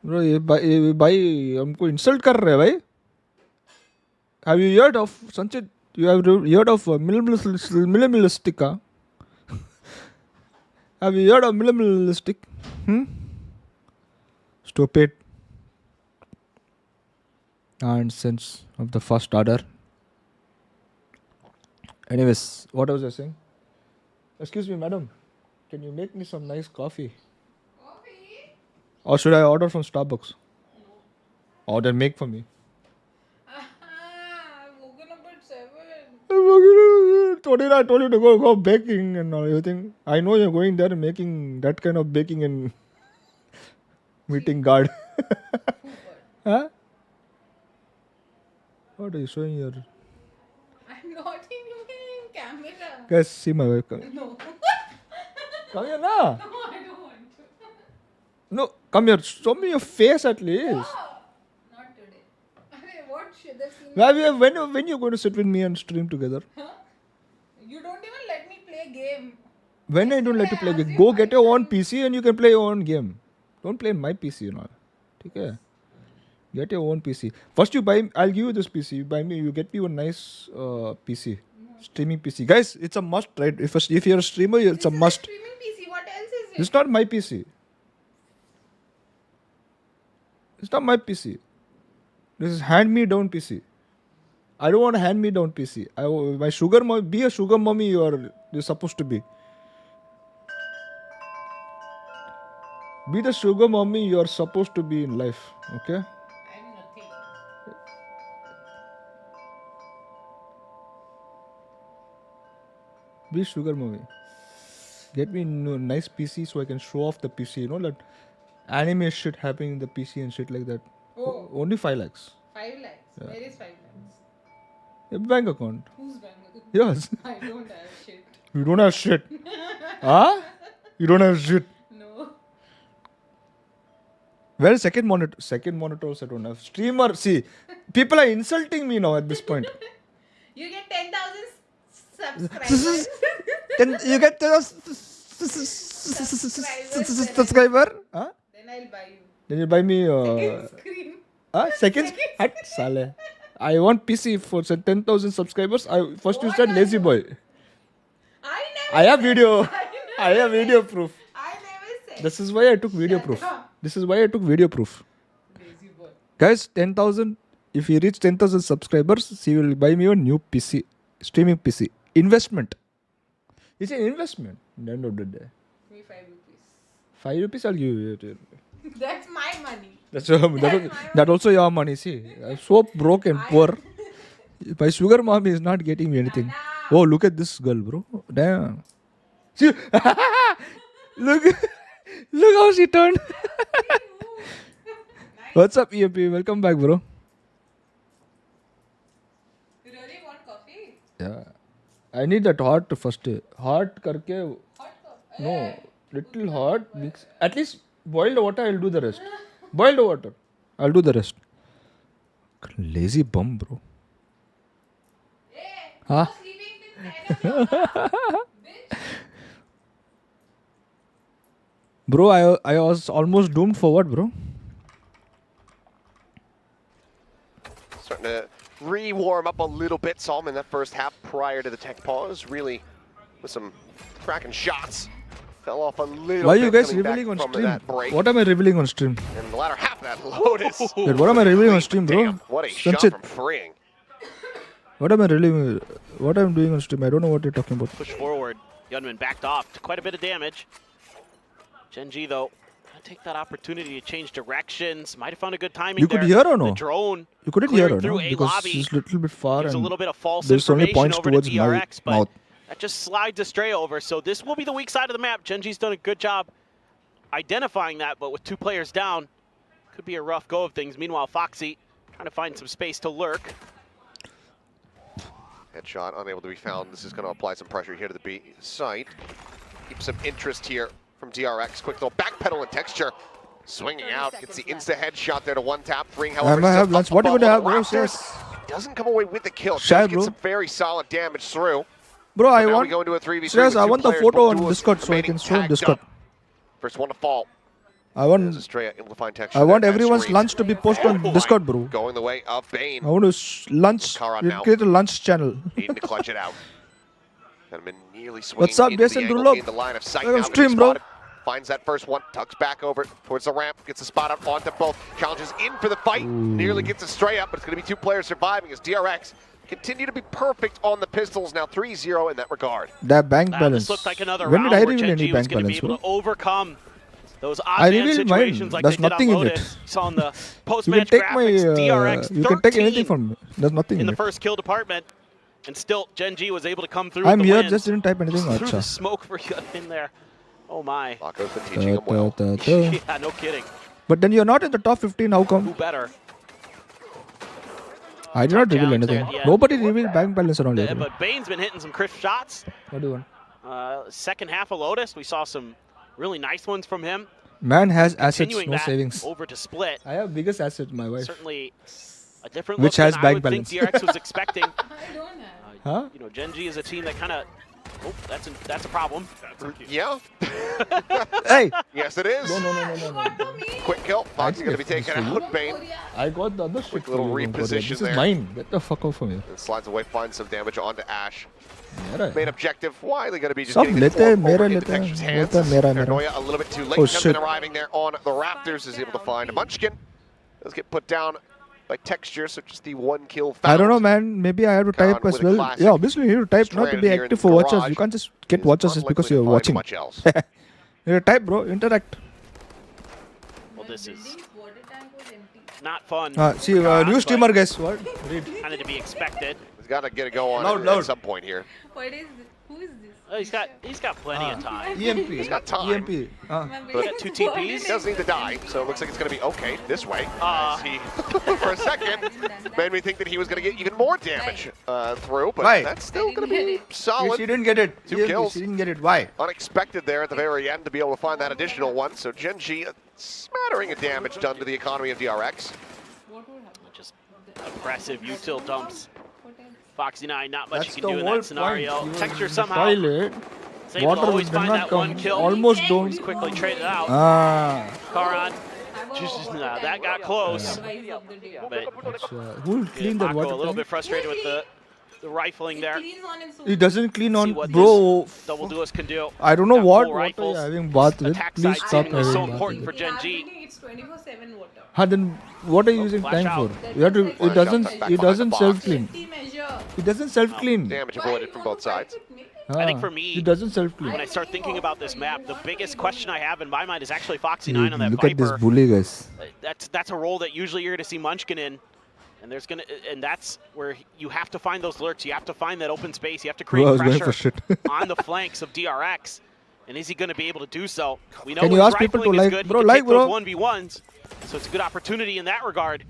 Bro, ये भाई हमको insult कर रहे हैं भाई. Have you heard of Sanchit? You have heard of minimalistic? Have you heard of minimalistic? Stupid. Nonsense of the first order. Anyways, what was I saying? Excuse me, madam. Can you make me some nice coffee? Coffee? Or should I order from Starbucks? Or then make for me. I've woken up at 7. I told you to go baking and all everything. I know you're going there making that kind of baking and meeting guard. Huh? What are you showing here? I'm not in camera. Guys, see my wife. No. Come here, na. No, I don't want to. No, come here. Show me your face at least. Not today. Arey, what should the scene? When you going to sit with me and stream together? Huh? You don't even let me play game. When I don't let you play game, go get your own PC and you can play your own game. Don't play my PC, you know. Okay? Get your own PC. First you buy, I'll give you this PC. You buy me, you get me a nice PC. Streaming PC. Guys, it's a must, right? If you're a streamer, it's a must. Streaming PC. What else is it? It's not my PC. It's not my PC. This is hand-me-down PC. I don't want a hand-me-down PC. My sugar mommy, be a sugar mommy you're supposed to be. Be the sugar mommy you're supposed to be in life. Okay? I'm nothing. Be sugar mommy. Get me a nice PC so I can show off the PC. You know that anime shit happening in the PC and shit like that. Oh. Only 5 lakhs. 5 lakhs. Where is 5 lakhs? A bank account. Whose bank account? Yes. I don't have shit. You don't have shit. Huh? You don't have shit. No. Where is second monitor? Second monitor also I don't have. Streamer. See, people are insulting me now at this point. You get 10,000 subscribers. Then you get subscriber. Huh? Then I'll buy you. Then you buy me Screen. second. Hut, sale. I want PC for 10,000 subscribers. First you said lazy boy. I have video. I have video proof. I never said. This is why I took video proof. This is why I took video proof. Lazy boy. Guys, 10,000. If you reach 10,000 subscribers, she will buy me a new PC, streaming PC. Investment. It's an investment. At the end of the day. Give me 5 rupees. 5 rupees I'll give you. That's my money. That also your money. See, I'm so broke and poor. My sugar mommy is not getting me anything. Oh, look at this girl, bro. Damn. See, look how she turned. What's up, EMP? Welcome back, bro. You really want coffee? Yeah. I need that hot first. Hot karke. Hot coffee? No, little hot. Mix. At least boiled water, I'll do the rest. Boiled water. I'll do the rest. Lazy bum, bro. Hey, Huh? you're sleeping with 10 of your bitch. Bro, I was almost doomed for what, bro? starting to re-warm up a little bit. Saw him in that first half prior to the tech pause, really with some cracking shots. Fell off a little Why bit are you guys coming back revealing on from stream? that break. What am I revealing on stream? In the latter half of that Lotus. Wait, what am I revealing on stream, bro? Damn, what a shot Sanchit, from Freeing. what am I revealing? What I'm doing on stream? I don't know what you're talking about. Push forward. Gunman backed off to quite a bit of damage. Gen G, though, gonna take that opportunity to change directions. Might have found a good timing You could there. hear or no? The drone You couldn't hear clearing or through no? A Because lobby. it's a little bit far Gives a and little bit of false there's only information points over towards to my DRX, but mouth. that just slides astray over. So this will be the weak side of the map. Gen G's done a good job identifying that, but with 2 players down, could be a rough go of things. Meanwhile, Foxy trying to find some space to lurk. Headshot unable to be found. This is going to apply some pressure here to the B site. Keep some interest here from DRX. Quick little backpedal and texture. Swinging out. Gets the insta headshot there to one tap. Freeing, however, I might have still lunch. up What are you above gonna on have, the bro? Raptors. Yes. Doesn't come away with the kill. Shy, Does get bro. some very solid damage through. Bro, I Now we want. go into a 3v3 Serious, with I two want the players, photo both on duos Discord so I remaining can show on tagged Discord. up. First one to fall. I There's want. Estrella able to find texture I want there as everyone's screens. lunch to be posted on Discord, bro. Going the way of Bane. I want to lunch. Karan We'll now. create a lunch channel. Needing to clutch it out. And been nearly swinging What's up, into the Jason angle, Durlop? in the line of sight. Welcome Now stream, gonna be bro. spotted. Finds that first one, tucks back over towards the ramp, gets a spot up onto both. Challenges in for the fight, nearly gets a stray up, but it's going to be 2 players surviving as DRX continue to be perfect on the pistols. Now 3-0 in that regard. That bank This balance. looked like another When round did I where reveal Gen G any was bank going to be balance, able bro? to overcome those I odd man revealed mine. situations like There's they did on nothing in Lotus. it. You saw in the You can post-match take my. graphics, DRX You can take 13 anything from me. There's nothing in in the it. first kill department, and still Gen G was able to come through I'm with the here, wins. just didn't type anything. Through the Acha. smoke for you in there. Oh my. Marco's been teaching him well. Yeah, no kidding. But then you're not in the top 15. How Who come? better? I did not reveal challenge there anything. at the end. Nobody revealed bank balance around here. But Bane's been hitting some crisp shots. What do you want? Second half of Lotus, we saw some really nice ones from him. Man has assets, Continuing no that savings. over to Split. I have biggest asset, my wife. Certainly a different Which look has than I bank would balance. think DRX was expecting. I don't have. Huh? You know, Gen G is a team that kind of. Oh, that's a problem. Yeah. Hey! Yes, it is. No. What to me? Quick kill. Fox is going to be taken out. Bane Korea. I got the other shit. Quick little for you, don't worry. reposition This there. is mine. Get the fuck out from here. and slides away, finds some damage onto Ash. Mera Main hai. objective, Wiley going to be just Sab getting the lete hai, form mera over into lete hai. Texture's hands. Leta mera. Paranoia a little bit too late. Oh, Gunman shit. arriving there on the Raptors is able to find a Munchkin. Does get put down by Texture, so just the 1 kill found. I don't know, man. Maybe I have to type Karan as with a well. classic. Yeah, obviously you need to type not to Stranded be here in active the for watchers. garage You can't just get Is watchers just unlikely because to you're find watching. Much else. You need to type, bro. Interact. Well, this is Building's water tank was empty. not fun. See, Karan, new but streamer, guys. What? Read. Kind of to be expected. He's got to get a go on Loud, at loud. some point here. What is this? Who is this? Oh, he's got plenty of time. EMP. He's got time. EMP. My Got building's 2 water TPs. He doesn't need to die, so it looks like it's going to be okay this way. Ah. As he, for a second, made me think that he was going to get even more damage through, but Why? that's still going to Didn't be get it. solid. She didn't get it. Two EMP, kills. She didn't get it. Why? Unexpected there at the very end to be able to find that additional one. So Gen G, a smattering of damage done to the economy of DRX. What would happen? Just aggressive util dumps. What else? Foxy 9, not much That's you the can do in whole that scenario. point. You Texture were in the somehow toilet. is able to Water always did find not that one come. kill. Almost don't. Just quickly traded out. Ah. Karan, I have a just, water that tank. got close. Advice of the day. But Who'll clean the Mako a water little bit tank? frustrated with the rifling there. Cleans on its own. It doesn't clean See on, what bro. this double duelist can do. I don't know Got what full water rifles. you're having bath with. Attack Please side stop seemingly having so bath important with. for Gen In G. Argentina, it's 24/7 water. Then what are you using flash tank out. for? You have to. It Flash doesn't. out, back It behind doesn't the box. self clean. Safety measure. It doesn't self clean. Damage Why avoided you from want both to fight sides. with me? I think for me, it doesn't self clean. when I start thinking about this map, the biggest question I have in my mind is actually Foxy 9 on that Look at this Viper. bully, guys. That's a role that usually you're going to see Munchkin in, and that's where you have to find those lurks. You have to find that open space. You have to Bro, create I was going for pressure shit. on the flanks of DRX. And is he going to be able to do so? We know Can you his ask people to rifling is like- good. bro, he can like, take those bro? 1v1s, so it's a good opportunity in that regard.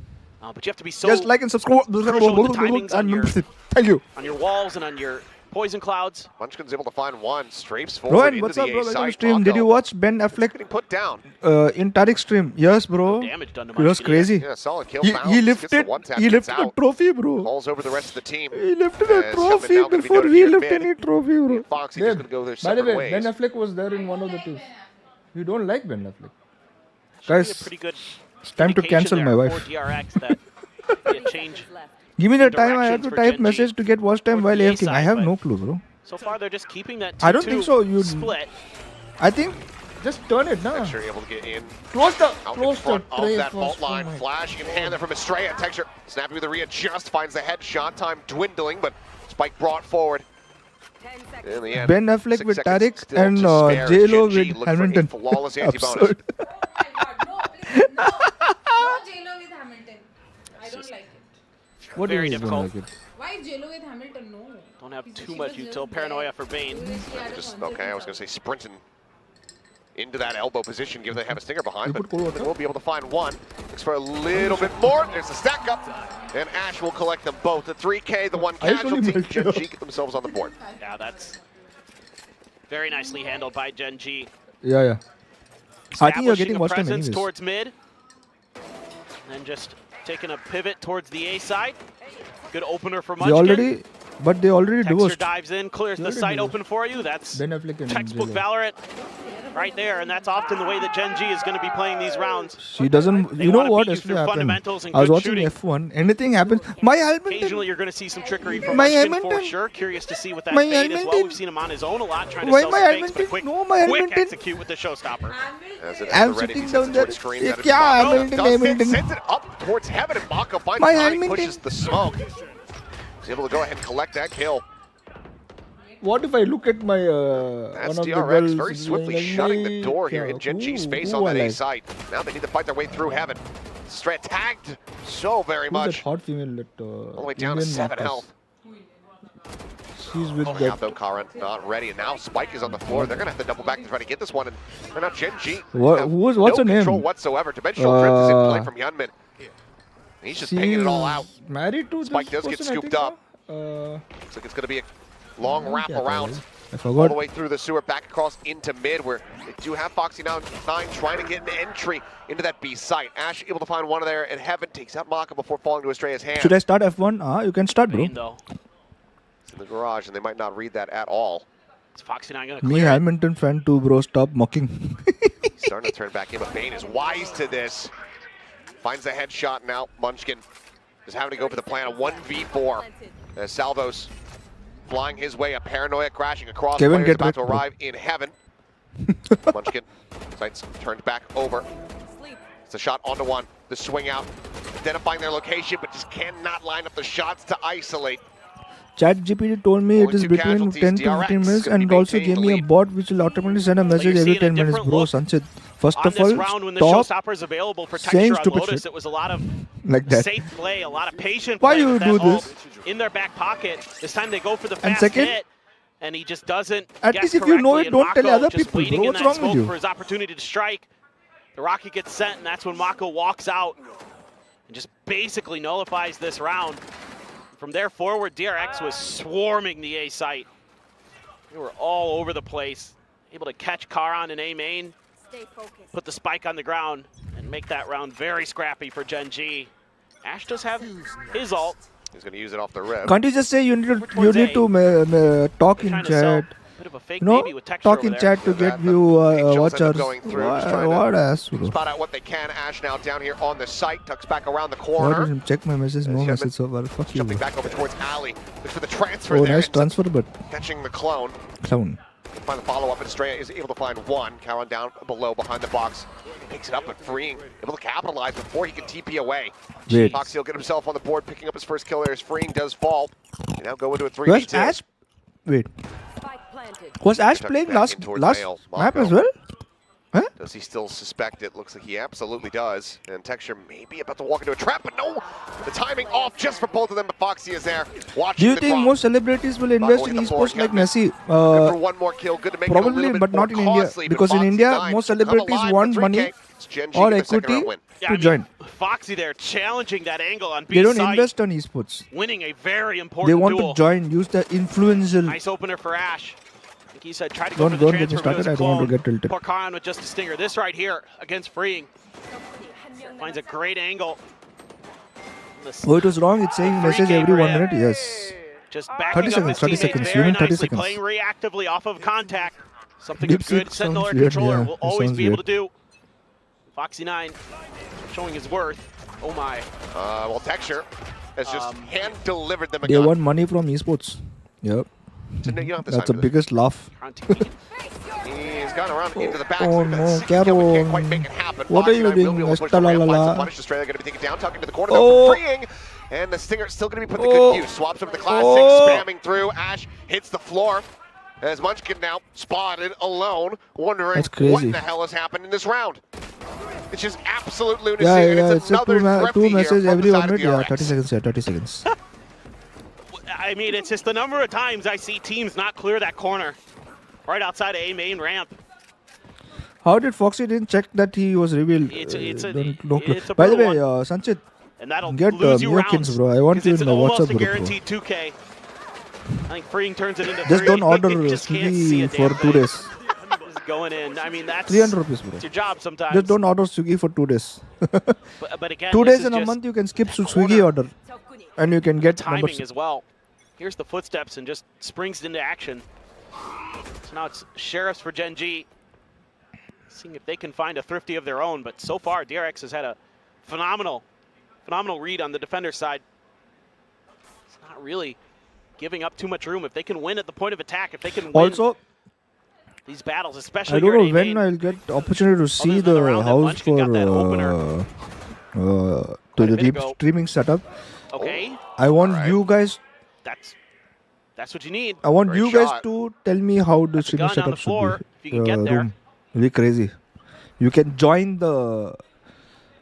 But you have to be so Just like and subscribe. crucial with the timings on And your- membership. Thank you. on your walls and on your poison clouds. Munchkin's able to find one, strafes forward Rohan, into what's the up, bro? A Welcome side. stream. Did you Mako watch Ben Affleck getting put down. in Tariq's stream? Yes, bro. Damage done to It was Munchkin. crazy. Yeah, solid kill He found. Gets the lifted. one tap, He gets lifted a out. trophy, bro. Calls over the rest of the team. He lifted As a Hellman trophy now gonna be before noted we here lift mid. any trophy, bro. Foxy Babe, just gonna go their by the separate way, Ben ways. Affleck was there in one of the teams. You don't like Ben Affleck. Should be a Guys, pretty good it's time to indication cancel there my for wife. DRX that be a change. Give me the time. I have to Directions for type Gen G message to get watch time towards while the A AFKing. I side, have but- no clue, bro. So far, they're just keeping that 2-2 I don't think so. You split. I think just turn it, nah. Texture able to get in. Close the Out in close the front of tray that first. vault Oh line. my Flash in hand there from Estrella. Texture snappy with the readjust. Finds the headshot. Time dwindling, but Spike brought forward. In the end, Ben Affleck 6 with seconds Tariq still and to spare. J-Lo Gen G with looking for a Hamilton. flawless anti-bonus. Absurd. Oh my god, no, please, no. No J-Lo with Hamilton. I don't like it. What Very is this difficult. one like it? Why is J-Lo with Hamilton? No. Don't have She too was much just util there. paranoia for Bane. She had a Just concert okay. I and was going to say stuff. sprinting into that elbow position, given they have a stinger behind, You but put Cole they will be able to find one. Looks for a little bit more. There's a stack up, and Ash will collect them both. The 3K, the one I actually casualty. melted Gen off. G get themselves on the board. Yeah, that's very nicely handled by Gen G. Yeah, yeah. I think you're Establishing getting a watch time presence anyways. towards mid. And then just taking a pivot towards the A side. Good opener for They Munchkin. already Texture divorced. dives in, clears They the already site divorced. open for you. That's Ben Affleck and textbook J-Lo. Valorant right there, and that's often the way that Gen G is going to be playing these rounds. She doesn't. They You know wanna what beat you actually through happened? fundamentals and I was good watching shooting. F1. Anything happens. My Hamilton. Occasionally, you're going to see some trickery from My Munchkin for Hamilton. sure. Curious to see what that My fade as well. Hamilton. We've seen him on his own a lot, trying to Why sell my some fakes, but Hamilton? quick, No, my quick Hamilton. execute with the showstopper. As it I'm is already, sitting he sends down it there. towards screen. Yeah, That is yeah, Mako. Hamilton, Does it, Hamilton. sends it up towards heaven, and Mako finds My time, Hamilton. pushes the smoke. He's able to go ahead and collect that kill. What if I look at my That's one of the DRX girls very swiftly like, shutting the door here yeah, in Gen G's who- face who on I that A like? site. Now they need to fight their way through heaven. Straight tagged so very Who's that much. hot female that All the way down to Indian 7 Marcus? health. She's with Pulling out that. though, Karan not ready, and now Spike is on the floor. They're gonna have to double back to try to get this one, and they're not Gen G. What- have what's no her name? control whatsoever. Dimensional Drift is in play Uh, from Yunmin. He's just pinging it all out. Married to Spike this does get person, I scooped think, up. huh? Looks like it's gonna be a long wrap Yeah, around. I All forgot. the way through the sewer, back across into mid, where they do have Foxy now 9 trying to get an entry into that B site. Ash able to find one of there, and Heaven takes out Maka before falling to Estrella's hand. Should I start F1? You can start, bro. Bane, though. It's in the garage, and they might not read that at all. Is Foxy not going to Me, clear it? Hamilton fan too, bro. Stop mocking. He's starting to turn back in, but Bane is wise to this. Finds the headshot now. Munchkin is having to go for the plan of 1v4. As Salvos flying his way, a paranoia crashing across. Kevin, Players get about to wrecked, bro. arrive in heaven. Munchkin, sights turned back over. It's a shot onto one. The swing out, identifying their location, but just cannot line up the shots to isolate. ChatGPT told me Only it is two between casualties, 10 to DRX 15 minutes gonna be and also maintaining gave the me a lead. bot which will automatically send a message you're every seeing a 10 minutes, different bro. look Sunset. First On of this all, round, when the stop showstopper is available for saying Texture on stupid Lotus, shit. it was a lot of like that. safe play, a lot of patient Why play you with do that ult this? in their back pocket. This time they go for the And fast second, hit, and he just doesn't at guess least if you know correctly, it, and don't tell Mako other just people, waiting bro. in What's that wrong with smoke you? for his opportunity to strike. The rocket gets sent, and that's when Mako walks out and just basically nullifies this round. From there forward, DRX was swarming the A site. They were all over the place, able to catch Karan in A main, put the spike on the ground, and make that round very scrappy for Gen G. Ash does have his ult. He's going to use it off the rib. Can't you just say you need to, towards A. talk They're in trying to sell chat? a bit of a fake You know, baby with Texture talk over in there. chat to Yeah, get that- view the Angels end up watchers. going through, just trying to What ass, bro? Spot out what they can. Ash now down here on the site, tucks back around the What corner. did check my message? No Yes, message so far. Fuck you, Jumping bro. back over towards Ali. Looks for the transfer Oh, there. nice ends up transfer, but Catching the clone. clown. Find the follow-up, and Estrella is able to find one. Karan down below behind the box. Picks it up, but Freeing able to capitalize before he can TP away. Wait. Foxy will get himself on the board, picking up his first kill there as Freeing does fall. They now go into a Was 3v2. Ash? Wait. Was Ash Tucked playing back last in towards last Male. map Mako. as well? Huh? Does he still suspect it? Looks like he absolutely does. And Texture may be about to walk into a trap, but no! The timing off just for both of them, but Foxy is there watching Do you the think drop. most celebrities will invest going in to the board, esports like Kevin. Messi? Good for one more kill, good to make it a Probably, little bit but not more in India. costly, but Because in Foxy India, 9 most come celebrities alive want for money 3K. It's Gen G or with the second equity round win. Yeah, to I mean, join. Foxy there challenging that angle on B They don't site, invest on esports. winning a very important They want duel. to join, use the influential. Nice opener for Ash. I think he said try to go for Don't the get me transfer, but it was started. a I don't want to clone. get tilted. Poor Karan with just a stinger. This right here against Freeing. Finds a great angle. This Oh, it was wrong. It's saying Free message game every 1 red. minute. Yes. just 30 backing up seconds, his 30 teammates seconds. very You mean 30 nicely, seconds. playing reactively off of contact. Something Deep a good Seek Sentinel sounds weird, controller yeah. will It always sounds be able weird. to do. Foxy 9 showing his worth. Oh my. Well, Texture has just hand-delivered them a They gun. won money from esports. Yep. So no, you don't have to That's the sign for this. biggest laugh. He's gone around into the back. Oh so no, that second kill, we can't quite Caron. make it happen. What are you Foxy will doing, be able to push the ramp, Estalala? find some punish. Australia going to be taken down, tucking into the corner, Oh. though, freeing. And the Stinger still going to be put to Oh. good use. Swaps over the Classic, Oh. spamming through. Ash hits the floor. As Munchkin now spotted alone, wondering That's crazy. what in the hell has happened in this round. It's just absolute lunacy, Yeah, and yeah, it's it's a another two thrifty messages here from every the 1 side of minute. Yeah, DRX. 30 seconds. Yeah, 30 seconds. I mean, it's just the number of times I see teams not clear that corner right outside of A main ramp. How did Foxy didn't check that he was revealed? It's a By the brutal way, one. Sanchit, And that'll get lose you Miyokins, rounds. bro. I want 'cause you it's in the almost WhatsApp a group, bro. guaranteed 2K. I think freeing turns it into Just 3. don't order Just can't see Swiggy a for damn 2 thing. days. Just going in. I mean, that's 300 rupees, bro. it's your job sometimes. Just don't order Swiggy for 2 days. But again, 2 this days is in a just month, you can skip that Swiggy corner. order. And you can get Timing numbers. as well. Here's the footsteps and just springs into action. So now it's Sheriffs for Gen G. Seeing if they can find a thrifty of their own. But so far, DRX has had a phenomenal read on the defender side. It's not really giving up too much room. If they can win at the point of attack, if they can win Also, these battles, especially I don't here know at when A-main, I'll get opportunity to see than the the round that house Munchkin got that for to Quite a the bit deep ago. streaming setup. Okay, I want Alright. you guys. that's what you need. I want Great you guys shot. to tell me how the That's a streaming gun on the setup floor, should be. if you can get there. Room. It'll be crazy. You can join the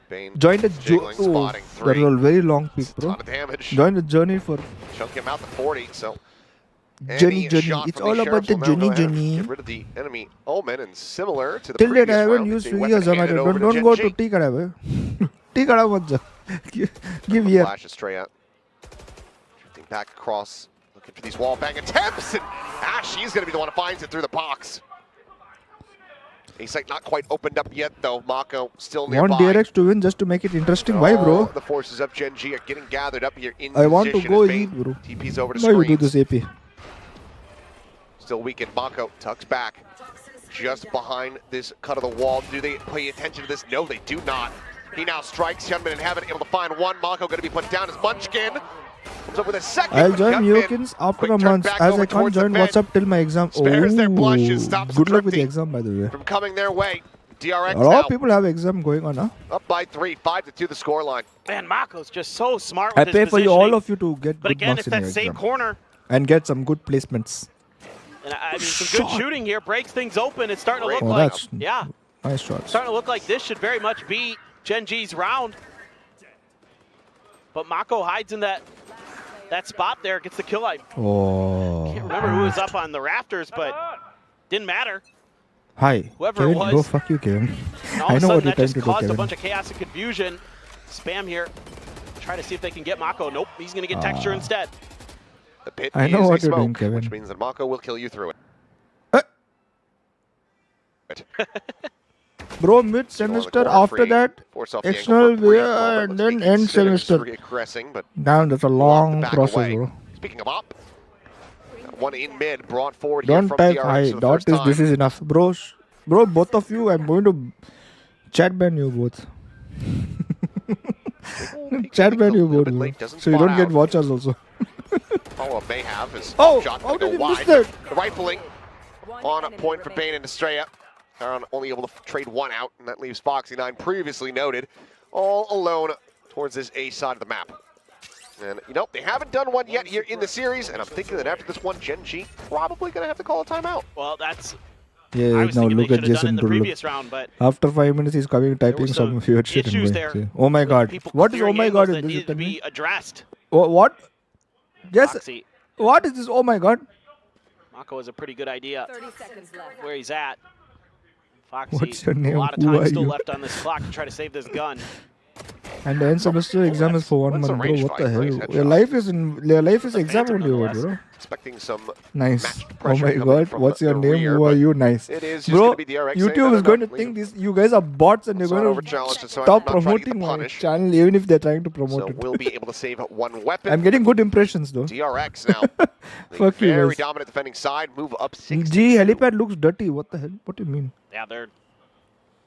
Bane join the jiggling, spotting That's 3. a very long peak, bro. Ton of damage. Join the journey for Chunk him out to 40, so Journey, any journey. shot It's from all these about Sheriffs the will now journey, go ahead and journey. Get rid of the enemy Omen, and similar to the Till date, previous I haven't round, used they Swiggy or weapon-handed Zomato. over to Don't Gen go G. to Tea Kadave. Tea Kadave mat ja. Give here. Flash astray out. Drifting back across, looking for these wall bang attempts, and she's going to be the one who finds it through the box. A-site not quite opened up yet, though. Mako still nearby. Want DRX to win just to make it interesting. Why, bro? The forces of Gen G are getting gathered up here in I want to position go as Bane eat, bro. TP's over to Why you do screens. this AP? Still weakened. Mako tucks back just behind this cut of the wall. Do they pay attention to this? No, they do not. He now strikes. Youngman and Heaven able to find one. Mako going to be put down as Munchkin comes up with a second. I'll but join Gunman, Miyokins after quick a turn month back as over I can't towards the join vent. WhatsApp till my exam. Spares their blushes, stops Good luck with the Thrifty exam, by the way. from coming their way. DRX A lot now of people have exam going on, huh? up by 3, 5-2 the scoreline. Man, Mako's just so smart I with his pay for you, positioning. all of you to get But good again, marks it's in that your same exam. corner. And get some good placements. And I mean, some good Shot. shooting here breaks things open. It's starting to Great look Oh, like, that's yeah, nice shots. starting to look like this should very much be Gen G's round. But Mako hides in that spot there, gets the kill light. Oh. Can't remember who was up on the rafters, but didn't matter. Hi. Whoever it Kevin, was. go fuck you, Kevin. And all I of know a what sudden you're that trying just to do, caused a Kevin. bunch of chaos and confusion. Spam here. Try to see if they can get Mako. Nope, he's going to get texture instead. The pit I know is what a you're doing, smoke, Kevin. which means that Mako will kill you through it. Bro, mid semester after that, Force off the external ankle for a brief way, moment. and Looks then to be end considered semester. reaggressing, but Damn, that's a blocked the long back process, away. bro. Speaking of op, one in mid brought forward here Don't from type DRX hi. for the Dot first is time. this is enough, bros. Bro, both of you, I'm going to chat ban you both. Chat ban you both, bro. So you don't get watchers also. Follow-up may have is Oh, shot how going to did go you miss wide. that? The rifling on a point for Bane and Estrella. Taron only able to trade one out, and that leaves Foxy9 previously noted all alone towards this A side of the map. And, you know, they haven't done one yet here in the series, and I'm thinking that after this one, Gen G probably going to have to call a timeout. Well, that's Yeah, I was now thinking look they at should have done Jason in the Derulo. previous round, but After 5 minutes, he's coming typing were some some weird shit. issues And there going, oh my with god. people What is oh clearing my angles god that in this? needed to Tell me? be addressed. What? Yes. Foxy. What is this? Oh my god. Mako is a pretty good idea 30 seconds left. where he's at. Foxy, What's your name? a lot of Who time are still you? left on this clock to try to save this gun. And the end semester exam is for 1 that's a month, bro. range What the fight, hell? nice Your headshot. life is in your life is a exam phantom only, over, nonetheless. bro. Expecting some Nice. matched Oh pressure my coming god. from What's your the name? rear, Who are but you? Nice. it is just Bro, gonna be DRX saying, YouTube "No, is no, going no, to leave think him." this. You guys are bots, and they're It's not going over to challenge, so I'm stop not trying to get promoting the my punish. channel, even if they're trying to promote So it. we'll be able to save one weapon. I'm getting good impressions though. DRX now. The Fuck you very guys. dominant defending side. Move up 6. G helipad looks dirty. What the hell? What do you mean? Yeah, they're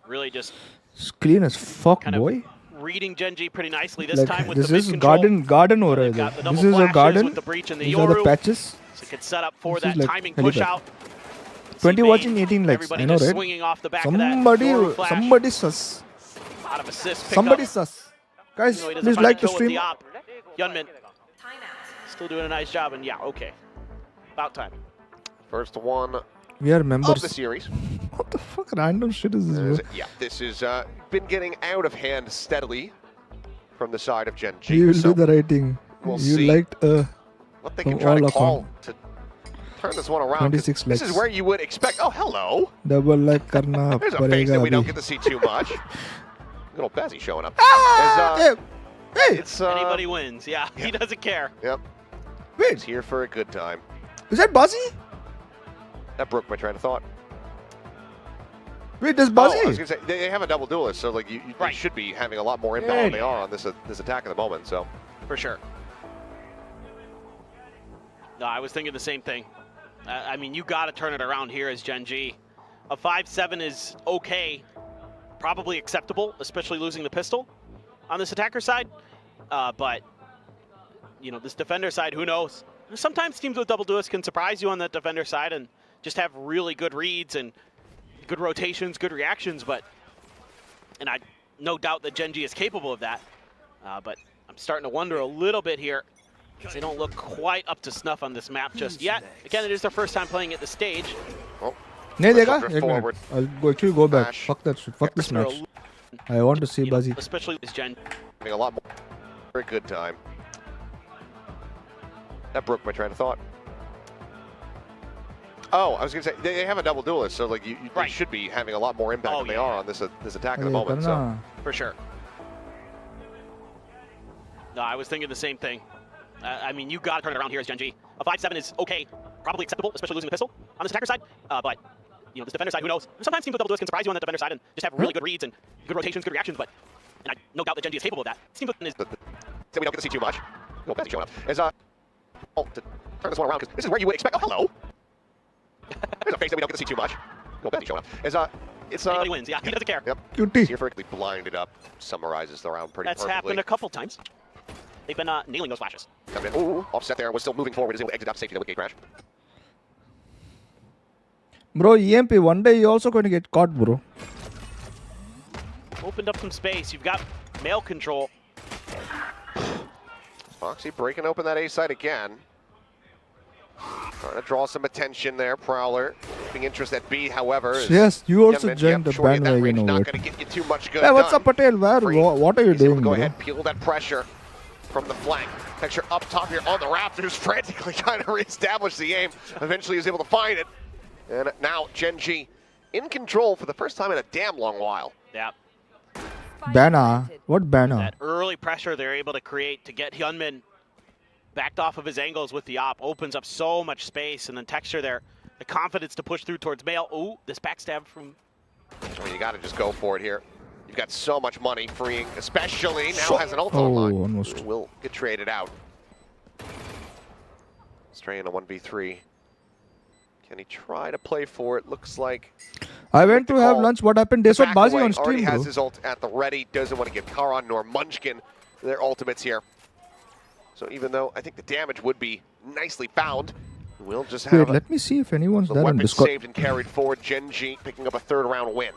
really just It's clean as fuck, kind of boy. reading Gen G pretty nicely this Like time with this the is mid-control. garden over They've there. got the This double is a flashes garden. with the breach and the These are the Yoru. patches. So it could set up for This that is like timing push helipad. out. 20 See watching, Bane, 18 likes. everybody I know, just right? swinging off the back Somebody, of that Yoru flash. somebody sus. A lot of assists picked Somebody up. sus. Guys, No, he doesn't please find like the the kill with stream. the op. Yunmin still doing a nice job, and yeah, okay. About time. First one We are of members. the series. What the fuck random shit is this, bro? Yeah, this has been getting out of hand steadily from the side of Gen G. You will So do the writing. we'll You see liked what they can from try to all call account. to turn this one around. 'Cause 26 this is likes. where you would expect. Oh, hello. double like karna There's a face parega that we don't abhi. get to see too much. Little Bezzy showing up. Ah, There's, hey, it's Anybody wins. Yeah, he doesn't care. Yep, wait, he's here for a good time. is that Buzzy? That broke my train of thought. Wait, there's Oh, Buzzy. I was gonna say they have a double duelist, so like they Right. should be having a lot more inbound than they are on this attack at the moment. So For sure. No, I was thinking the same thing. I mean, you got to turn it around here as Gen G. A 5-7 is okay, probably acceptable, especially losing the pistol on this attacker side. But, you know, this defender side, who knows? Sometimes teams with double duelists can surprise you on the defender side and just have really good reads and good rotations, good reactions. And I no doubt that Gen G is capable of that. But I'm starting to wonder a little bit here. They don't look quite up to snuff on this map just yet. Again, it is their first time playing at the stage. नहीं देखा? drift एक forward. minute. I'll actually go back. Smash. Fuck that shit. Fuck this They're match. I want to see you know, Buzzy. especially this Gen. having a lot more. Very good time. That broke my train of thought. Oh, I was gonna say they have a double duelist, so like they Right. should be having a lot more impact Oh, than they yeah. are on this attack at the अरे moment. So करना. For sure. No, I was thinking the same thing. I mean, you got to turn it around here as Gen G. A 5-7 is okay, probably acceptable, especially losing the pistol on this attacker side. But, you know, this defender side, who knows? Sometimes teams with double duelists can surprise you on the defender side and just have really good reads and good rotations, good reactions. But, and I no doubt that Gen G is capable of that. This team is we don't get to see too much. No, Bezzy showing up. Is to turn this one around because this is where you would expect. Oh, hello. There's a face that we don't get to see too much. No, Bezzy showing up. It's anybody wins. Yeah, he doesn't care. Yep. Cutie. Here for blinded up, summarizes the round pretty That's perfectly. happened a couple times. They've been nailing those flashes. Coming in. Ooh, offset there. Was still moving forward. Is able to exit out to safety with gate crash. Bro, EMP, one day you're also going to get caught, bro. Opened up some space. You've got mail control. Foxy breaking open that A side again. Trying to draw some attention there, Prowler. Keeping interest at B, however. is Yes, you also Yunmin. joined the sure, at that range, bandwagon not over going to get you too much good Hey, what's done. up, Patel? Where? Free. What are you He's able doing, to go bro? ahead, peel that pressure from the flank. Texture up top here on the Raptors, frantically trying to reestablish the aim. Eventually is able to find it. And now Gen G in control for the first time in a damn long while. Yeah. Banner? What banner? That early pressure they're able to create to get Hyunmin backed off of his angles with the op opens up so much space, and then Texture there, the confidence to push through towards Mail. Ooh, this backstab from... I mean, you got to just go for it here. You've got so much money freeing, especially now has an ult online. almost. Will get traded out. Stray in a 1v3. Can he try to play for it? Looks like I went to have call. lunch. What happened? They saw back Buzzy away. on Already stream, has bro. his ult at the ready. Doesn't want to give Karan nor Munchkin their ultimates here. So even though I think the damage would be nicely found, we'll just Wait, have let me see if anyone's the there on weapon Discord. saved and carried forward. Gen G picking up a third round win.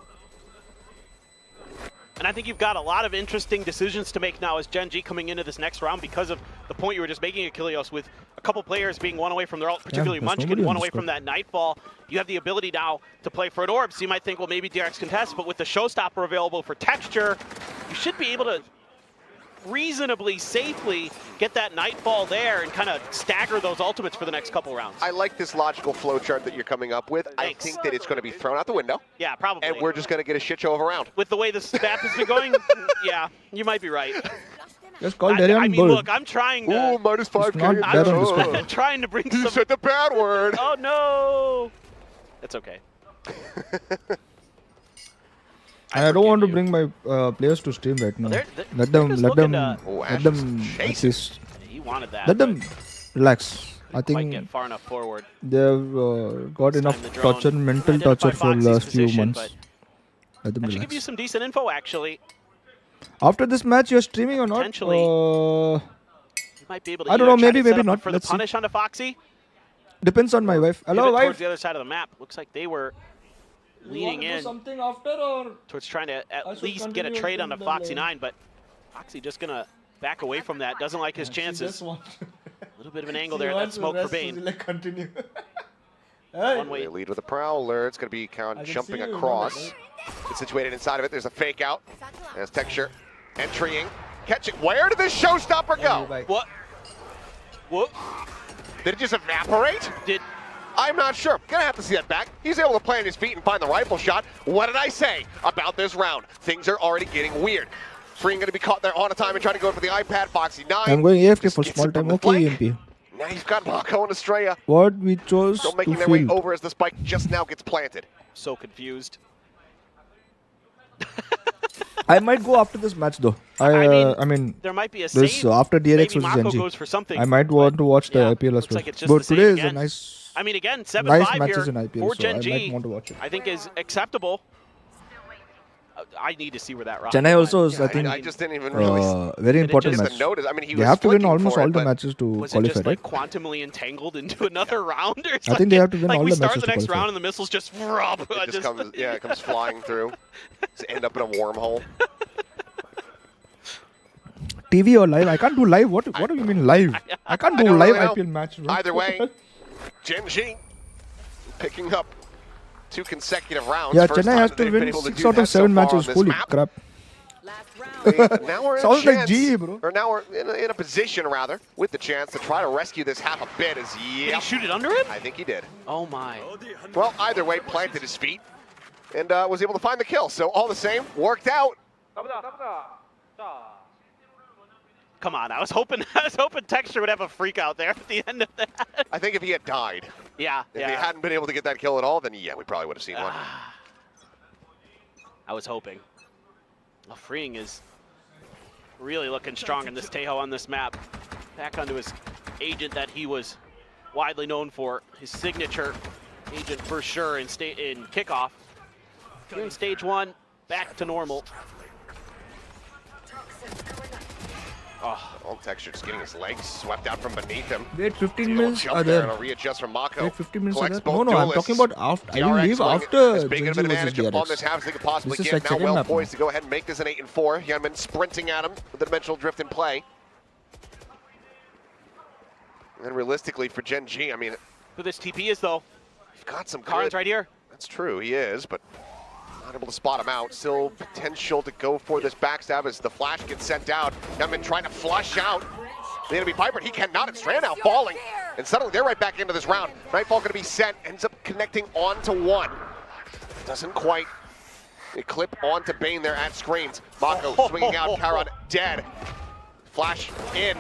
And I think you've got a lot of interesting decisions to make now as Gen G coming into this next round because of the point you were just making, Achilleos, with a couple players being one away from their ult, particularly there's Munchkin, nobody on one away Discord. from that Nightfall. You have the ability now to play for an orb, so you might think, well, maybe DRX contest, but with the Showstopper available for Texture, you should be able to reasonably safely get that Nightfall there and kind of stagger those ultimates for the next couple rounds. I like this logical flowchart that you're coming up with. I Thanks. think that it's going to be thrown out the window, Yeah, probably. and we're just going to get a shit show of a round. With the way this map has been going, yeah, you might be right. Just call I Darian mean, Bull. look, I'm trying to... Ooh, minus 5K. not there on Discord. I'm trying to bring You some... said the bad word. Oh no! It's okay. I don't want to bring my players to stream right now. they're Let them, just let them, looking to- Oh, let Ash them is at chasing. least, He wanted that. let them relax. I but might get think far enough forward. they've got This enough time the drone torture, mental identified torture for the Foxy's last few position, months. but Let them that should give you relax. some decent info, actually. After this match, you're streaming or not? Potentially. He might be able to I don't know, either try to maybe set up not. for Let's the see. punish onto Foxy. Depends on my wife. Hello, Pivot wife. towards the other side of the map. Looks like they were leaning in something after or? towards trying to I at should least get a continue trade until onto the Foxy lane. 9, but Foxy just gonna back away from that. Doesn't like his chances. A little bit of an angle there. That smoke for Bane. Continue. One way. They lead with a Prowler. It's going to be Count I can jumping see you, across. remember, It's situated inside of it. There's a fake out. There's Texture entering. Catch it. Where did this showstopper go? What? What? Did it just evaporate? Did I'm not sure. Gonna have to see that back. He's able to plant his feet and find the rifle shot. What did I say about this round? Things are already getting weird. Freeing gonna be caught there on a time and trying to go for the iPad. Foxy 9. I'm going AFK for Gets small it from time. the Okay, flank. EMP. Now you've got Mako and Estrella What we chose still to making their way field. over as the spike just now gets planted. so confused. I might go after this match though. I mean, There might be a this save. after DRX Maybe versus Mako NG. goes for something. I might want to watch the yeah, IPL as looks well. like it's just But the same today is again. a nice, I mean, again, 7-5 nice here matches in IPL, for so Gen I G. might want to watch it. I think is acceptable. I need to see where that rock Chennai also is, Yeah, I think, I just didn't even really very important just match. the notice. I mean, he They was have to win flicking almost for all it, the but matches to Was it qualify, just right? like quantumly entangled into another round? Or I think they have to win like all we the start matches the to next qualify. round and the missiles just rub. it just comes, yeah, it comes flying through. Just end up in a wormhole. TV or live? I can't do live. What do you mean live? I can't do don't live really know. IPL match. Bro. Either way, Gen G picking up 2 consecutive rounds. Yeah, First Chennai time has that to they've been win able to 6 do out that of so 7 far matches. on this Holy map. crap. Now we're in Sounds a like chance, GE, bro. Or now we're in a position, rather, with the chance to try to rescue this half a bit. As Did he yeah, shoot it under him? I think he did. Oh my. Well, either way, planted his feet and was able to find the kill. So all the same, worked out. Come on, I was hoping Texture would have a freak out there at the end of that. I think if he had died, Yeah, if yeah. he hadn't been able to get that kill at all, then yeah, we probably would have seen one. I was hoping. Well, Freeing is really looking strong in this Tejo on this map. Back onto his agent that he was widely known for, his signature agent for sure in kickoff. Here in stage 1, back to normal. Oh, All Texture just getting his legs swept out from beneath him. Wait, 15 He'll minutes jump are there there. and he'll readjust from Mako. Wait, 15 minutes are Collects there. both No, I'm duelists. talking about after. I will DRX leave winning after as big Gen of G an versus advantage upon this DRX. half as they could possibly This is get. like Now second well map now. poised to go ahead and make this an 8-4. Hyunmin sprinting at him with the dimensional drift in play. And realistically for Gen G, I mean, who this TP is though? we've got some Karin's good. right here. That's true, he is, but not able to spot him out. Still potential to go for this backstab as the flash gets sent out. Hyunmin trying to flush out the enemy Piper. He cannot. It's Strand now falling. And suddenly they're right back into this round. Nightfall going to be sent. Ends up connecting onto one. Doesn't quite clip onto Bane there at screens. Mako swinging out. Karon dead. Flash in.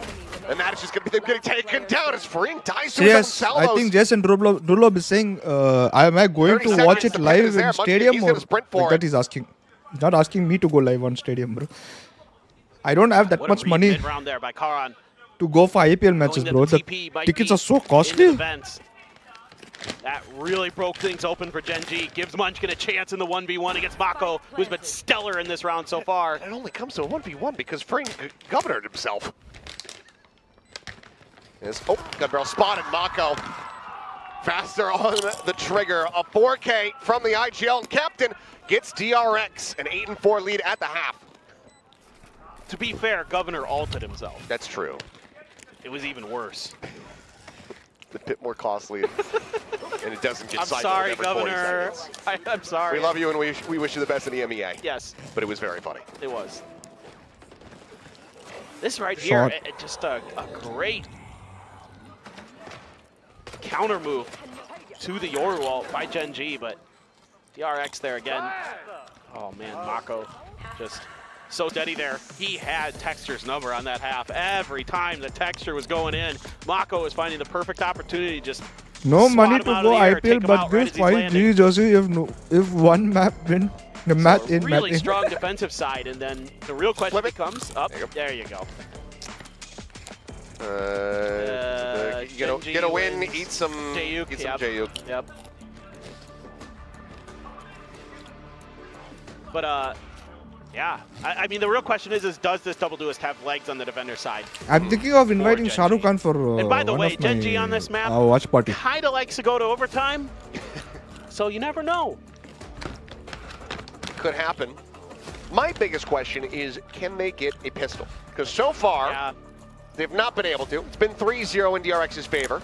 And that is just going to be them getting taken down as Freeing dies to his own Yes, salvos. I think Jason Durlov is saying, am I going 30 to watch seconds, it the live pin is there. in Munchkin, stadium he's or gonna sprint for like it. that he's asking. He's not asking me to go live on stadium, bro. I don't have that What much a read money mid-round there by Karan. to go for IPL matches, Knowing bro. that The TP might tickets be are so into the costly. vents. That really broke things open for Gen G. Gives Munchkin a chance in the 1v1 against Mako, who's been stellar in this round so far. It only comes to a 1v1 because Freeing governed himself. Gun barrel spotted. Mako faster on the trigger. A 4K from the IGL captain gets DRX an 8-4 lead at the half. To be fair, Governor ulted himself. That's true. It was even worse. A bit more costly, and it doesn't get I'm cycled sorry, every 40 Governor. seconds. I'm sorry. We love you and we wish you the best in the MEA. Yes, But it was very funny. it was. This right here, Shot. just a great counter move to the Yoru ult by Gen G, but DRX there again. Oh man, Mako just so steady there. He had Texture's number on that half. Every time the Texture was going in, Mako was finding the perfect opportunity to just No swat money him to out go of the air, take IPL, him but out right this as he's 5 landing. G jersey, if one map win, the match So in really match strong defensive side, and then the real question Flip it. becomes up. There you go. There you go. Get a win, wins. eat some Jayuk, yep. Jayuk. Yep. But Yeah, I mean, the real question is does this double duelist have legs on the defender side? I'm thinking of inviting Genji. Shah Rukh Khan for And by the one way, of my Genji on this map watch party. kind of likes to go to overtime, so you never know. Could happen. My biggest question is, can they get a pistol? Because so far, Yeah. they've not been able to. It's been 3-0 in DRX's favor.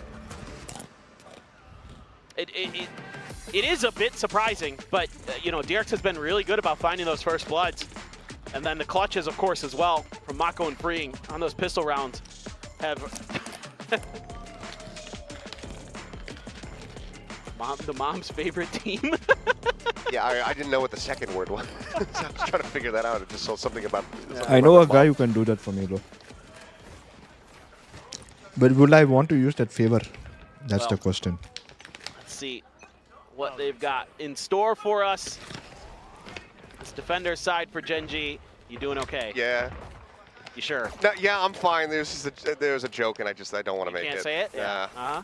It is a bit surprising, but you know, DRX has been really good about finding those first bloods. And then the clutches, of course, as well, from Mako and Freeing on those pistol rounds have... the mom's favorite team? Yeah, I didn't know what the second word was. I was trying to figure that out. I just saw something about... I know a guy who can do that for me, bro. But will I want to use that favor? That's the question. Let's see what they've got in store for us. This defender side for Genji. You doing okay? Yeah. You sure? No, yeah, I'm fine. There's a joke, and I don't want to make it. Can't say it? Yeah. Uh-huh.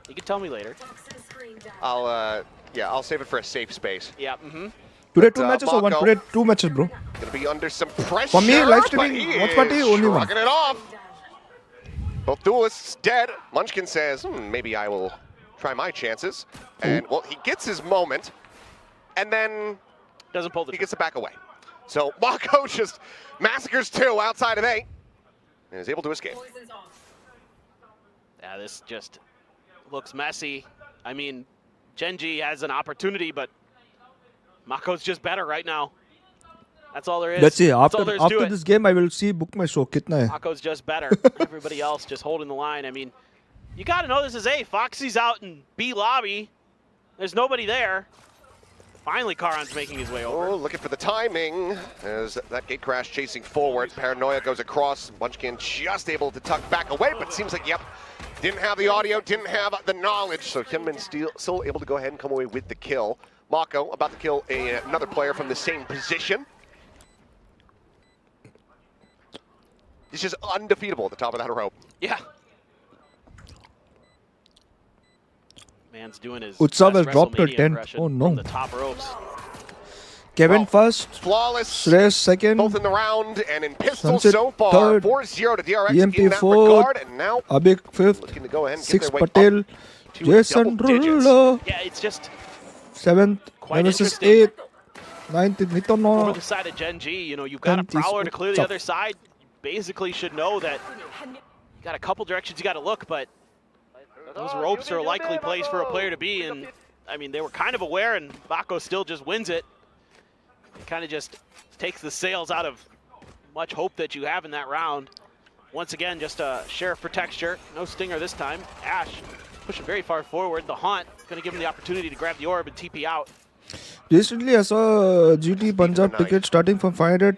You can tell me later. I'll save it for a safe space. Yeah, mm-hmm. Today 2 matches or one? Mako. Today 2 matches, bro. Gonna be under some pressure. For me, live but streaming, he watch party, is only one. shrugging it off. Both duelists dead. Munchkin says, maybe I will try my chances. And, well, he gets his moment, and then Doesn't pull the he gets it back away. So Mako just massacres 2 outside of A and is able to escape. Yeah, this just looks messy. I mean, Genji has an opportunity, but Mako's just better right now. That's all there is. Let's see. That's all there is to After it. this game, I will see book my show. Kitna hai? Mako's just better. Everybody else just holding the line. I mean, you got to know this is A. Foxy's out in B lobby. There's nobody there. Finally, Karan's making his way over. Oh, looking for the timing as that gate crash chasing forward. Paranoia goes across. Munchkin just able to tuck back away, but it seems like, yep, didn't have the audio, didn't have the knowledge, so Hyunmin still able to go ahead and come away with the kill. Mako about to kill another player from the same position. He's just undefeatable at the top of that rope. Yeah. Man's doing his Utsav best has dropped to WrestleMania 10. impression Oh, no. from the top ropes. Kevin Well, first, Flawless, Shreyas second, both in the round, and in pistols Sunset so far. third, 4-0 to DRX EMP in that fourth, regard, and now Abik fifth, looking to go ahead and get 6th their way Patel, up to Jason double digits. Ruler, Yeah, it's just 7th, Quite Nemesis interesting. 8th, 9th is over Nitono. the side of Genji. You know, you've got a Tenth is prowler to clear the Utsav. other side. You basically should know that you got a couple directions you got to look, but those ropes are a likely place for a player to be, and I mean, they were kind of aware, and Mako still just wins it. It kind of just takes the sails out of much hope that you have in that round. Once again, just a sheriff for texture. No stinger this time. Ash pushing very far forward. The Haunt going to give him the opportunity to grab the orb and TP out. Recently, I saw GT Punjab the night. ticket starting from 500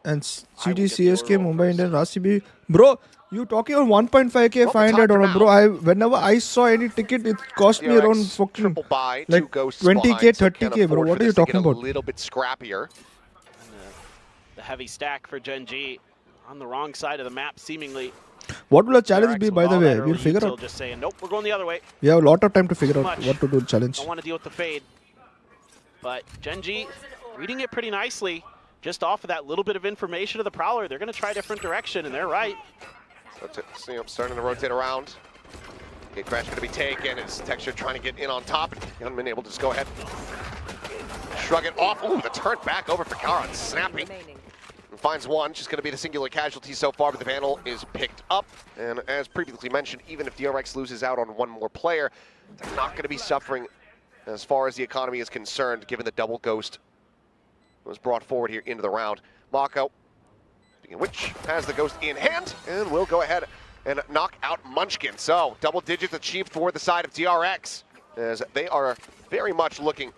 and I will GT get the CSK order Mumbai first. Indian RCB. Bro, you talking on 1.5k Well, 500 time or for bro? now. Whenever I saw any ticket, it cost me DRX around fucking triple buy, like 2 ghosts 20K, behind, so can't 30K, bro. afford What for are you this to talking get about? A little bit scrappier. The heavy stack for Genji on the wrong side of the map, seemingly. What will the challenge DRX be, with by the all way? that We'll early figure util out. just saying, nope, we're going the other way. We have a lot of time to figure Too out much. what to do challenge. Don't want to deal with the fade. But Genji reading it pretty nicely. Just off of that little bit of information of the Prowler, they're going to try a different direction, and they're right. So see him starting to rotate around. Gate crash going to be taken. It's Texture trying to get in on top. And Hyunmin able to just go ahead. Shrug it off. Ooh, the turn back over for Karan. Snappy. And finds one. Just going to be the singular casualty so far, but the Vandal is picked up. And as previously mentioned, even if DRX loses out on one more player, they're not going to be suffering as far as the economy is concerned, given the double ghost was brought forward here into the round. Mako, which has the ghost in hand, and will go ahead and knock out Munchkin. So, double digits achieved for the side of DRX, as they are very much looking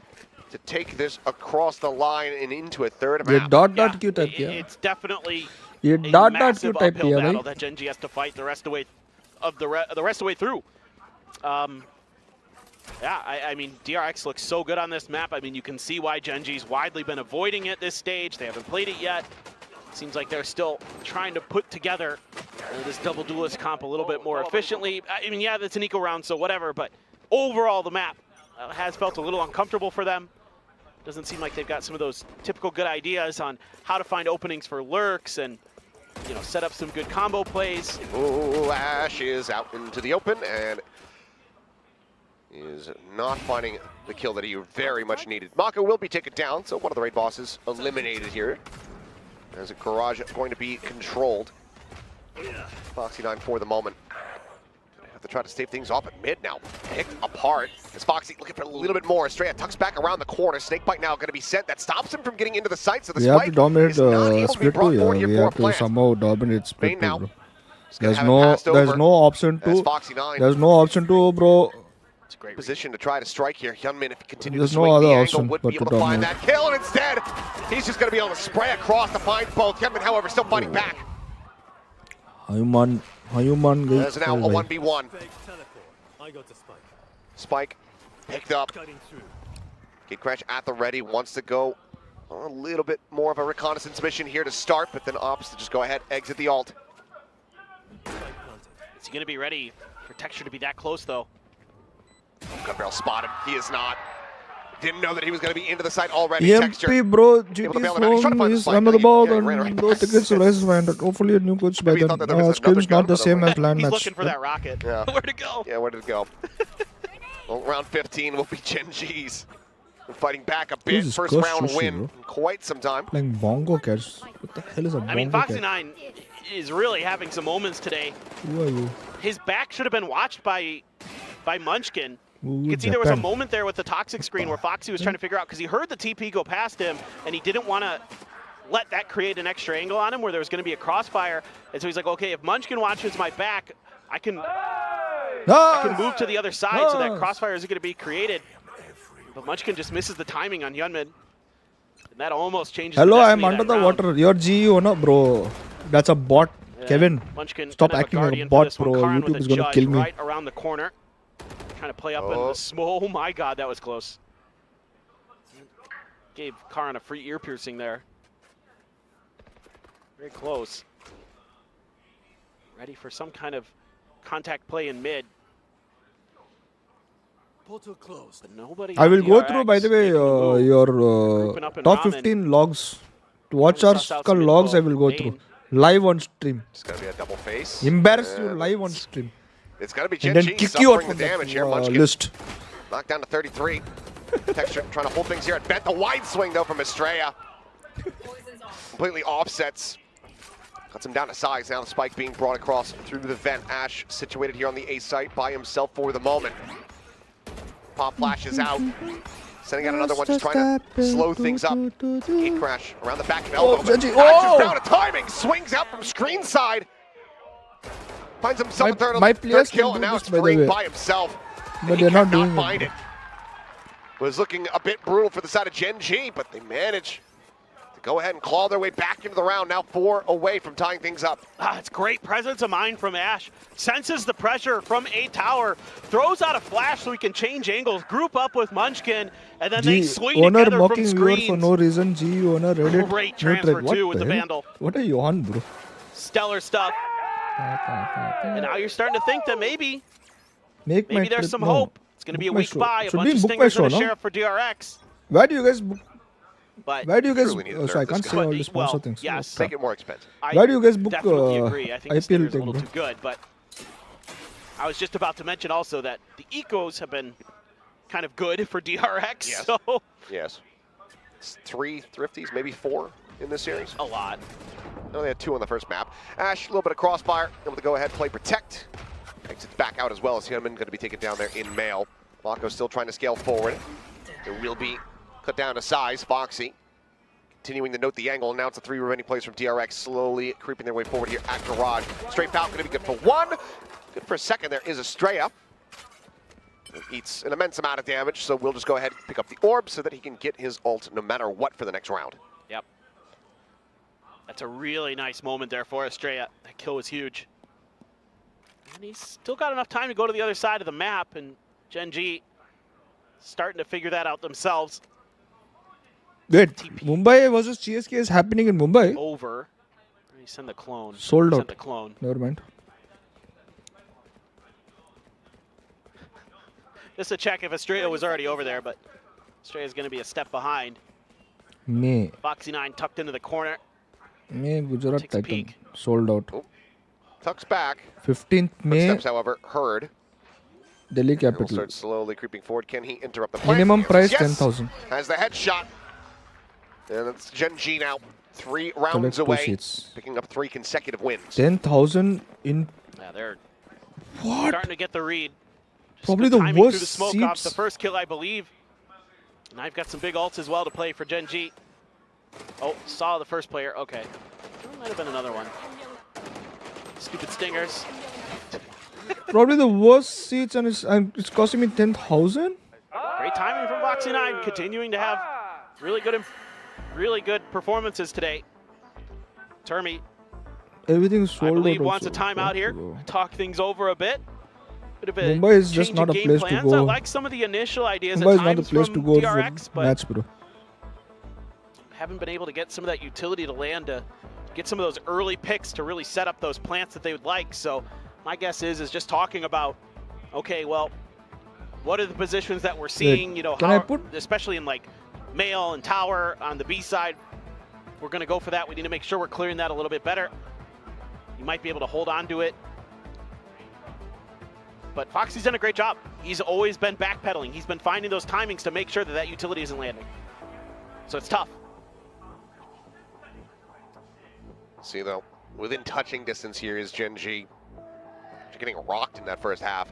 to take this across the line and into a third ये map. dot dot क्यों type किया? It's definitely ये a dot dot massive क्यों type uphill किया battle भाई? that Genji has to fight the rest of the rest of the way through. Yeah, I mean, DRX looks so good on this map. I mean, you can see why Genji's widely been avoiding it this stage. They haven't played it yet. Seems like they're still trying to put together this double duelist comp a little bit more efficiently. I mean, yeah, that's an eco round, so whatever, but overall the map has felt a little uncomfortable for them. Doesn't seem like they've got some of those typical good ideas on how to find openings for lurks and, you know, set up some good combo plays. Ooh, Ash is out into the open and is not finding the kill that he very much needed. Mako will be taken down, so one of the raid bosses eliminated here. As a Garage going to be controlled. Foxy9 for the moment. Gonna have to try to stave things off at mid now. Picked apart. As Foxy looking for a little bit more. Estrella tucks back around the corner. Snakebite now going to be sent. That stops him from getting into the site, so the We have to spike dominate is not able to be split brought 2. forward Yeah, here we for a have to plant. somehow dominate split Bane 2, now. bro. He's gonna have it passed over There's no option as to. Foxy9 There's no option to, bro. It's a great position to try to strike here. Hyunmin, if he continues There's to no swing other the option angle, would but be to able to find dominate. that kill, and instead, he's just going to be able to spray across to find both. Hyunmin, however, still fighting back. Hayuman gई. There's now a 1v1. Spike picked up. Gate Crash at the ready, wants to go on a little bit more of a reconnaissance mission here to start, but then opts to just go ahead, exit the ult. Is he going to be ready for Texture to be that close, though? Gun barrel spotted. He is not. Didn't know that he was going to be into the site already. Texture. EMP, bro. Able to GT bail him out. He's trying to find the is spike. under the He- ball yeah, he ran right and past those tickets it. rise and hopefully a new coach by Maybe he then. thought that there was another Skills gun, not the but same as land He's match. looking for that rocket. Yeah. Where'd it go? Yeah, where did it go? Well, round 15 will be Gen G's. Fighting back a bit. Jesus First Christ, round sushi, win bro. in quite some time. Playing bongo cats. What the hell is a bongo I mean, cat? Foxy9 is really having some moments today. Who are you? His back should have been watched by Munchkin. Ooh, You can see there was a Japan. moment there with the toxic screen where Foxy was trying to figure out, because he heard the TP go past him, and he didn't want to let that create an extra angle on him where there was going to be a crossfire. And so he's like, okay, if Munchkin watches my back, I can move to the other side so that Nice. crossfire isn't going to be created. But Munchkin just misses the timing on Hyunmin. And that almost changes Hello, the I'm destiny of under that the round. water. Your GE owner, bro. That's a bot. Yeah, Kevin, Munchkin stop gonna have acting like a guardian for bot, this one. bro. Karan YouTube with is a gonna judge kill me. right around the corner. Trying to play up in the smoke. Oh my god, that was close. Gave Karan a free ear piercing there. Very close. Ready for some kind of contact play in mid. Portal closed. But nobody I on will go DRX through, by the way, making a move. your Grouping up in top Ramen. 15 logs. To watch our Suss out skull some logs, I info. will go Bane. through. Live on stream. It's going to be a double face. Embarrass you And live on stream. It's going to be And Gen then G kick you out suffering the from the damage here. Munchkin list. knocked down to 33. Texture trying to hold things here at bet. The wide swing, though, from Estrella. Completely offsets. Cuts him down to size. Now the spike being brought across through the vent. Ash situated here on the A site by himself for the moment. Pop flashes out. Sending out another one, just trying to slow things up. Gate crash around the back of elbow. but Genji. Ash Oh! is down to timing. Swings out from screen side. Finds himself My third players kill, can and do now this, it's by the free way. by himself. But And he they're not cannot doing find it. it. Was looking a bit brutal for the side of Gen G, but they manage to go ahead and claw their way back into the round. Now 4 away from tying things up. It's great presence of mind from Ash. Senses the pressure from A tower. Throws out a flash so he can change angles. Group up with Munchkin. And then they G swing owner together mocking from viewer for screens. no reason. G owner Reddit. Great no transfer thread. What too with the hell? Vandal. What are you on, bro? Stellar stuff. And now you're starting to think that maybe Make my there's trip- some no. hope. It's going to be a Book my weak show. buy. A Should bunch be of in book my stingers show, and a no? sheriff for DRX. Where do you guys book? But Where do you guys? Truly need to Oh, nerf sorry, I this can't guy. say all the sponsor well, things. yes. Make it more expensive. I Where do you guys book definitely agree. I think the IPL stingers are a thing, little bro? too good. But I was just about to mention also that the ecos have been kind of good for DRX. Yes. So Yes. It's 3 thrifties, maybe 4 in this series. a lot. No, they had 2 on the first map. Ash, a little bit of crossfire, able to go ahead, play protect. Exits back out as well as Hyunmin, going to be taken down there in mail. Mako still trying to scale forward. It will be cut down to size. Foxy continuing to note the angle. Now it's the 3 remaining players from DRX slowly creeping their way forward here at Garage. Straight Falcon going to be good for 1. Good for a second. There is Estrella. It eats an immense amount of damage, so we'll just go ahead and pick up the orb so that he can get his ult no matter what for the next round. Yep. That's a really nice moment there for Estrella. That kill was huge. And he's still got enough time to go to the other side of the map, and Gen G starting to figure that out themselves. Wait, Mumbai versus CSK is happening in Mumbai? Over. He sent the clone. Sold Sent out. the clone. Never mind. Just to check if Estrella was already over there, but Australia's going to be a step behind. May Foxy9 tucked into the corner. Gujarat Takes a Titan peek. sold out. Tucks back. 15th May Footsteps, however, heard. Delhi He'll Capital. start slowly creeping forward. Can he interrupt the plan? Minimum Yes, price yes. 10,000. Has the headshot. And it's Gen G now. 3 rounds Collect 2 away. seats. Picking up 3 consecutive wins. 10,000 in Yeah, they're what? starting to get the read. Just Probably good the timing worst through the smoke off the seats. first kill, I believe. And I've got some big ults as well to play for Gen G. Oh, saw the first player. Okay. There might have been another one. Stupid stingers. Probably the worst seats, and it's costing me 10,000. Great timing from Foxy9, continuing to have really good performances today. Termi, Everything is I sold believe, out. wants a also. timeout here. Bro. Talk things over a bit. Bit of a Mumbai is just change not in a game place to plans. go. I like some of the initial ideas Mumbai at is not the times place from to go DRX, for but match, bro. haven't been able to get some of that utility to land to get some of those early picks to really set up those plants that they would like. So my guess is just talking about, okay, well, what are the positions that we're seeing? You know, can I how, put- especially in like Mail and Tower on the B side, we're going to go for that. We need to make sure we're clearing that a little bit better. You might be able to hold on to it. But Foxy's done a great job. He's always been backpedaling. He's been finding those timings to make sure that that utility isn't landing. So it's tough. See, though, within touching distance here is Gen G. They're getting rocked in that first half.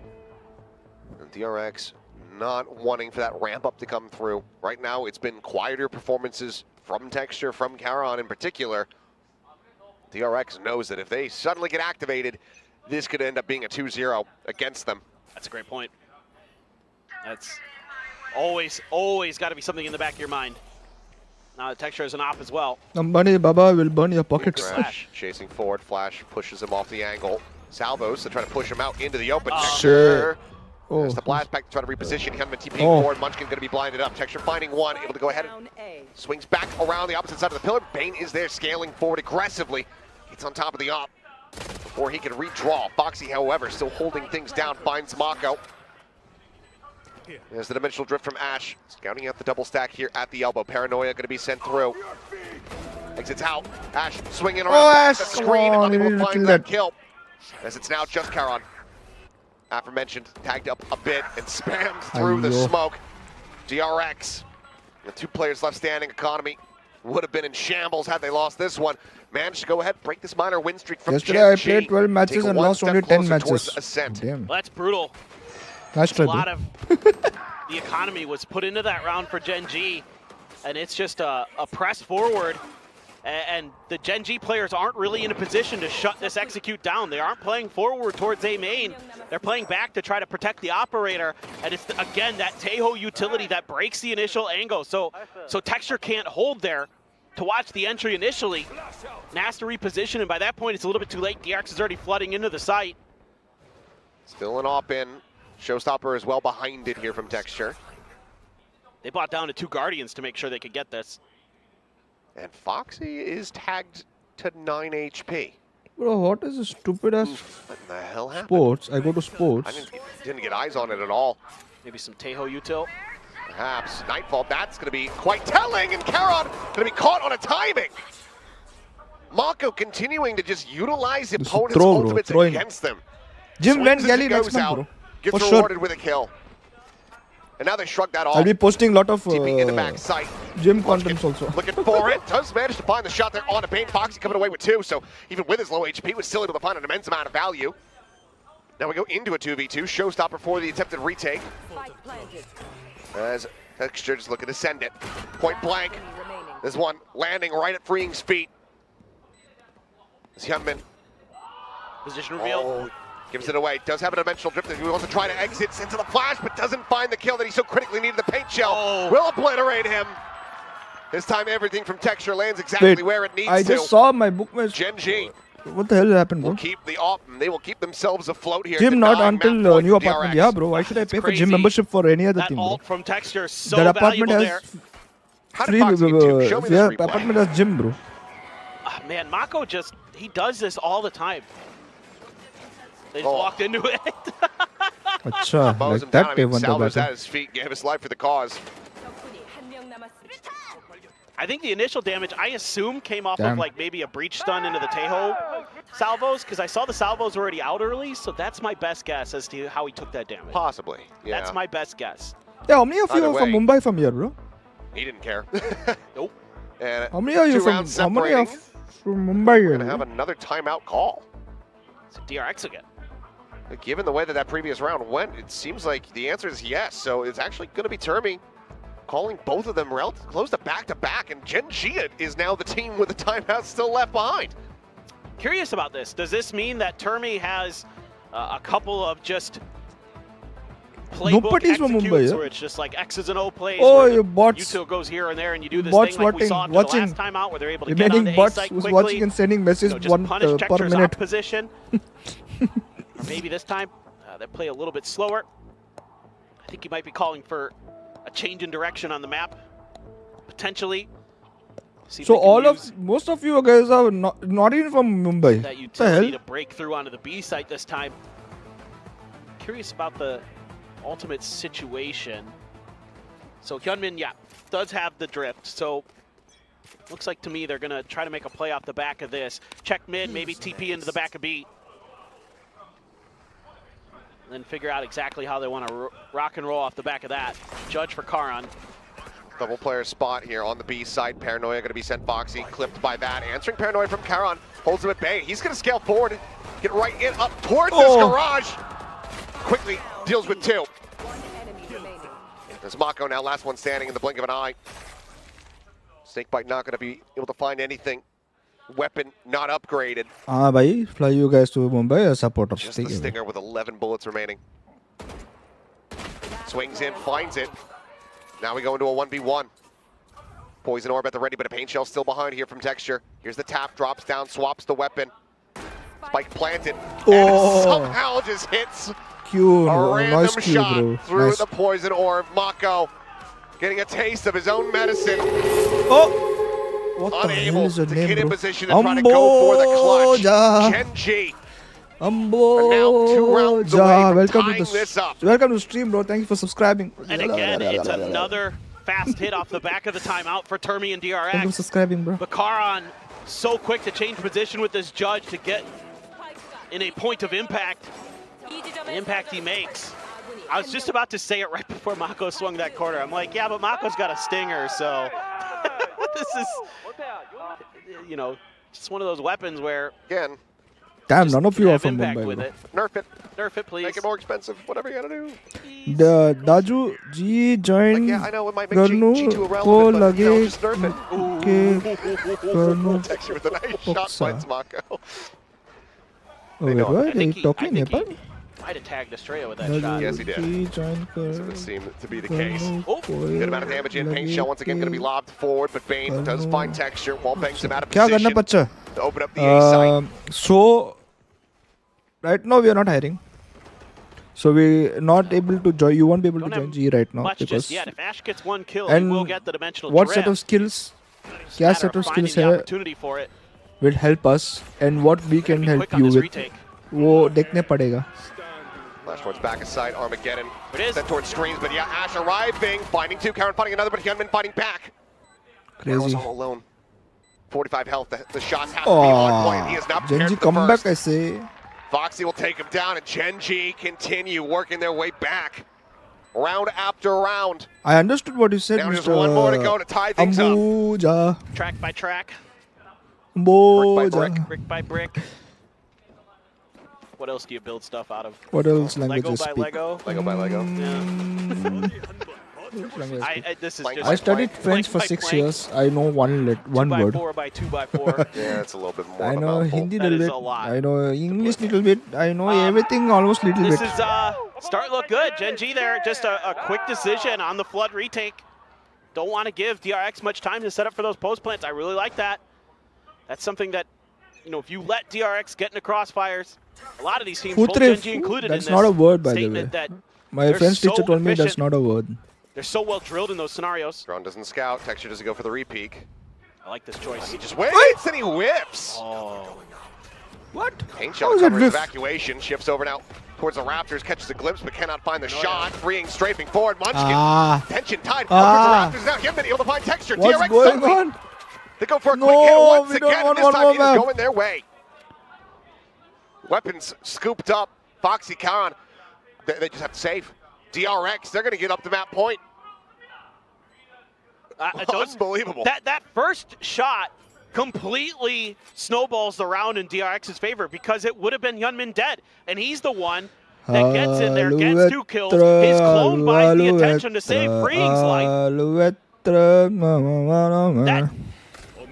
And DRX not wanting for that ramp up to come through. Right now, it's been quieter performances from Texture, from Charon in particular. DRX knows that if they suddenly get activated, this could end up being a 2-0 against them. That's a great point. That's always got to be something in the back of your mind. Now the Texture is an op as well. Ambani Baba will burn your pockets. Crash chasing forward. Flash pushes him off the angle. Salvos to try to push him out into the open. Sure. Oh, There's the blast back to try to reposition him and TPing Oh. forward. Munchkin going to be blinded up. Texture finding one, able to go ahead and swings back around the opposite side of the pillar. Bane is there scaling forward aggressively. Gets on top of the op before he can redraw. Foxy, however, still holding things down. Finds Mako. There's the dimensional drift from Ash. Scouting out the double stack here at the elbow. Paranoia going to be sent through. Exits out. Ash swinging around Ash, the come screen. on, you Unable need to to find kill that that. kill. As it's now just Charon. Aforementioned, tagged up a bit and spammed through the Aiyo. smoke. DRX, the 2 players left standing. Economy would have been in shambles had they lost this one. Managed to go ahead, break this minor win streak from Yesterday Gen I G. played 12 matches Take and one lost step only 10 closer towards matches. Ascent. Damn. Well, that's brutal. Nice try, A lot bro. of the economy was put into that round for Gen G, and it's just a press forward. And the Gen G players aren't really in a position to shut this execute down. They aren't playing forward towards A main. They're playing back to try to protect the operator. And it's, again, that Tejo utility that breaks the initial angle. So Texture can't hold there to watch the entry initially. And has to reposition, and by that point, it's a little bit too late. DRX is already flooding into the site. Still an op in. Showstopper is well behind it here from Texture. They bought down to 2 Guardians to make sure they could get this. And Foxy is tagged to 9 HP. Bro, what is this stupid ass What in the hell happened? sports? I go to I sports. didn't get eyes on it at all. Maybe some Tejo util. Perhaps Nightfall, that's going to be quite telling, and Charon going to be caught on a timing. Mako continuing to just utilize This is opponent's throw, bro, ultimates throwing. against them. Jim Swings went as he galley next goes month, out, bro. Gets For rewarded sure. with a kill. And now they shrug that off. I'll be posting lot of TP in the back sight. gym Munchkin contents also. looking for it. Does manage to find the shot there on a Bane. Foxy coming away with 2, so even with his low HP, was still able to find an immense amount of value. Now we go into a 2v2. Showstopper for the attempted retake. As Texture just looking to send it. Point blank. There's one landing right at Freeing's feet. As Hyunmin Position reveal. gives it away. Does have a dimensional drift. He wants to try to exit into the flash, but doesn't find the kill that he so critically needed. The paint shell will obliterate him. This time everything from Texture lands exactly Wait, where it needs I to. just saw my bookmatch. Gen G What the hell happened, will bro? keep the op, and they will keep themselves afloat here. Gym not denying until map point new to apartment. DRX. Yeah, bro. Why should I pay for crazy. gym membership for any other That team, bro? ult from Texture is so That apartment valuable has there. How did free. Foxy get 2? Show me Yeah, this replay. apartment has gym, bro. Ah, man, Mako just, he does this all the time. They just Oh. walked into it. Acha, Bows like him down. that I they mean, won the Salvos battle. at his feet, gave his life for the cause. I think the initial damage, I assume, came off of like maybe a breach stun into the Tejo salvos, because I saw the salvos already out early, so that's my best guess as to how he took that damage. Possibly, yeah. That's my best guess. Yeah, how many of you Either are from way. Mumbai from here, bro? He didn't care. Nope. And How many are you 2 from? rounds How many are separating. from Mumbai? We're Here, going to have bro? another timeout call. It's DRX again. But given the way that that previous round went, it seems like the answer is yes. So it's actually going to be Termi calling both of them close to back-to-back, and Gen G is now the team with the timeout still left behind. Curious about this. Does this mean that Termi has a couple of just playbook Nobody's from executes Mumbai, yeah? where it's just like X's and O plays? Oh, where you bots. Util goes here and there, and you do this Bots thing like we saw after the watching. last time out, where they're able to get Remaining onto A bots site who's quickly. watching and sending messages Just one punish per Checkers minute. off position. Or maybe this time they play a little bit slower. I think he might be calling for a change in direction on the map, potentially. See if So they can all use of most of you guys are not even from Mumbai. that What the hell? utility to break through onto the B site this time. Curious about the ultimate situation. So Hyunmin, yeah, does have the drift. So looks like to me they're gonna try to make a play off the back of this. Check mid, maybe TP into the back of B. Then figure out exactly how they want to rock and roll off the back of that. Judge for Karan. Double player spot here on the B side. Paranoia going to be sent Foxy, clipped by that. Answering Paranoia from Karan, holds him at bay. He's going to scale forward, get right in, up towards this garage. Quickly deals with 2. There's Mako now, last one standing in the blink of an eye. Snakebite not going to be able to find anything. Weapon not upgraded. Ah, bhai, fly you guys to Mumbai as supporters. Just the Stinger with 11 bullets remaining. Swings in, finds it. Now we go into a 1v1. Poison orb at the ready, but a paint shell still behind here from Texture. Here's the tap, drops down, swaps the weapon. Spike planted, and somehow just hits Q, a random nice Q, shot bro. through Nice. the poison orb. Mako getting a taste of his own medicine. Oh! What the hell Unable is to your name, get in bro? position and try to go for the clutch. Amboja. Genji. And now 2 rounds away Amboja. from Welcome tying to this up. welcome to stream, bro. Thank you for subscribing. And again, it's another fast hit off the back of the timeout for Termi and Thank you for DRX. subscribing, bro. But Karan so quick to change position with this judge to get in a point of impact. The impact he makes. I was just about to say it right before Mako swung that corner. I'm like, yeah, but Mako's got a stinger, so this is, you know, just one of those weapons where Again, Damn, none of you are have from impact Mumbai, with bro. it. nerf it. Nerf it, please. Make it more expensive. Whatever you gotta do. The Daju G join Like, yeah, I know it might make Garnu G2 ko irrelevant, but, you know, lage just nerf it. ke Garnu. Texture with a nice shot, Boxa. finds Mako. Oh, wait, know. what? I They think he talking Nepal? might have tagged Estrella with that Daju shot. Yes, he did. G join This would seem to be the case. Garnu Oh, ko Good amount of damage in. Paint shell once again going to be lobbed forward, but Bane does find Texture. Wall bangs him out of क्या करना position बच्चा? to open up the A site. So right now we are not hiring. So we not able to join. You won't be able to Don't join have G right now much because just yet. If Ash gets 1 kill, And he will get the dimensional what drift. set of skills? It's a क्या matter set of finding skills the है opportunity for it. will help us and what we Gotta can be help quick on you this with. retake. वो देखने पड़ेगा. Flash towards back aside, Armageddon. It is. Sent towards screens, but yeah, Ash arriving, finding 2, Karen finding another, but Hyunmin fighting back. Arrow's Crazy. all alone. 45 health, the shots have to be on point. He is not prepared Genji for the come back first. ऐसे. Foxy will take him down, and Genji continue working their way back. Round after round. I understood what you said, Now just Mr. one more to go to tie things up. Amboja. Track by track, Amboja. brick by brick. What else do you build stuff out of? What else Lego languages by speak? Lego. Lego by Lego. Yeah. Which language speak? This is Like- just I studied Plank French for by 6 plank. years. I know one 2 word. by 4 by 2 by 4. Yeah, it's a little bit more I of a know mouthful. Hindi That little is bit. a lot. I know English little bit. I know everything almost little This bit. is start look good. Gen G there, just a quick decision on the flood retake. Don't want to give DRX much time to set up for those post plants. I really like that. That's something that, you know, if you let DRX get into crossfires, a lot of these teams, both Futre, Gen G included, that's in not this a word, by the statement way. that My they're French teacher so told me that's efficient. not a word. they're so well drilled in those scenarios. Drone doesn't scout. Texture doesn't go for the repeak. I like this choice. He just waits and he whips. Oh, What? Paint How shot is that covers whiff? evacuation. Shifts over now towards the Raptors. Catches a glimpse but cannot find the shot. Freeing, strafing forward. Munchkin. Ah. Tension tight. Ah. Towards the Raptors now. Him able to find texture. What's DRX going suddenly. on? They go for a No, quick hit once we don't again. want And this one time more it is map. going their way. Weapons scooped up. Foxy Khan. They just have to save. DRX, they're going to get up to map point. Unbelievable. That first shot completely snowballs the round in DRX's favor because it would have been Hyunmin dead. And he's the one that gets in there, gets 2 kills. His clone buys the attention to save Freeing's life.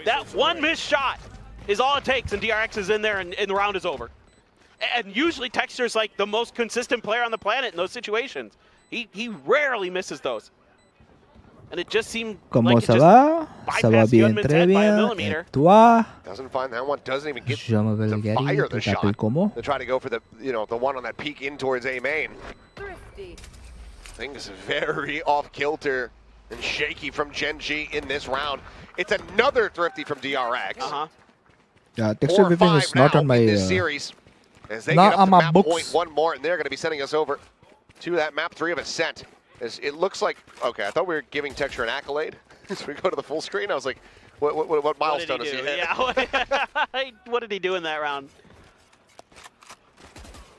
That one missed shot is all it takes, and DRX is in there, and the round is over. And usually Texture's like the most consistent player on the planet in those situations. He rarely misses those. And it just seemed ¿Cómo like it se just va? Se va bypassed bien, Hyunmin's head by a Trevia. millimeter. Et toi? Doesn't find that one. Doesn't even get Je m'appelle to Gary. fire the Tu t'appelles shot. comment? They try to go for the the one on that peak in towards A main. Thrifty. Things very off kilter and shaky from Gen G in this round. It's another thrifty from DRX. Yeah, 4 texture or whipping 5 is not now on my. in this series. As they not get up on to my map books. point, one more, and they're going to be sending us over to that map 3 of Ascent. As it looks like, okay, I thought we were giving Texture an accolade. So we go to the full screen. I was like, what milestone is he hit? Yeah. What did he do in that round?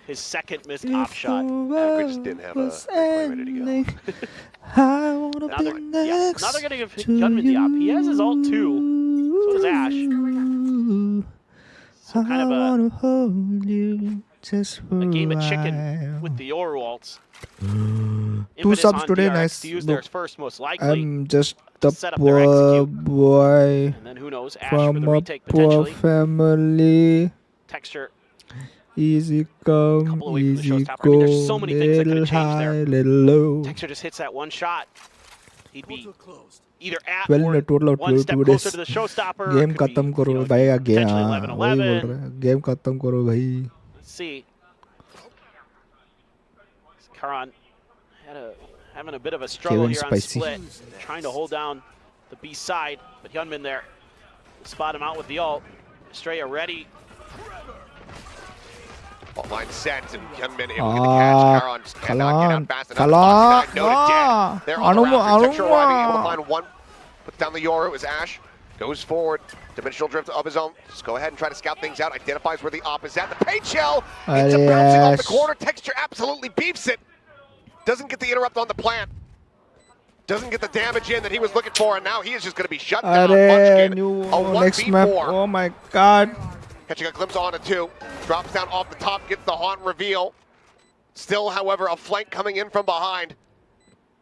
His second missed op shot. We just didn't have a replay ready to go. I wanna Now be they're, next now they're going to give to Hyunmin the op. He has his ult too. you. So does Ash. So kind of I a wanna hold you just for a game of while. chicken with the Yoru ults. 2 subs on today, DRX nice. to use Look, theirs first, most likely. I'm just a set up their poor execute. boy And then who knows, Ash for from the a retake poor potentially. family. Texture Easy come, Couple away from the easy showstopper. I go. mean, there's so many things that could Little have changed there. high, little low. Texture just hits that one shot. He'd be either at 12 or में total out one step 2 closer days. to the showstopper. Game Could be, खत्म करो you know, भाई आ गया potentially वही 11-11. बोल रहा है game खत्म करो भाई Let's see. Karan having a bit of a struggle Kevin here on Spicy. split, trying to hold down the B side, but Hyunmin there spot him out with the ult. Estrella ready. Fault line set, and Hyunmin able to get the catch. Karan just cannot get out fast enough. Kalan, Foxy noted dead. They're on the Raptors. Texture arriving, able to find one. Puts down the Yoru as Ash goes forward. Dimensional drift of his own. Just go ahead and try to scout things out. Identifies where the op is at. The paint shell ends up bouncing off the corner. Texture absolutely beefs it. Doesn't get the interrupt on the plant. Doesn't get the damage in that he was looking for, and now he is just going to be shut down. अरे Munchkin, new a next map 1v4. oh my god Catching a glimpse on a 2. Drops down off the top, gets the haunt reveal. Still, however, a flank coming in from behind.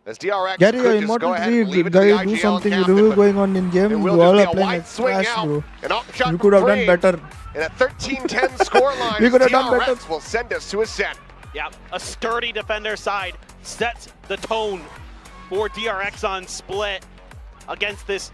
As DRX Gary could your just go immortal ahead and 3 leave it to the guys do IGL something captain, review but going on in game it you will all just are be a playing wide like swing trash out. bro An up shot you from could have done Free. better And a 13-10 scoreline. We could have done DRX better. will send us to Ascent. Yeah, a sturdy defender side sets the tone for DRX on split against this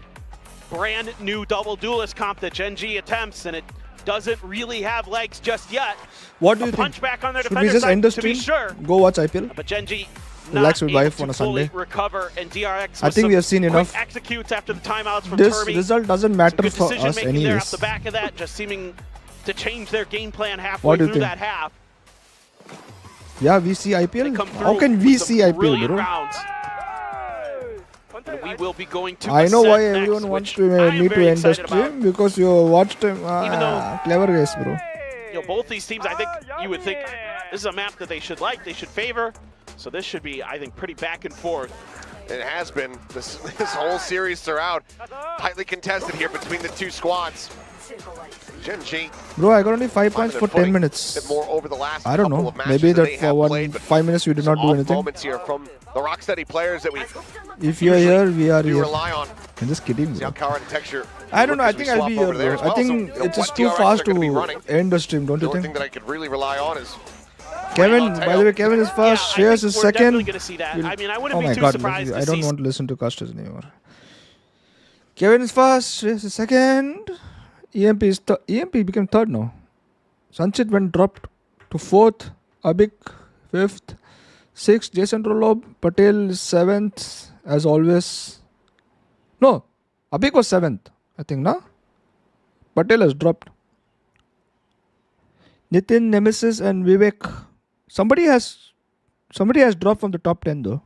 brand new double duelist comp that Gen G attempts, and it doesn't really have legs just yet. what do you A think punch back on their should we defender just side, end the to be stream sure, go watch IPL but Gen G Relax not with able wife to on a fully Sunday. recover, and DRX I with think we some have seen quick enough. executes after the timeouts from this Turby. result doesn't Some matter good for decision us making there off anyways the back of that, just seeming to change their game plan halfway What do you through think? that half. yeah we see They IPL come how through can we with some see IPL brilliant bro rounds. And we will be going to I know Ascent why next, everyone wants which to I am me to very end the excited about. stream because you watched him Even though- clever guys bro You know, both these teams, I think you would think this is a map that they should like, they should favor. So this should be, I think, pretty back and forth. It has been this whole series throughout. Tightly contested here between the two squads. Gen G bro I got only 5 points finding for their footing 10 a minutes bit more over the last I don't couple know of matches maybe that that they for have one played, but 5 minutes you did some not do off anything moments here from the Rocksteady players that we if you're here we are do here rely on. I'm just kidding See how bro Karan and Texture. I don't know. I look as we think I'll be swap here, over there bro. as well. I think So, you know, it's just what too DRX fast are gonna be to running. end the stream, don't The you only think? thing that I could really rely on is Kevin, Tail. by the way, Kevin is first. Yeah, I Shreyas think is we're second. definitely going to see that. I mean, I wouldn't Oh be my too god, surprised I to don't see want to listen to casters anymore. Kevin is first. Shreyas is second. EMP is EMP became third now. Sanchit went dropped to fourth. Abik fifth. Sixth. Jason Rolob. Patel is seventh as always. No, Abik was seventh. I think, no? Patel has dropped. Nitin, Nemesis, and Vivek. Somebody has dropped from the top 10 though.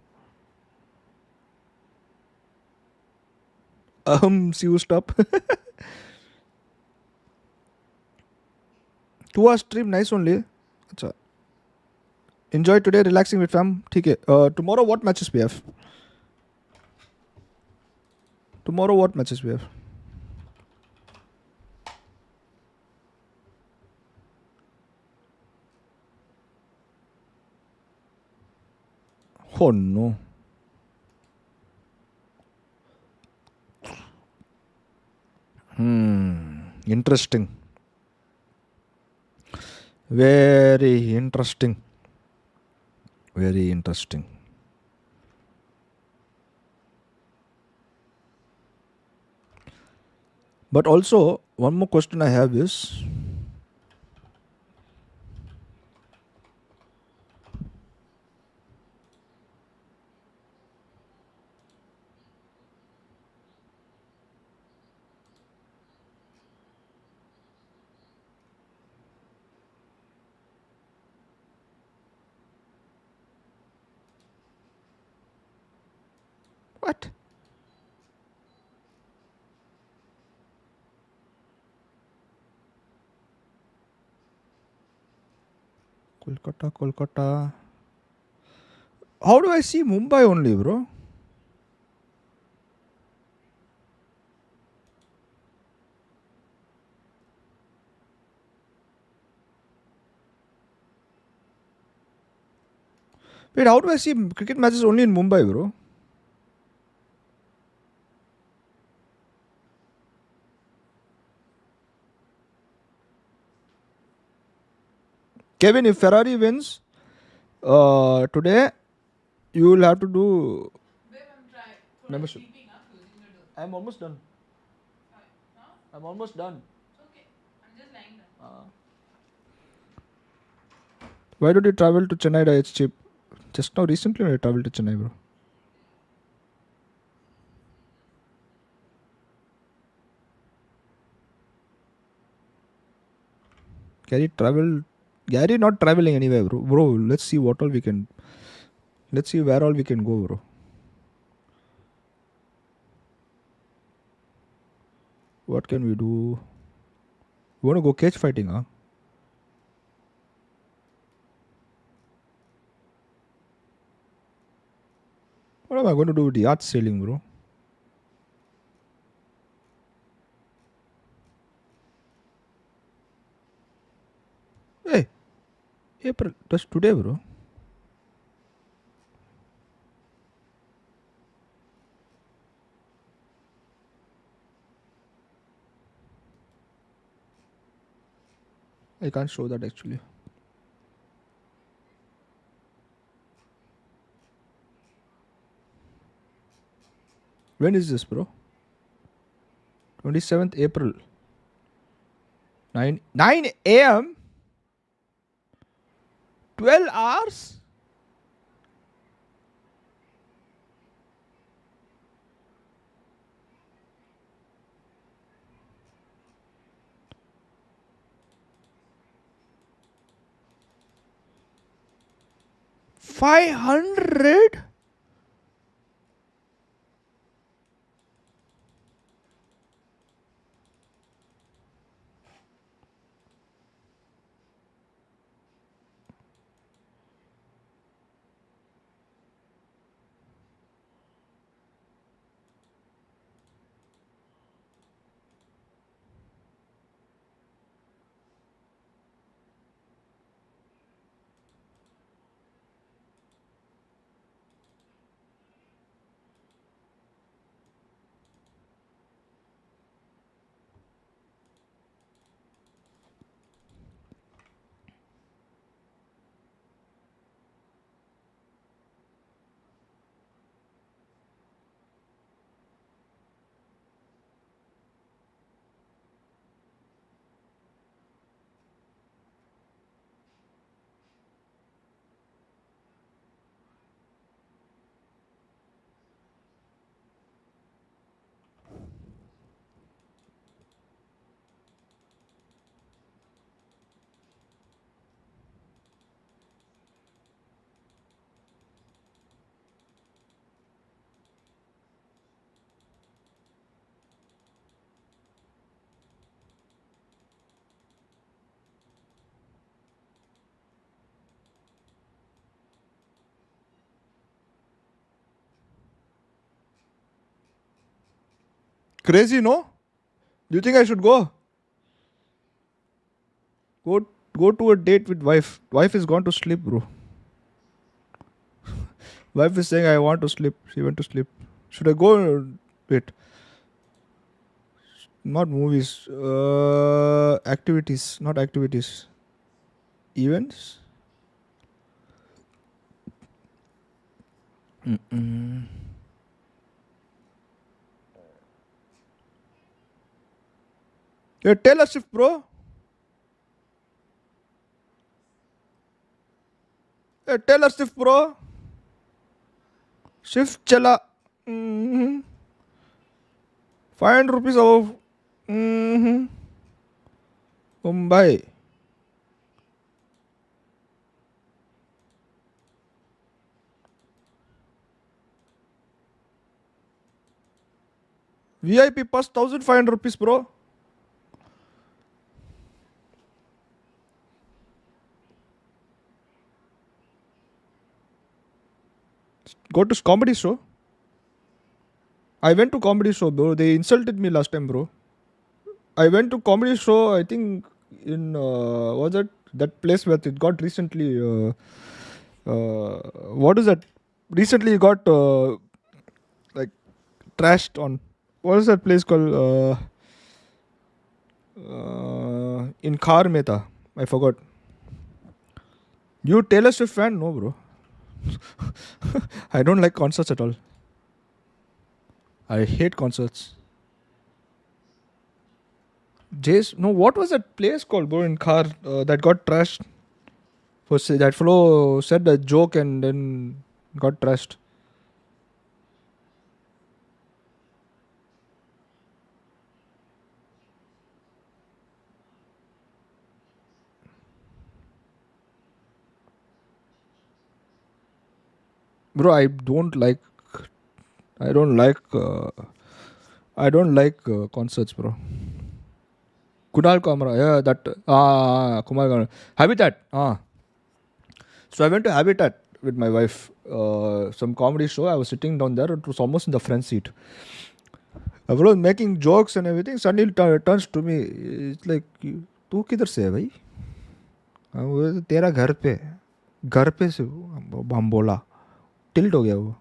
See you stop. 2 hours stream, nice only. Achha. Enjoy today, relaxing with fam. ठीक है. Tomorrow what matches we have? Tomorrow what matches we have? Oh no. Interesting. Very interesting. Very interesting. But also, one more question I have is, what? Kolkata. How do I see Mumbai only, bro? Wait, how do I see cricket matches only in Mumbai, bro? Kevin, if Ferrari wins today, you will have to do Babe, I'm trying. membership. Sleeping, closing the door. I'm almost done. Huh? I'm almost done. It's okay. I'm just lying down. Why don't you travel to Chennai? It's cheap. Just now, recently, I traveled to Chennai, bro. Gary not traveling anywhere, bro. Bro, let's see what all we can. Let's see where all we can go, bro. What can we do? You want to go cage fighting, huh? What am I going to do with the yacht sailing, bro? Hey, April. That's today, bro. I can't show that actually. When is this, bro? 27th April. 9 a.m. 12 hours? $500? Crazy, no? Do you think I should go? Go to a date with wife. Wife is gone to sleep, bro. Wife is saying I want to sleep. She went to sleep. Should I go? Wait. Not movies. Activities. Not activities. Events. Yeah, Taylor Swift, bro. Yeah, Taylor Swift, bro. Shift chala. 500 rupees of Mumbai. VIP pass 1500 rupees, bro. Go to comedy show. I went to comedy show, bro. They insulted me last time, bro. I went to comedy show. I think in was it that place where it got recently? What is that? Recently got like trashed on. What is that place called? In Khar Mehta. I forgot. You Taylor Swift fan? No, bro. I don't like concerts at all. I hate concerts. Jace, no, what was that place called, bro, in Khar that got trashed? That fellow said a joke and then got trashed. Bro, I don't like concerts, bro. Kunal Kamra, yeah, that Kumar Kamra. Habitat. So I went to Habitat with my wife. Some comedy show. I was sitting down there. It was almost in the front seat. I was making jokes and everything. Suddenly turns to me. It's like, तू किधर से है भाई? तेरा घर पे से हम बोला. Tilt हो गया वो.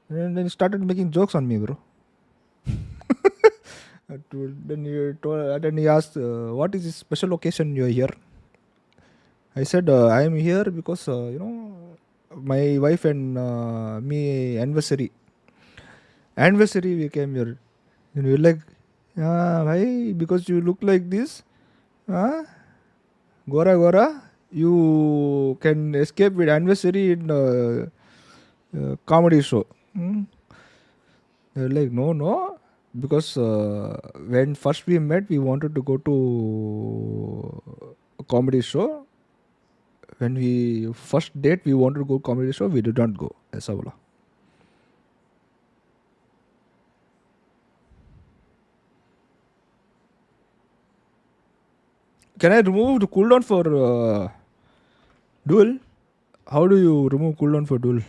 And then he started making jokes on me, bro. Then he asked, what is this special occasion you are here? I said, I am here because, my wife and me anniversary. Anniversary we came here. And we're like, why? Because you look like this? Gora, you can escape with anniversary in comedy show. They're like, no. Because when first we met, we wanted to go to a comedy show. When we first date, we wanted to go comedy show. We did not go. ऐसा बोला. Can I remove the cooldown for duel? How do you remove cooldown for duel?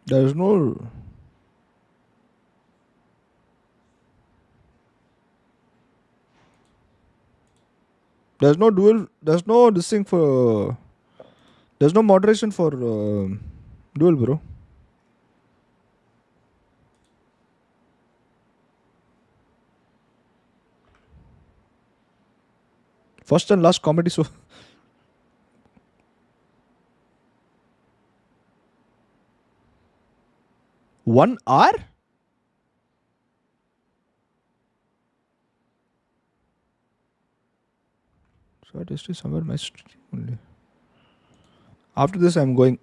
There's no duel. There's no this thing for. There's no moderation for duel, bro. First and last comedy show. 1 hour? Short history somewhere my stream only. After this, I'm going.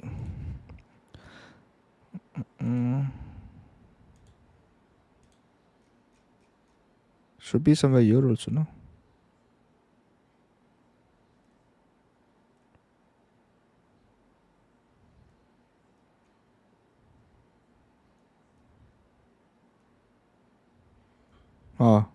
Should be somewhere here also, no? Ah.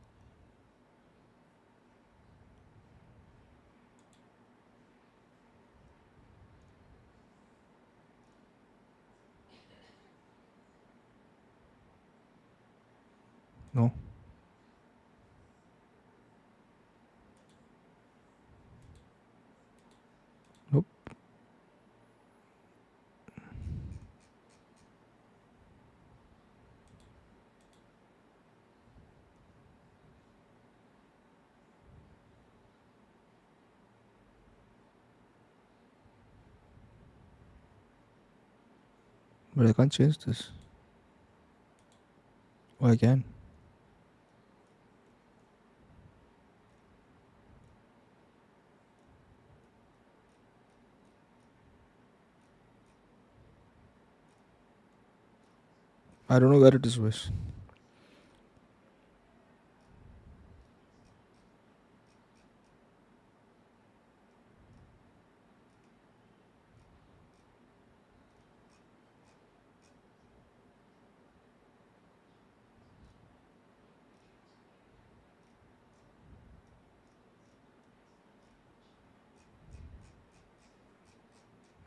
No. Nope. But I can't change this. Oh, I can. I don't know where it is, boys.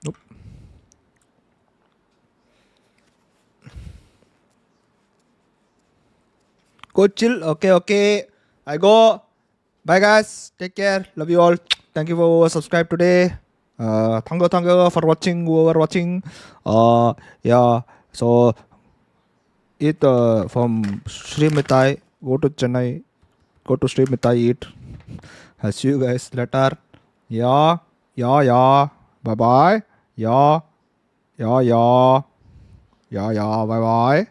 Nope. Go chill. Okay. I go. Bye, guys. Take care. Love you all. Thank you for subscribe today. Thank you for watching. Whoever watching. Yeah. So eat from Sri Mitai. Go to Chennai. Go to Sri Mitai. Eat. I'll see you guys later. Yeah. Bye bye. Yeah. Bye bye.